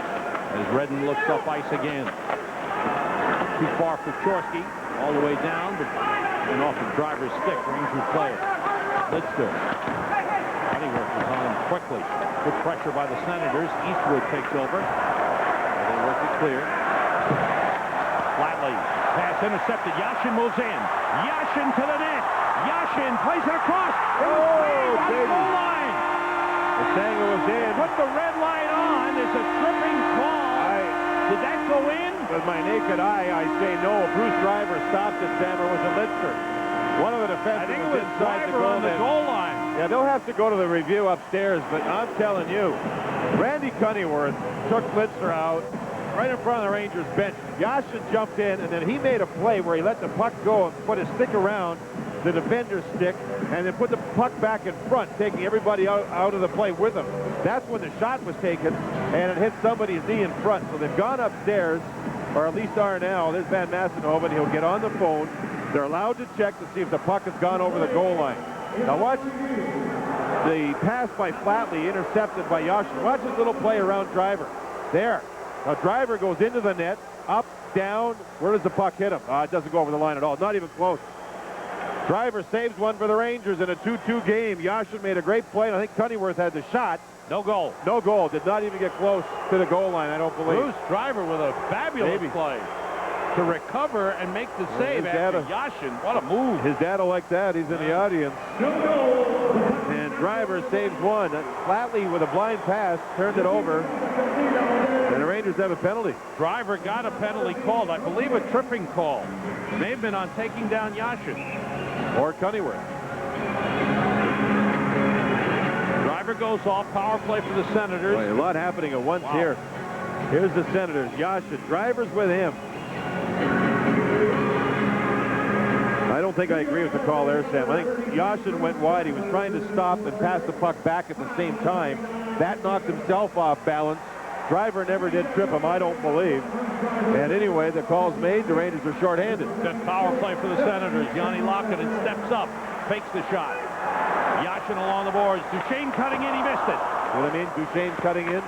A: As Redden looks up ice again. Too far for Chorske. All the way down, but and off the driver's stick. Rangers player. Lidster. Honeyworth is on him quickly. Good pressure by the Senators. Eastwood takes over. They work it clear. Flatley. Pass intercepted. Yashin moves in. Yashin to the net. Yashin plays it across.
B: Oh,
A: on the goal line.
B: The Sanger was in.
A: Put the red light on. There's a tripping call. Did that go in?
B: With my naked eye, I say no. Bruce Driver stopped it, Sam, or was it Lidster? One of the defenders
A: I think it was
B: inside
A: Driver on the goal line.
B: Yeah, they'll have to go to the review upstairs, but I'm telling you, Randy Cunneyworth took Lidster out right in front of the Rangers bench. Yashin jumped in, and then he made a play where he let the puck go and put his stick around the defender's stick, and then put the puck back in front, taking everybody out of the play with him. That's when the shot was taken, and it hit somebody's knee in front. So they've gone upstairs, or at least are now. There's Van Massenhoven. He'll get on the phone. They're allowed to check to see if the puck has gone over the goal line. Now watch the pass by Flatley, intercepted by Yashin. Watch his little play around Driver. There. Now Driver goes into the net, up, down. Where does the puck hit him? It doesn't go over the line at all. Not even close. Driver saves one for the Rangers in a 2-2 game. Yashin made a great play, and I think Cunneyworth had the shot.
A: No goal.
B: No goal. Did not even get close to the goal line, I don't believe.
A: Bruce Driver with a fabulous play to recover and make the save after Yashin. What a move.
B: His dad will like that. He's in the audience. And Driver saves one. Flatley with a blind pass turned it over. And the Rangers have a penalty.
A: Driver got a penalty called. I believe a tripping call. May have been on taking down Yashin.
B: Or Cunneyworth.
A: Driver goes off. Power play for the Senators.
B: Boy, a lot happening at once here. Here's the Senators. Yashin. Driver's with him. I don't think I agree with the call there, Sam. I think Yashin went wide. He was trying to stop and pass the puck back at the same time. That knocked himself off balance. Driver never did trip him, I don't believe. And anyway, the call's made. The Rangers are shorthanded.
A: Good power play for the Senators. Yanni Laukkanen steps up, fakes the shot. Yashin along the boards. Duchesne cutting in. He missed it.
B: You know what I mean? Duchesne cutting in.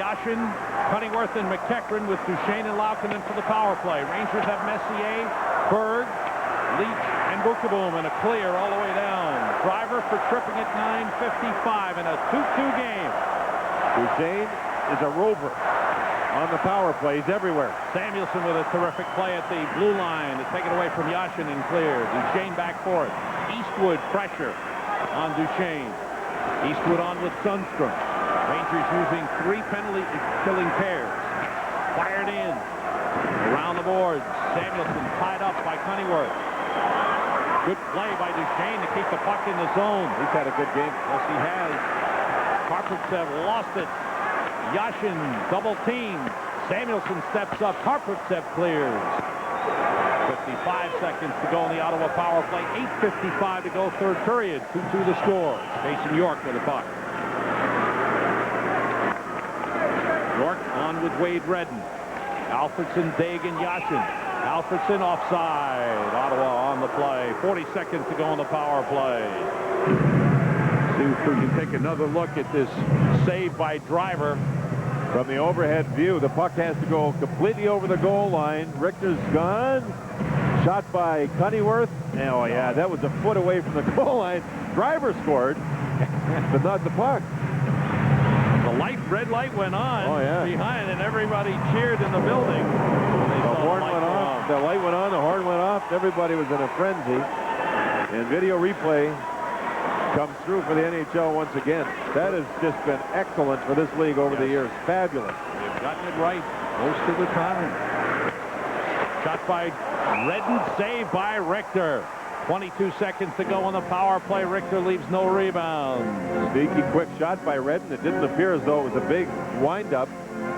A: Yashin, Cunneyworth, and McEachran with Duchesne and Laukkanen for the power play. Rangers have Messier, Berg, Leach, and Bukaboom, and a clear all the way down. Driver for tripping at 9:55 in a 2-2 game.
B: Duchesne is a rover on the power play. He's everywhere.
A: Samuelsson with a terrific play at the blue line to take it away from Yashin and clear. Duchesne back for it. Eastwood pressure on Duchesne. Eastwood on with Sundstrom. Rangers using 3 penalty-killing pairs. Fired in. Around the boards. Samuelsson tied up by Cunneyworth. Good play by Duchesne to keep the puck in the zone.
B: He's had a good game.
A: Yes, he has. Karpovtsev lost it. Yashin double team. Samuelsson steps up. Karpovtsev clears. 55 seconds to go in the Ottawa power play. 8:55 to go third period. 2-2 the score. Jason York with the puck. York on with Wade Redden. Alfredson, Daig, and Yashin. Alfredson offside. Ottawa on the play. 40 seconds to go in the power play. See if we can take another look at this save by Driver.
B: From the overhead view, the puck has to go completely over the goal line. Richter's gone. Shot by Cunneyworth. Oh, yeah, that was a foot away from the goal line. Driver scored, but not the puck.
A: The red light went on behind, and everybody cheered in the building.
B: The horn went off. The light went on. The horn went off. Everybody was in a frenzy. And video replay comes through for the NHL once again. That has just been excellent for this league over the years. Fabulous.
A: They've gotten it right most of the time. Shot by Redden, saved by Richter. 22 seconds to go on the power play. Richter leaves no rebound.
B: Sneaky quick shot by Redden. It didn't appear as though it was a big windup,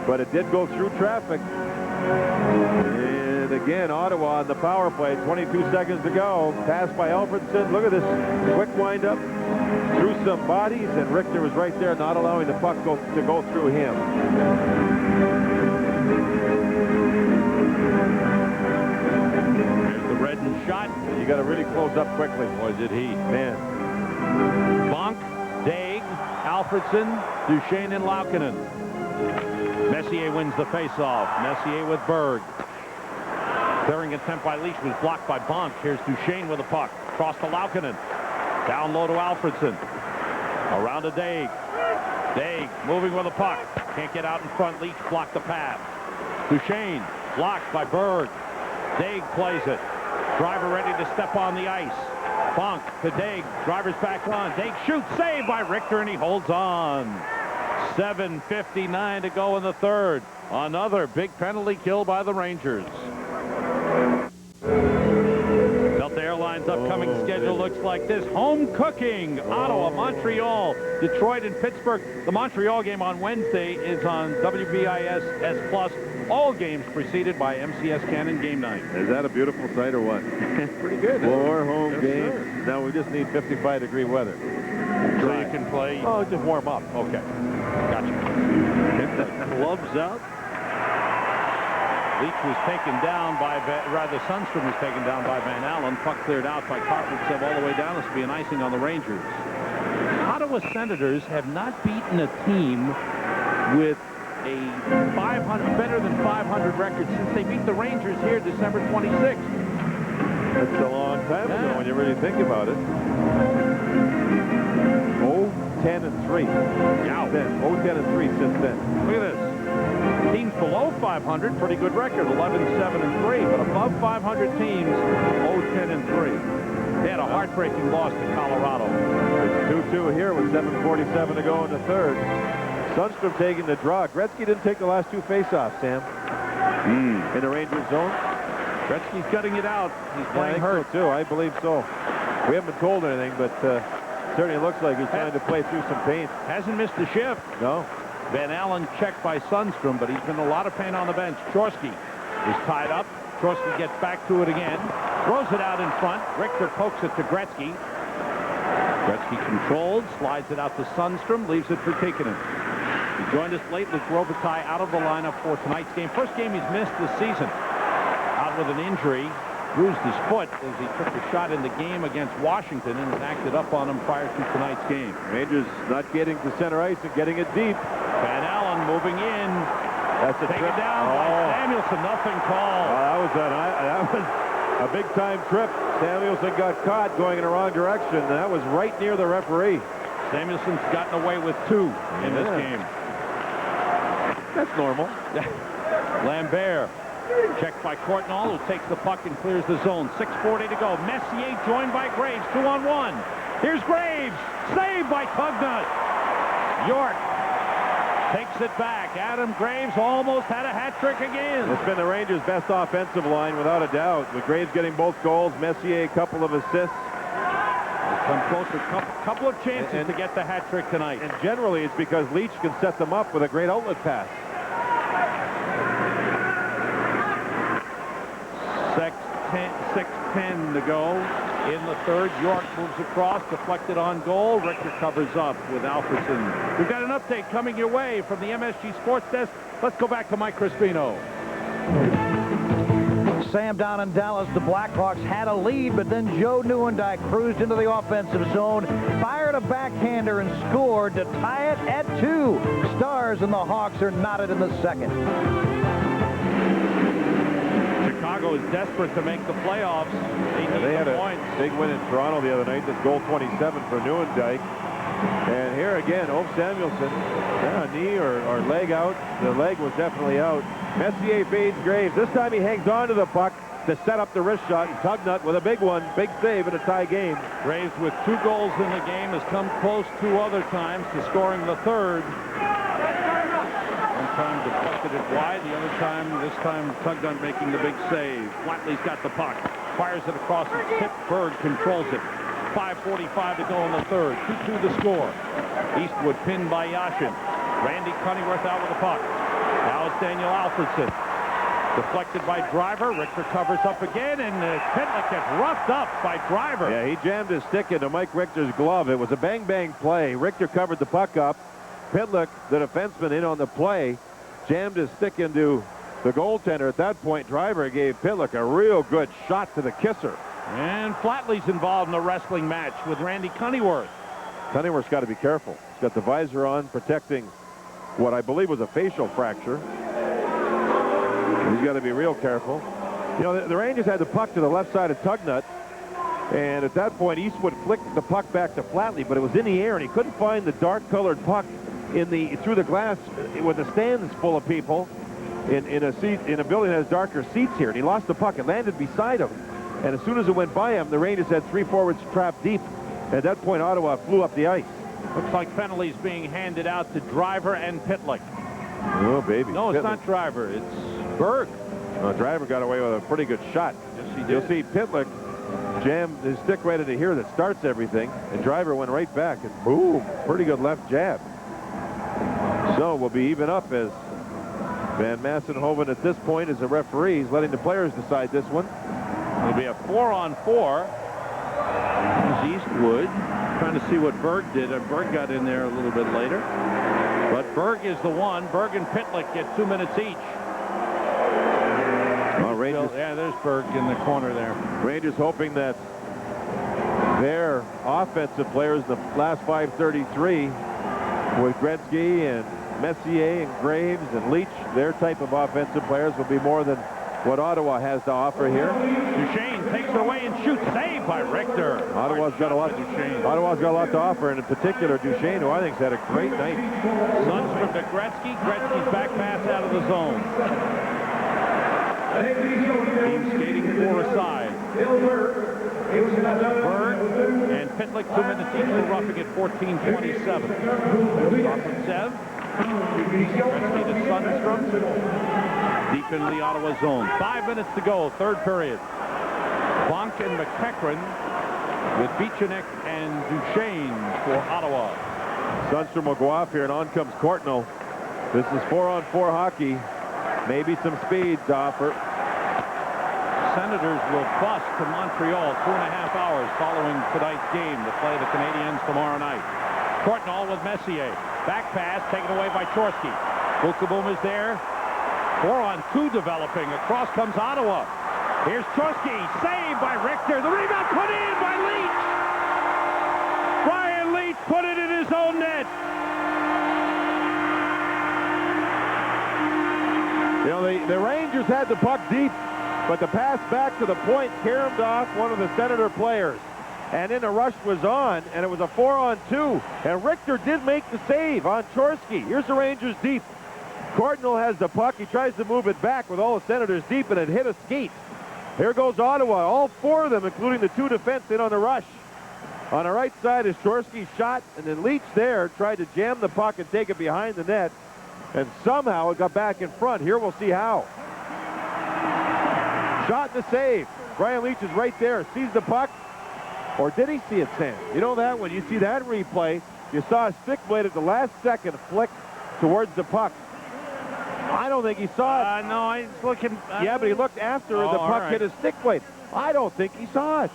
B: but it did go through traffic. And again, Ottawa on the power play. 22 seconds to go. Pass by Alfredson. Look at this quick windup through some bodies, and Richter was right there, not allowing the puck to go through him.
A: There's the Redden shot.
B: You got to really close up quickly.
A: Boy, did he.
B: Man.
A: Bonk, Daig, Alfredson, Duchesne, and Laukkanen. Messier wins the faceoff. Messier with Berg. Clearing attempt by Leach was blocked by Bonk. Here's Duchesne with the puck. Cross to Laukkanen. Down low to Alfredson. Around to Daig. Daig moving with the puck. Can't get out in front. Leach blocked the pass. Duchesne blocked by Berg. Daig plays it. Driver ready to step on the ice. Bonk to Daig. Driver's back on. Daig shoots. Saved by Richter, and he holds on. 7:59 to go in the third. Another big penalty kill by the Rangers. Delta Airlines upcoming schedule looks like this. Home cooking. Ottawa, Montreal, Detroit, and Pittsburgh. The Montreal game on Wednesday is on WBIS S+. All games preceded by MCS Cannon Game Night.
B: Is that a beautiful sight or what?
A: Pretty good.
B: 4 home
A: Yes,
B: games.
A: sir.
B: Now we just need 55-degree weather.
A: So you can play.
B: Oh, just warm up.
A: Okay. Gotcha. Get the gloves out. Leach was taken down by, Sundstrom was taken down by Van Allen. Puck cleared out by Karpovtsev all the way down. This will be an icing on the Rangers. Ottawa Senators have not beaten a team with a better than 500 record since they beat the Rangers here December 26th.
B: That's a long time ago when you really think about it. 0-10-3.
A: Yeah.
B: 0-10-3 since then.
A: Look at this. Teams below 500, pretty good record, 11-7-3. But above 500 teams, 0-10-3. They had a heartbreaking loss to Colorado.
B: It's 2-2 here with 7:47 to go in the third. Sundstrom taking the draw. Gretzky didn't take the last 2 faceoffs, Sam. In the Rangers zone.
A: Gretzky's gutting it out. He's playing hurt.
B: So too. I believe so. We haven't been told anything, but certainly it looks like he's trying to play through some pain.
A: Hasn't missed a shift.
B: No.
A: Van Allen checked by Sundstrom, but he's been a lot of pain on the bench. Chorsky is tied up. Chorsky gets back to it again. Throws it out in front. Richter pokes it to Gretzky. Gretzky controlled, slides it out to Sundstrom, leaves it for Tikkanen. He joined us late. Luke Robitaille out of the lineup for tonight's game. First game he's missed this season. Out with an injury. Bruised his foot as he took the shot in the game against Washington and has acted up on him prior to tonight's game.
B: Rangers not getting to center ice and getting it deep.
A: Van Allen moving in.
B: That's a
A: Taken
B: trip.
A: down by Samuelson. Nothing called.
B: That was a big-time trip. Samuelson got caught going in the wrong direction, and that was right near the referee.
A: Samuelson's gotten away with 2 in this game.
B: That's normal.
A: Lambert checked by Courtnall, who takes the puck and clears the zone. 6:40 to go. Messier joined by Graves. 2-on-1. Here's Graves. Saved by Tugnut. York takes it back. Adam Graves almost had a hat trick again.
B: It's been the Rangers' best offensive line, without a doubt. With Graves getting both goals, Messier a couple of assists.
A: Come closer, couple of chances to get the hat trick tonight.
B: And generally, it's because Leach can set them up with a great outlet pass.
A: 6:10 to go in the third. York moves across, deflected on goal. Richter covers up with Alfredson. We've got an update coming your way from the MSG Sports Desk. Let's go back to Mike Crispino.
H: Sam, down in Dallas, the Blackhawks had a lead, but then Joe Nieuwendyk cruised into the offensive zone, fired a backhander, and scored to tie it at 2. Stars and the Hawks are knotted in the second.
A: Chicago is desperate to make the playoffs.
B: They had a
A: points.
B: big win in Toronto the other night. That's goal 27 for Nieuwendyk. And here again, Samuelson, knee or leg out. The leg was definitely out. Messier fades Graves. This time he hangs on to the puck, to set up the wrist shot. And Tugnut with a big one, big save in a tie game.
A: Graves with 2 goals in the game has come close 2 other times to scoring the 3rd. One time deflected it wide, the other time, this time Tugnut making the big save. Flatley's got the puck, fires it across his tip. Berg controls it. 5:45 to go in the 3rd. 2-2 the score. Eastwood pinned by Yashin. Randy Cunningworth out with the puck. Now it's Daniel Alfredson. Deflected by Driver. Richter covers up again, and Pitlick gets roughed up by Driver.
B: Yeah, he jammed his stick into Mike Richter's glove. It was a bang-bang play. Richter covered the puck up. Pitlick, the defenseman, in on the play, jammed his stick into the goaltender. At that point, Driver gave Pitlick a real good shot to the kisser.
A: And Flatley's involved in a wrestling match with Randy Cunningworth.
B: Cunningworth's got to be careful. He's got the visor on, protecting what I believe was a facial fracture. He's got to be real careful. You know, the Rangers had the puck to the left side of Tugnut, and at that point, Eastwood flicked the puck back to Flatley, but it was in the air, and he couldn't find the dark-colored puck through the glass with the stands full of people in a building that has darker seats here, and he lost the puck. It landed beside him, and as soon as it went by him, the Rangers had 3 forwards trapped deep. At that point, Ottawa flew up the ice.
A: Looks like penalties being handed out to Driver and Pitlick.
B: Oh, baby.
A: No, it's
B: Pitlick.
A: not Driver. It's Berg.
B: Driver got away with a pretty good shot.
A: Yes, he did.
B: You'll see Pitlick jam his stick right into here that starts everything, and Driver went right back, and boom, pretty good left jab. So we'll be even up as Van Massenhoven at this point is a referee. He's letting the players decide this one.
A: It'll be a 4-on-4. Here's Eastwood trying to see what Berg did. Berg got in there a little bit later. But Berg is the one. Berg and Pitlick get 2 minutes each.
B: Well, Rangers,
A: yeah, there's Berg in the corner there.
B: Rangers hoping that their offensive players in the last 5:33 with Gretzky and Messier and Graves and Leach, their type of offensive players will be more than what Ottawa has to offer here.
A: Duchesne takes it away and shoots. Saved by Richter.
B: Ottawa's got a lot to offer, and in particular Duchesne, who I think's had a great night.
A: Sundstrom to Gretzky. Gretzky's back pass out of the zone. Team skating 4 aside. Berg and Pitlick 2 minutes each for roughing at 14:27. Sofrensev. Gretzky to Sundstrom. Deep into the Ottawa zone. 5 minutes to go, 3rd period. Bonk and McEachran with Beachenek and Duchesne for Ottawa.
B: Sundstrom will go off here, and on comes Courtnall. This is 4-on-4 hockey. Maybe some speed to offer.
A: Senators will bus to Montreal 2.5 hours following tonight's game to play the Canadiens tomorrow night. Courtnall with Messier. Back pass taken away by Chorsky. Bukaboom is there. 4-on-2 developing. Across comes Ottawa. Here's Chorsky. Saved by Richter. The rebound put in by Leach. Brian Leach put it in his own net.
B: You know, the Rangers had the puck deep, but the pass back to the point caromed off one of the Senator players. And then the rush was on, and it was a 4-on-2. And Richter did make the save on Chorsky. Here's the Rangers deep. Courtnall has the puck. He tries to move it back with all the Senators deep, and it hit a skate. Here goes Ottawa. All 4 of them, including the 2 defense, in on the rush. On the right side is Chorsky's shot, and then Leach there tried to jam the puck and take it behind the net. And somehow it got back in front. Here we'll see how. Shot and the save. Brian Leach is right there. Sees the puck. Or did he see it, Sam? You know that when you see that replay, you saw a stick blade at the last second flick towards the puck. I don't think he saw it.
A: No, he's looking.
B: Yeah, but he looked after the puck hit his stick blade. I don't think he saw it.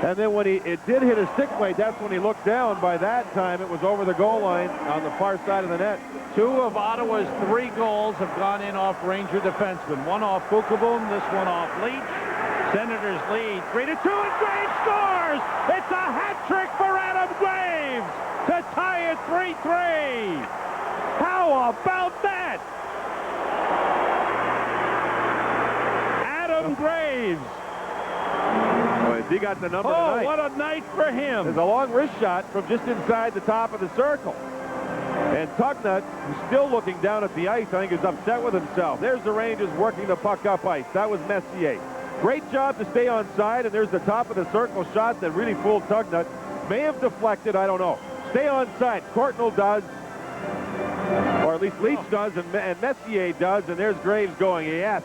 B: And then when it did hit his stick blade, that's when he looked down. By that time, it was over the goal line on the far side of the net.
A: 2 of Ottawa's 3 goals have gone in off Ranger defensemen. One off Bukaboom, this one off Leach. Senators lead 3-2, and Graves scores! It's a hat trick for Adam Graves to tie it 3-3. How about that? Adam Graves.
B: Boy, he got the number
A: Oh,
B: tonight.
A: what a night for him.
B: There's a long wrist shot from just inside the top of the circle. And Tugnut, who's still looking down at the ice, I think is upset with himself. There's the Rangers working the puck up ice. That was Messier. Great job to stay on side, and there's the top of the circle shot that really fooled Tugnut. May have deflected, I don't know. Stay on side. Courtnall does, or at least Leach does, and Messier does, and there's Graves going, yes.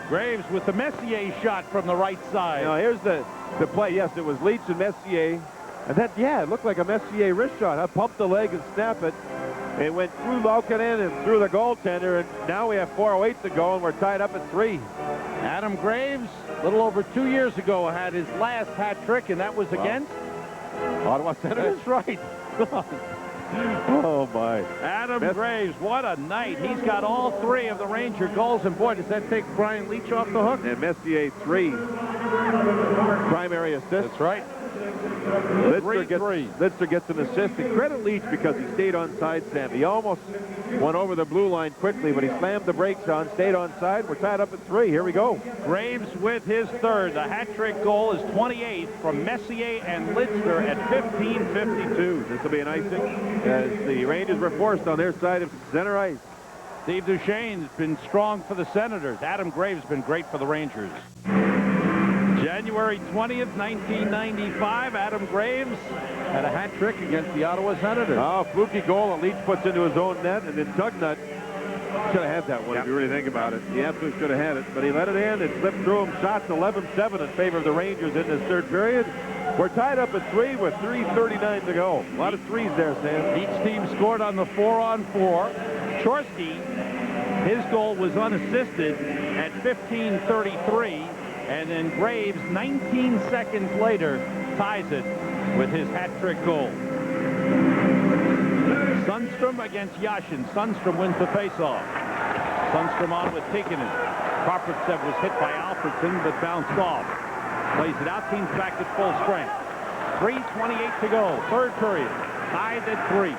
A: Graves with the Messier shot from the right side.
B: Now, here's the play. Yes, it was Leach and Messier. And that, yeah, it looked like a Messier wrist shot. I pumped the leg and snap it. It went through Laukkanen and through the goaltender, and now we have 4:08 to go, and we're tied up at 3.
A: Adam Graves, a little over 2 years ago, had his last hat trick, and that was against
B: Ottawa Senators.
A: That's right.
B: Oh, my.
A: Adam Graves, what a night. He's got all 3 of the Ranger goals, and boy, does that take Brian Leach off the hook.
B: And Messier 3 primary assists.
A: That's right.
B: Lidster gets an assist, and credit Leach because he stayed on side, Sam. He almost went over the blue line quickly, but he slammed the brakes on, stayed on side. We're tied up at 3. Here we go.
A: Graves with his 3rd. The hat-trick goal is 28th from Messier and Lidster at 15:52.
B: This will be an icing as the Rangers were forced on their side of center ice.
A: Steve Duchesne's been strong for the Senators. Adam Graves been great for the Rangers. January 20th, 1995, Adam Graves had a hat trick against the Ottawa Senators.
B: Oh, fluky goal that Leach puts into his own net, and then Tugnut should have had that one if you really think about it. He absolutely should have had it, but he let it in. It slipped through him. Shots 11-7 in favor of the Rangers in this 3rd period. We're tied up at 3 with 3:39 to go. A lot of threes there, Sam.
A: Each team scored on the 4-on-4. Chorsky, his goal was unassisted at 15:33. And then Graves, 19 seconds later, ties it with his hat-trick goal. Sundstrom against Yashin. Sundstrom wins the faceoff. Sundstrom on with Tikkanen. Karpatsev was hit by Alfredson, but bounced off. Plays it out. Team's back at full strength. 3:28 to go. 3rd period. Tied at 3.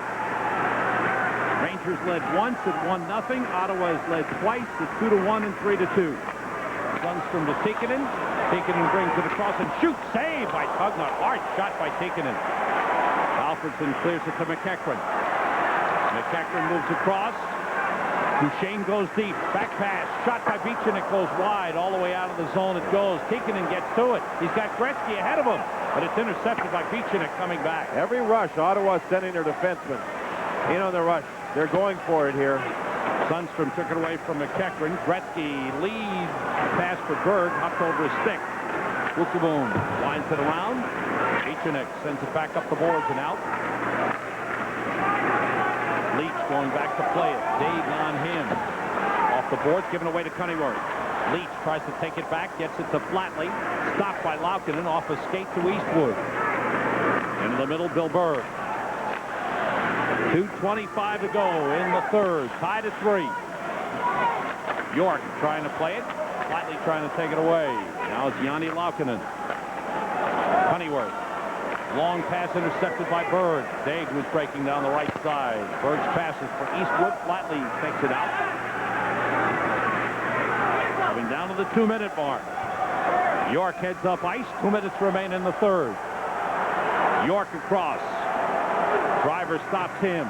A: Rangers led once at 1-0. Ottawa has led twice at 2-1 and 3-2. Sundstrom to Tikkanen. Tikkanen brings it across and shoots. Save by Tugnut. Hard shot by Tikkanen. Alfredson clears it to McEachran. McEachran moves across. Duchesne goes deep. Back pass. Shot by Beechen. It goes wide. All the way out of the zone it goes. Tikkanen gets to it. He's got Gretzky ahead of him. But it's intercepted by Beechen coming back.
B: Every rush, Ottawa sending their defensemen in on the rush. They're going for it here.
A: Sundstrom took it away from McEachran. Gretzky leads. Pass for Berg. Hopped over his stick. Boom. Winds it around. Beechen sends it back up the boards and out. Leach going back to play it. Dave on him. Off the boards, given away to Cunningham. Leach tries to take it back, gets it to Flatley. Stopped by Laukkanen off a skate to Eastwood. Into the middle, Bill Berg. 2:25 to go in the 3rd. Tied at 3. York trying to play it. Flatley trying to take it away. Now it's Yanni Laukkanen. Honeyworth. Long pass intercepted by Berg. Dave was breaking down the right side. Berg's passes for Eastwood. Flatley takes it out. Coming down to the 2-minute mark. York heads up ice. 2 minutes remain in the 3rd. York across. Driver stops him.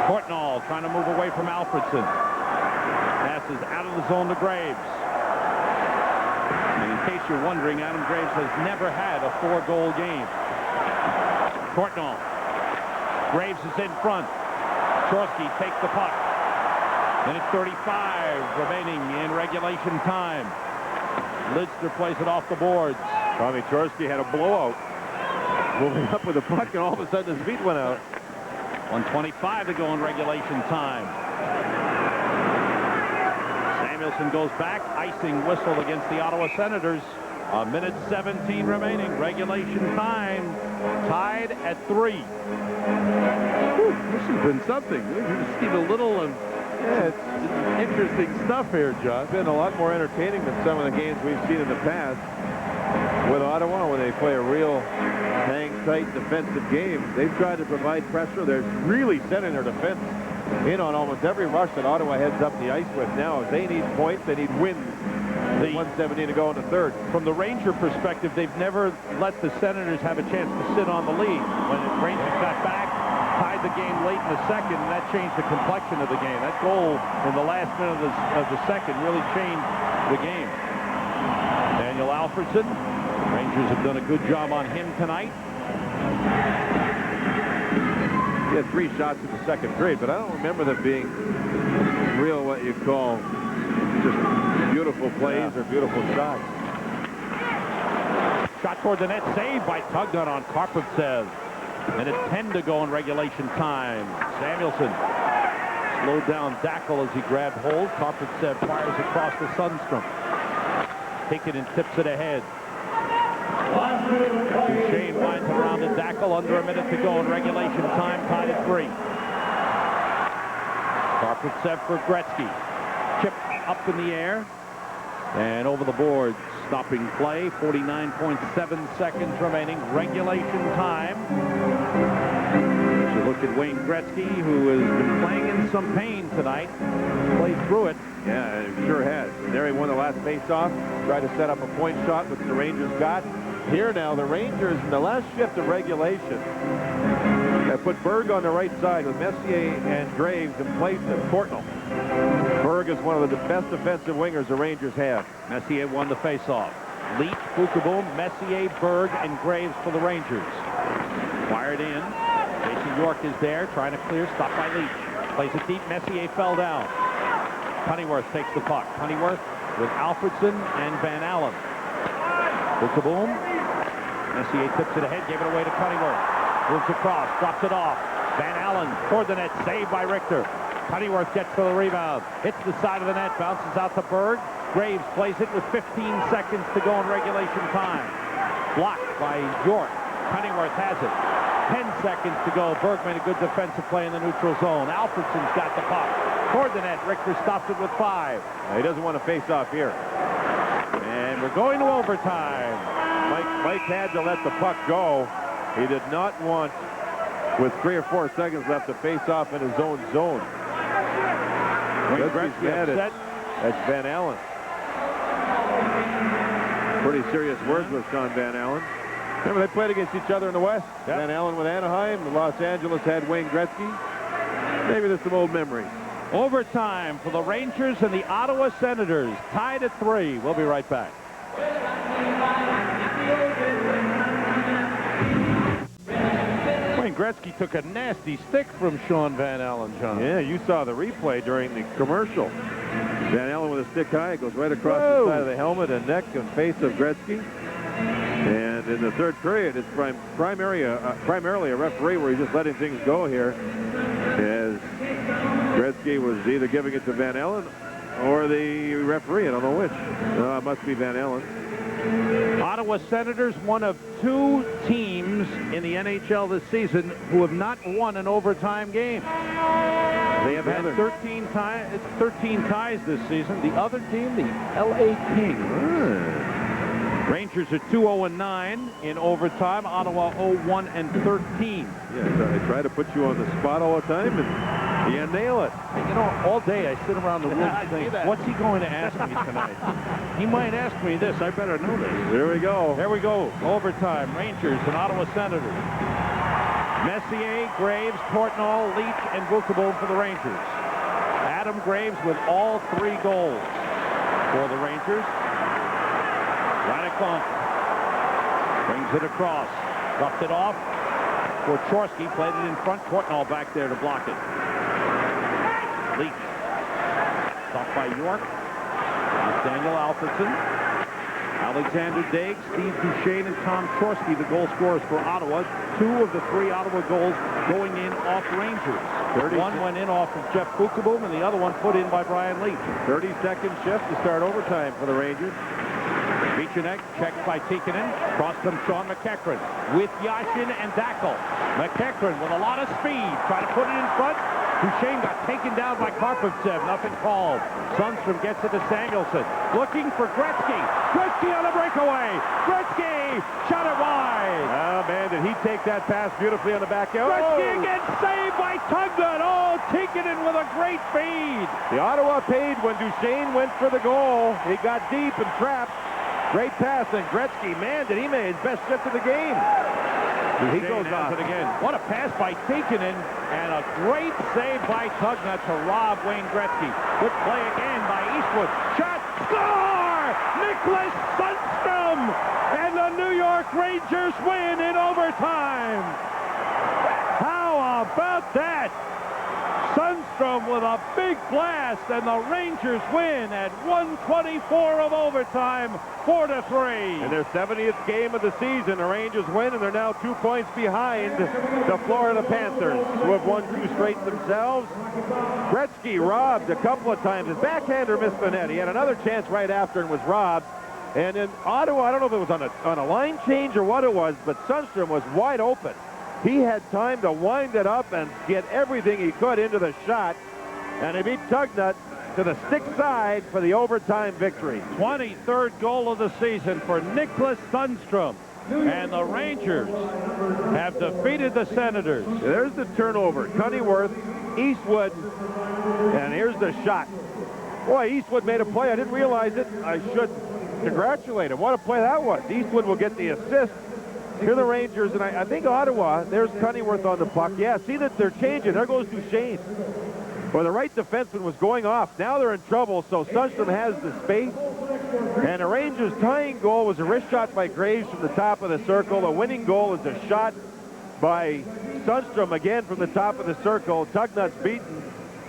A: Courtnall trying to move away from Alfredson. Passes out of the zone to Graves. And in case you're wondering, Adam Graves has never had a 4-goal game. Courtnall. Graves is in front. Chorsky takes the puck. Minute 35 remaining in regulation time. Lidster plays it off the boards.
B: Tommy Chorsky had a blowout. Moving up with the puck, and all of a sudden his feet went out.
A: 1:25 to go in regulation time. Samuelson goes back. Icing whistle against the Ottawa Senators. A minute 17 remaining. Regulation time. Tied at 3.
G: This has been something. We've seen a little of it's interesting stuff here, John.
B: It's been a lot more entertaining than some of the games we've seen in the past with Ottawa when they play a real hang-tight defensive game. They've tried to provide pressure. They're really setting their defense in on almost every rush that Ottawa heads up the ice with now. They need points. They need wins. 1:17 to go in the 3rd.
A: From the Ranger perspective, they've never let the Senators have a chance to sit on the lead. When the Rangers got back, tied the game late in the 2nd, and that changed the complexion of the game. That goal in the last minute of the 2nd really changed the game. And Daniel Alfredson. Rangers have done a good job on him tonight.
B: He had 3 shots in the second period, but I don't remember them being real what you call just beautiful plays or beautiful shots.
A: Shot toward the net, saved by Tugnutt on Karpovtsev. Minute 10 to go in regulation time. Samuelson slowed down Dackel as he grabbed hold. Karpovtsev fires across the Sundstrom. Tikkanen tips it ahead. Duchesne winds around to Dackel. Under a minute to go in regulation time. Tied at 3. Karpovtsev for Gretzky. Chip up in the air. And over the board. Stopping play. 49.7 seconds remaining. Regulation time. As you look at Wayne Gretzky, who has been playing in some pain tonight. Played through it.
B: Yeah, it sure has. And there he won the last face-off. Tried to set up a point shot, which the Rangers got. Here now, the Rangers in the last shift of regulation have put Berg on the right side with Messier and Graves in place of Courtnall. Berg is one of the best defensive wingers the Rangers have.
A: Messier won the faceoff. Leach, Bukaboom, Messier, Berg, and Graves for the Rangers. Fired in. Jason York is there, trying to clear. Stopped by Leach. Plays it deep. Messier fell down. Honeyworth takes the puck. Honeyworth with Alfredson and Van Allen. Bukaboom. Messier tips it ahead, gave it away to Honeyworth. Moves across, drops it off. Van Allen toward the net, saved by Richter. Honeyworth gets for the rebound. Hits the side of the net, bounces out to Berg. Graves plays it with 15 seconds to go in regulation time. Blocked by York. Honeyworth has it. 10 seconds to go. Berg made a good defensive play in the neutral zone. Alfredson's got the puck. Toward the net, Richter stops it with 5.
B: He doesn't want to face off here.
A: And we're going to overtime.
B: Mike had to let the puck go. He did not want, with 3 or 4 seconds left, to face off in his own zone.
A: Wayne Gretzky upset.
B: That's Van Allen. Pretty serious words with Sean Van Allen. Remember, they played against each other in the West.
A: Yep.
B: Van Allen with Anaheim. Los Angeles had Wayne Gretzky. Maybe there's some old memories.
A: Overtime for the Rangers and the Ottawa Senators. Tied at 3. We'll be right back. Wayne Gretzky took a nasty stick from Sean Van Allen, John.
B: Yeah, you saw the replay during the commercial. Van Allen with a stick high. It goes right across the side of the helmet and neck and face of Gretzky. And in the third period, it's primarily a referee where he's just letting things go here, as Gretzky was either giving it to Van Allen or the referee. I don't know which. It must be Van Allen.
A: Ottawa Senators, one of 2 teams in the NHL this season who have not won an overtime game. They have had 13 ties this season. The other team, the LA Kings. Rangers are 2-0-9 in overtime. Ottawa 0-1-13.
B: Yeah, I try to put you on the spot all the time, and you nail it.
A: You know, all day I sit around the room and think, what's he going to ask me tonight? He might ask me this. I better know this.
B: Here we go.
A: There we go. Overtime. Rangers and Ottawa Senators. Messier, Graves, Courtnall, Leach, and Bukaboom for the Rangers. Adam Graves with all 3 goals for the Rangers. Radekon brings it across. Dropped it off. Korchorsky played it in front. Courtnall back there to block it. Leach. Stopped by York. Daniel Alfredson. Alexander Daigle, Steve Duchesne, and Tom Chorsky, the goal scorers for Ottawa. 2 of the 3 Ottawa goals going in off Rangers. One went in off of Jeff Bukaboom, and the other one put in by Brian Leach.
B: 30-second shift to start overtime for the Rangers.
A: Beachenek checked by Tikkanen. Cross comes Sean McEachran with Yashin and Dackel. McEachran with a lot of speed. Try to put it in front. Duchesne got taken down by Karpovtsev. Nothing called. Sundstrom gets it to Samuelson. Looking for Gretzky. Gretzky on the breakaway. Gretzky shot it wide.
B: Oh, man, did he take that pass beautifully on the back end?
A: Gretzky again saved by Tugnutt. Oh, Tikkanen with a great feed.
B: The Ottawa paid when Duchesne went for the goal. He got deep and trapped. Great pass, and Gretzky, man, did he make his best shift of the game. He goes off it again.
A: What a pass by Tikkanen, and a great save by Tugnutt to rob Wayne Gretzky. Good play again by Eastwood. Shot, score! Nicholas Sundstrom, and the New York Rangers win in overtime. How about that? Sundstrom with a big blast, and the Rangers win at 1:24 of overtime, 4-3.
B: In their 70th game of the season, the Rangers win, and they're now 2 points behind the Florida Panthers, who have won 2 straight themselves. Gretzky robbed a couple of times. His backhander missed the net. He had another chance right after and was robbed. And in Ottawa, I don't know if it was on a line change or what it was, but Sundstrom was wide open. He had time to wind it up and get everything he could into the shot, and he beat Tugnut to the stick side for the overtime victory.
A: 23rd goal of the season for Nicholas Sundstrom, and the Rangers have defeated the Senators.
B: There's the turnover. Cunneyworth, Eastwood, and here's the shot. Boy, Eastwood made a play. I didn't realize it. I should congratulate him. What a play that was. Eastwood will get the assist. Here are the Rangers, and I think Ottawa, there's Cunneyworth on the puck. Yeah, see that they're changing. There goes Duchesne. Well, the right defenseman was going off. Now they're in trouble, so Sundstrom has the space. And the Rangers' tying goal was a wrist shot by Graves from the top of the circle. The winning goal is a shot by Sundstrom again from the top of the circle. Tugnut's beaten,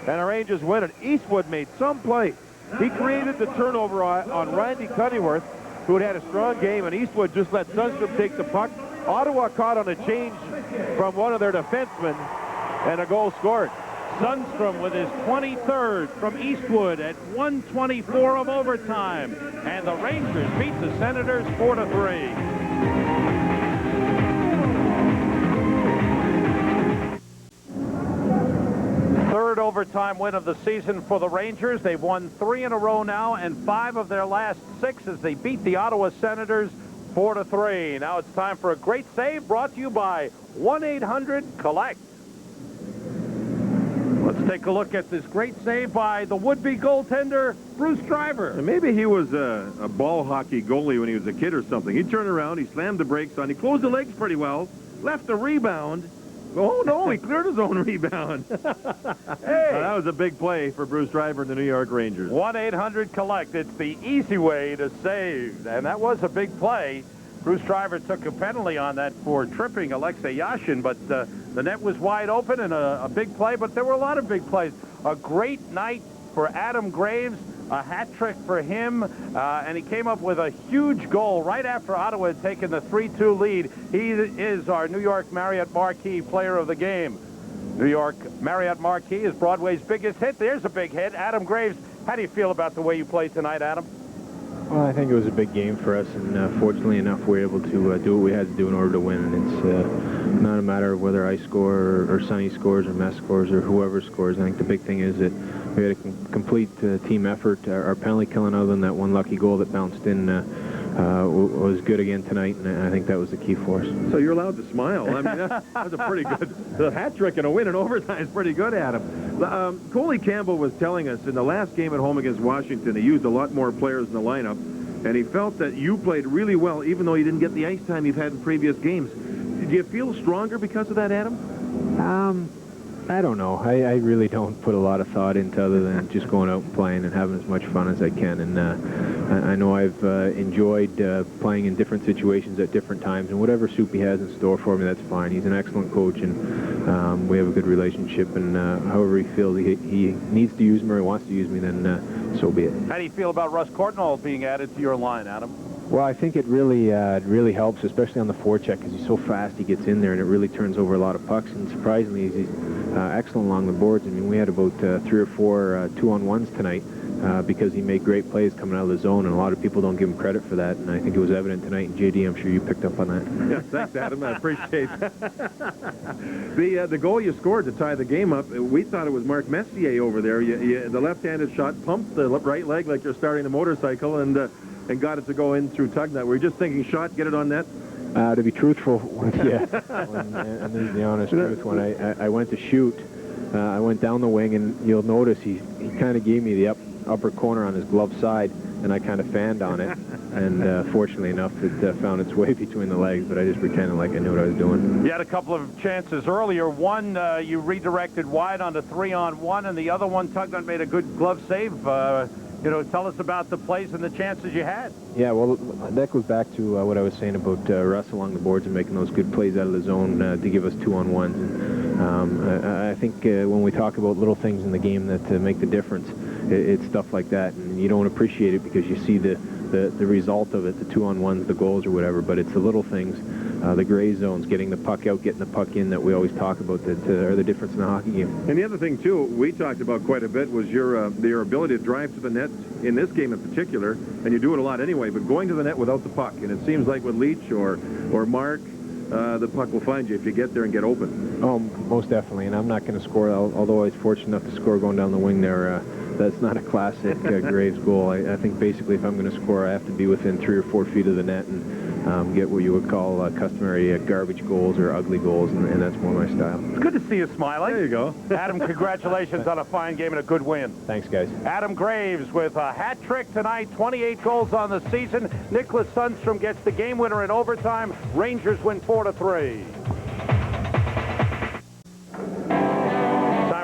B: and the Rangers win it. Eastwood made some play. He created the turnover on Randy Cunneyworth, who had a strong game, and Eastwood just let Sundstrom take the puck. Ottawa caught on a change from one of their defensemen, and a goal scored.
A: Sundstrom with his 23rd from Eastwood at 1:24 of overtime, and the Rangers beat the Senators 4-3. Third overtime win of the season for the Rangers. They've won 3 in a row now, and 5 of their last 6 as they beat the Ottawa Senators 4-3. Now it's time for a great save brought to you by 1-800-COLLECT. Let's take a look at this great save by the would-be goaltender, Bruce Driver.
B: And maybe he was a ball hockey goalie when he was a kid or something. He turned around, he slammed the brakes on, he closed the legs pretty well, left the rebound. Oh, no, he cleared his own rebound. Hey. That was a big play for Bruce Driver and the New York Rangers.
A: 1-800-COLLECT. It's the easy way to save. And that was a big play. Bruce Driver took a penalty on that for tripping Alexei Yashin, but the net was wide open and a big play, but there were a lot of big plays. A great night for Adam Graves, a hat trick for him, and he came up with a huge goal right after Ottawa had taken the 3-2 lead. He is our New York Marriott Marquis player of the game. New York Marriott Marquis is Broadway's biggest hit. There's a big hit. Adam Graves, how do you feel about the way you played tonight, Adam?
I: Well, I think it was a big game for us, and fortunately enough, we were able to do what we had to do in order to win. And it's not a matter of whether I score or Sonny scores or Mess scores or whoever scores. I think the big thing is that we had a complete team effort. Our penalty killing, other than that one lucky goal that bounced in, was good again tonight, and I think that was the key for us.
B: So you're allowed to smile. I mean, that's a pretty good the hat trick and a win in overtime is pretty good, Adam. Coley Campbell was telling us in the last game at home against Washington, he used a lot more players in the lineup, and he felt that you played really well, even though you didn't get the ice time you've had in previous games. Do you feel stronger because of that, Adam?
I: I don't know. I really don't put a lot of thought into other than just going out and playing and having as much fun as I can. And I know I've enjoyed playing in different situations at different times, and whatever Soupy has in store for me, that's fine. He's an excellent coach, and we have a good relationship. And however he feels he needs to use me or he wants to use me, then so be it.
A: How do you feel about Russ Courtnall being added to your line, Adam?
I: Well, I think it really helps, especially on the forecheck, because he's so fast. He gets in there, and it really turns over a lot of pucks. And surprisingly, he's excellent along the boards. I mean, we had about 3 or 4 2-on-1s tonight because he made great plays coming out of the zone, and a lot of people don't give him credit for that. And I think it was evident tonight. And JD, I'm sure you picked up on that.
B: Yeah, thanks, Adam. I appreciate that. The goal you scored to tie the game up, we thought it was Mark Messier over there. The left-handed shot pumped the right leg like you're starting the motorcycle, and got it to go in through Tugnut. Were you just thinking shot, get it on net?
I: To be truthful with you, and this is the honest truth, when I went to shoot, I went down the wing, and you'll notice he kind of gave me the upper corner on his glove side, and I kind of fanned on it, and fortunately enough, it found its way between the legs, but I just pretended like I knew what I was doing.
A: You had a couple of chances earlier. One, you redirected wide onto 3-on-1, and the other one, Tugnut made a good glove save. tell us about the plays and the chances you had.
I: Yeah, well, that goes back to what I was saying about Russ along the boards and making those good plays out of the zone to give us 2-on-1s. And I think when we talk about little things in the game that make the difference, it's stuff like that. And you don't appreciate it because you see the result of it, the 2-on-1s, the goals or whatever, but it's the little things, the gray zones, getting the puck out, getting the puck in that we always talk about that are the difference in a hockey game.
B: And the other thing, too, we talked about quite a bit was your ability to drive to the net in this game in particular, and you do it a lot anyway, but going to the net without the puck. And it seems like with Leach or Mark, the puck will find you if you get there and get open.
I: Oh, most definitely, and I'm not going to score, although I was fortunate enough to score going down the wing there. That's not a classic Graves goal. I think basically if I'm going to score, I have to be within 3 or 4 feet of the net and get what you would call customary garbage goals or ugly goals, and that's more my style.
A: It's good to see you smiling.
B: There you go.
A: Adam, congratulations on a fine game and a good win.
I: Thanks, guys.
A: Adam Graves with a hat trick tonight, 28 goals on the season. Nicholas Sundstrom gets the game winner in overtime. Rangers win 4-3.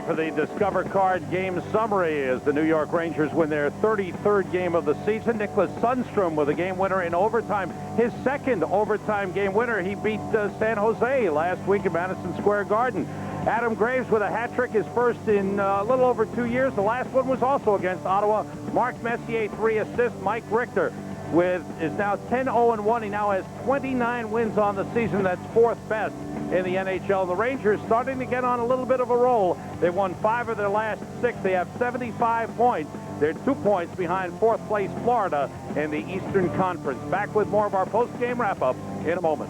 A: For the Discover Card game summary as the New York Rangers win their 33rd game of the season. Nicholas Sundstrom with a game winner in overtime. His second overtime game winner. He beat San Jose last week at Madison Square Garden. Adam Graves with a hat trick, his first in a little over 2 years. The last one was also against Ottawa. Mark Messier, 3 assists. Mike Richter is now 10-0-1. He now has 29 wins on the season. That's 4th best in the NHL. The Rangers starting to get on a little bit of a roll. They've won 5 of their last 6. They have 75 points. They're 2 points behind 4th place Florida in the Eastern Conference. Back with more of our post-game wrap-up in a moment.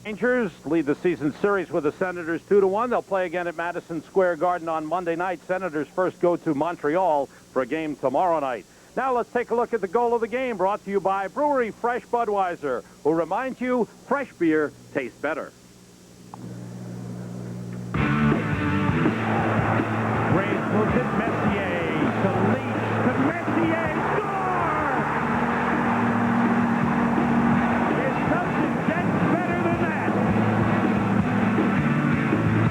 A: Rangers lead the season series with the Senators 2-1. They'll play again at Madison Square Garden on Monday night. Senators first go to Montreal for a game tomorrow night. Now let's take a look at the goal of the game, brought to you by Brewery Fresh Budweiser, who reminds you fresh beer tastes better. Graves moves it, Messier to Leach, to Messier, score! It doesn't get better than that.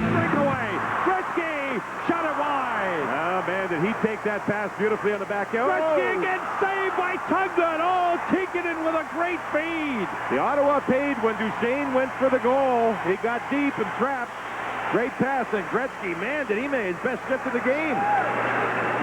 A: Breakaway, Gretzky, shot it wide.
B: Oh, man, did he take that pass beautifully on the back end?
A: Gretzky again, saved by Tugnutt. Oh, Tikkanen with a great feed.
B: The Ottawa paid when Duchesne went for the goal. He got deep and trapped. Great pass, and Gretzky, man, did he make his best shift of the game.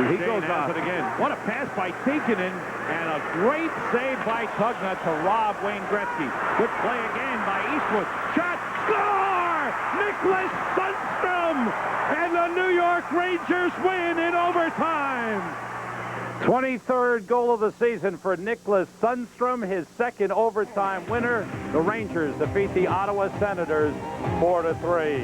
B: He goes off it again.
A: What a pass by Tikkanen, and a great save by Tugnutt to rob Wayne Gretzky. Good play again by Eastwood. Shot, score! Nicholas Sundstrom! And the New York Rangers win in overtime. 23rd goal of the season for Nicholas Sundstrom, his second overtime winner. The Rangers defeat the Ottawa Senators 4-3.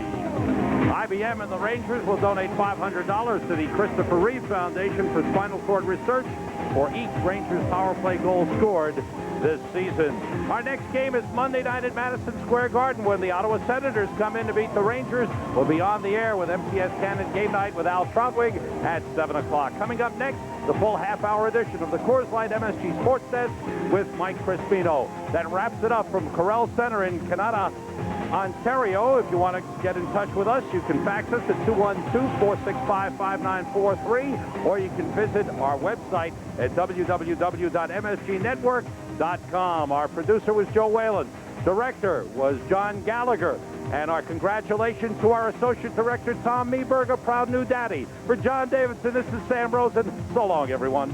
A: IBM and the Rangers will donate $500 to the Christopher Reeve Foundation for spinal cord research for each Rangers power play goal scored this season. Our next game is Monday night at Madison Square Garden, when the Ottawa Senators come in to beat the Rangers. We'll be on the air with MTS Cannon Game Night with Al Trautwig at 7 o'clock. Coming up next, the full half-hour edition of the Coors Light MSG Sports Desk with Mike Crispino. That wraps it up from Corel Center in Canada, Ontario. If you want to get in touch with us, you can fax us at 212-465-5943, or you can visit our website at www.msgnetwork.com. Our producer was Joe Whalen. Director was John Gallagher. And our congratulations to our Associate Director, Tom Meeberg, a proud new daddy. For John Davidson, this is Sam Rosen. So long, everyone.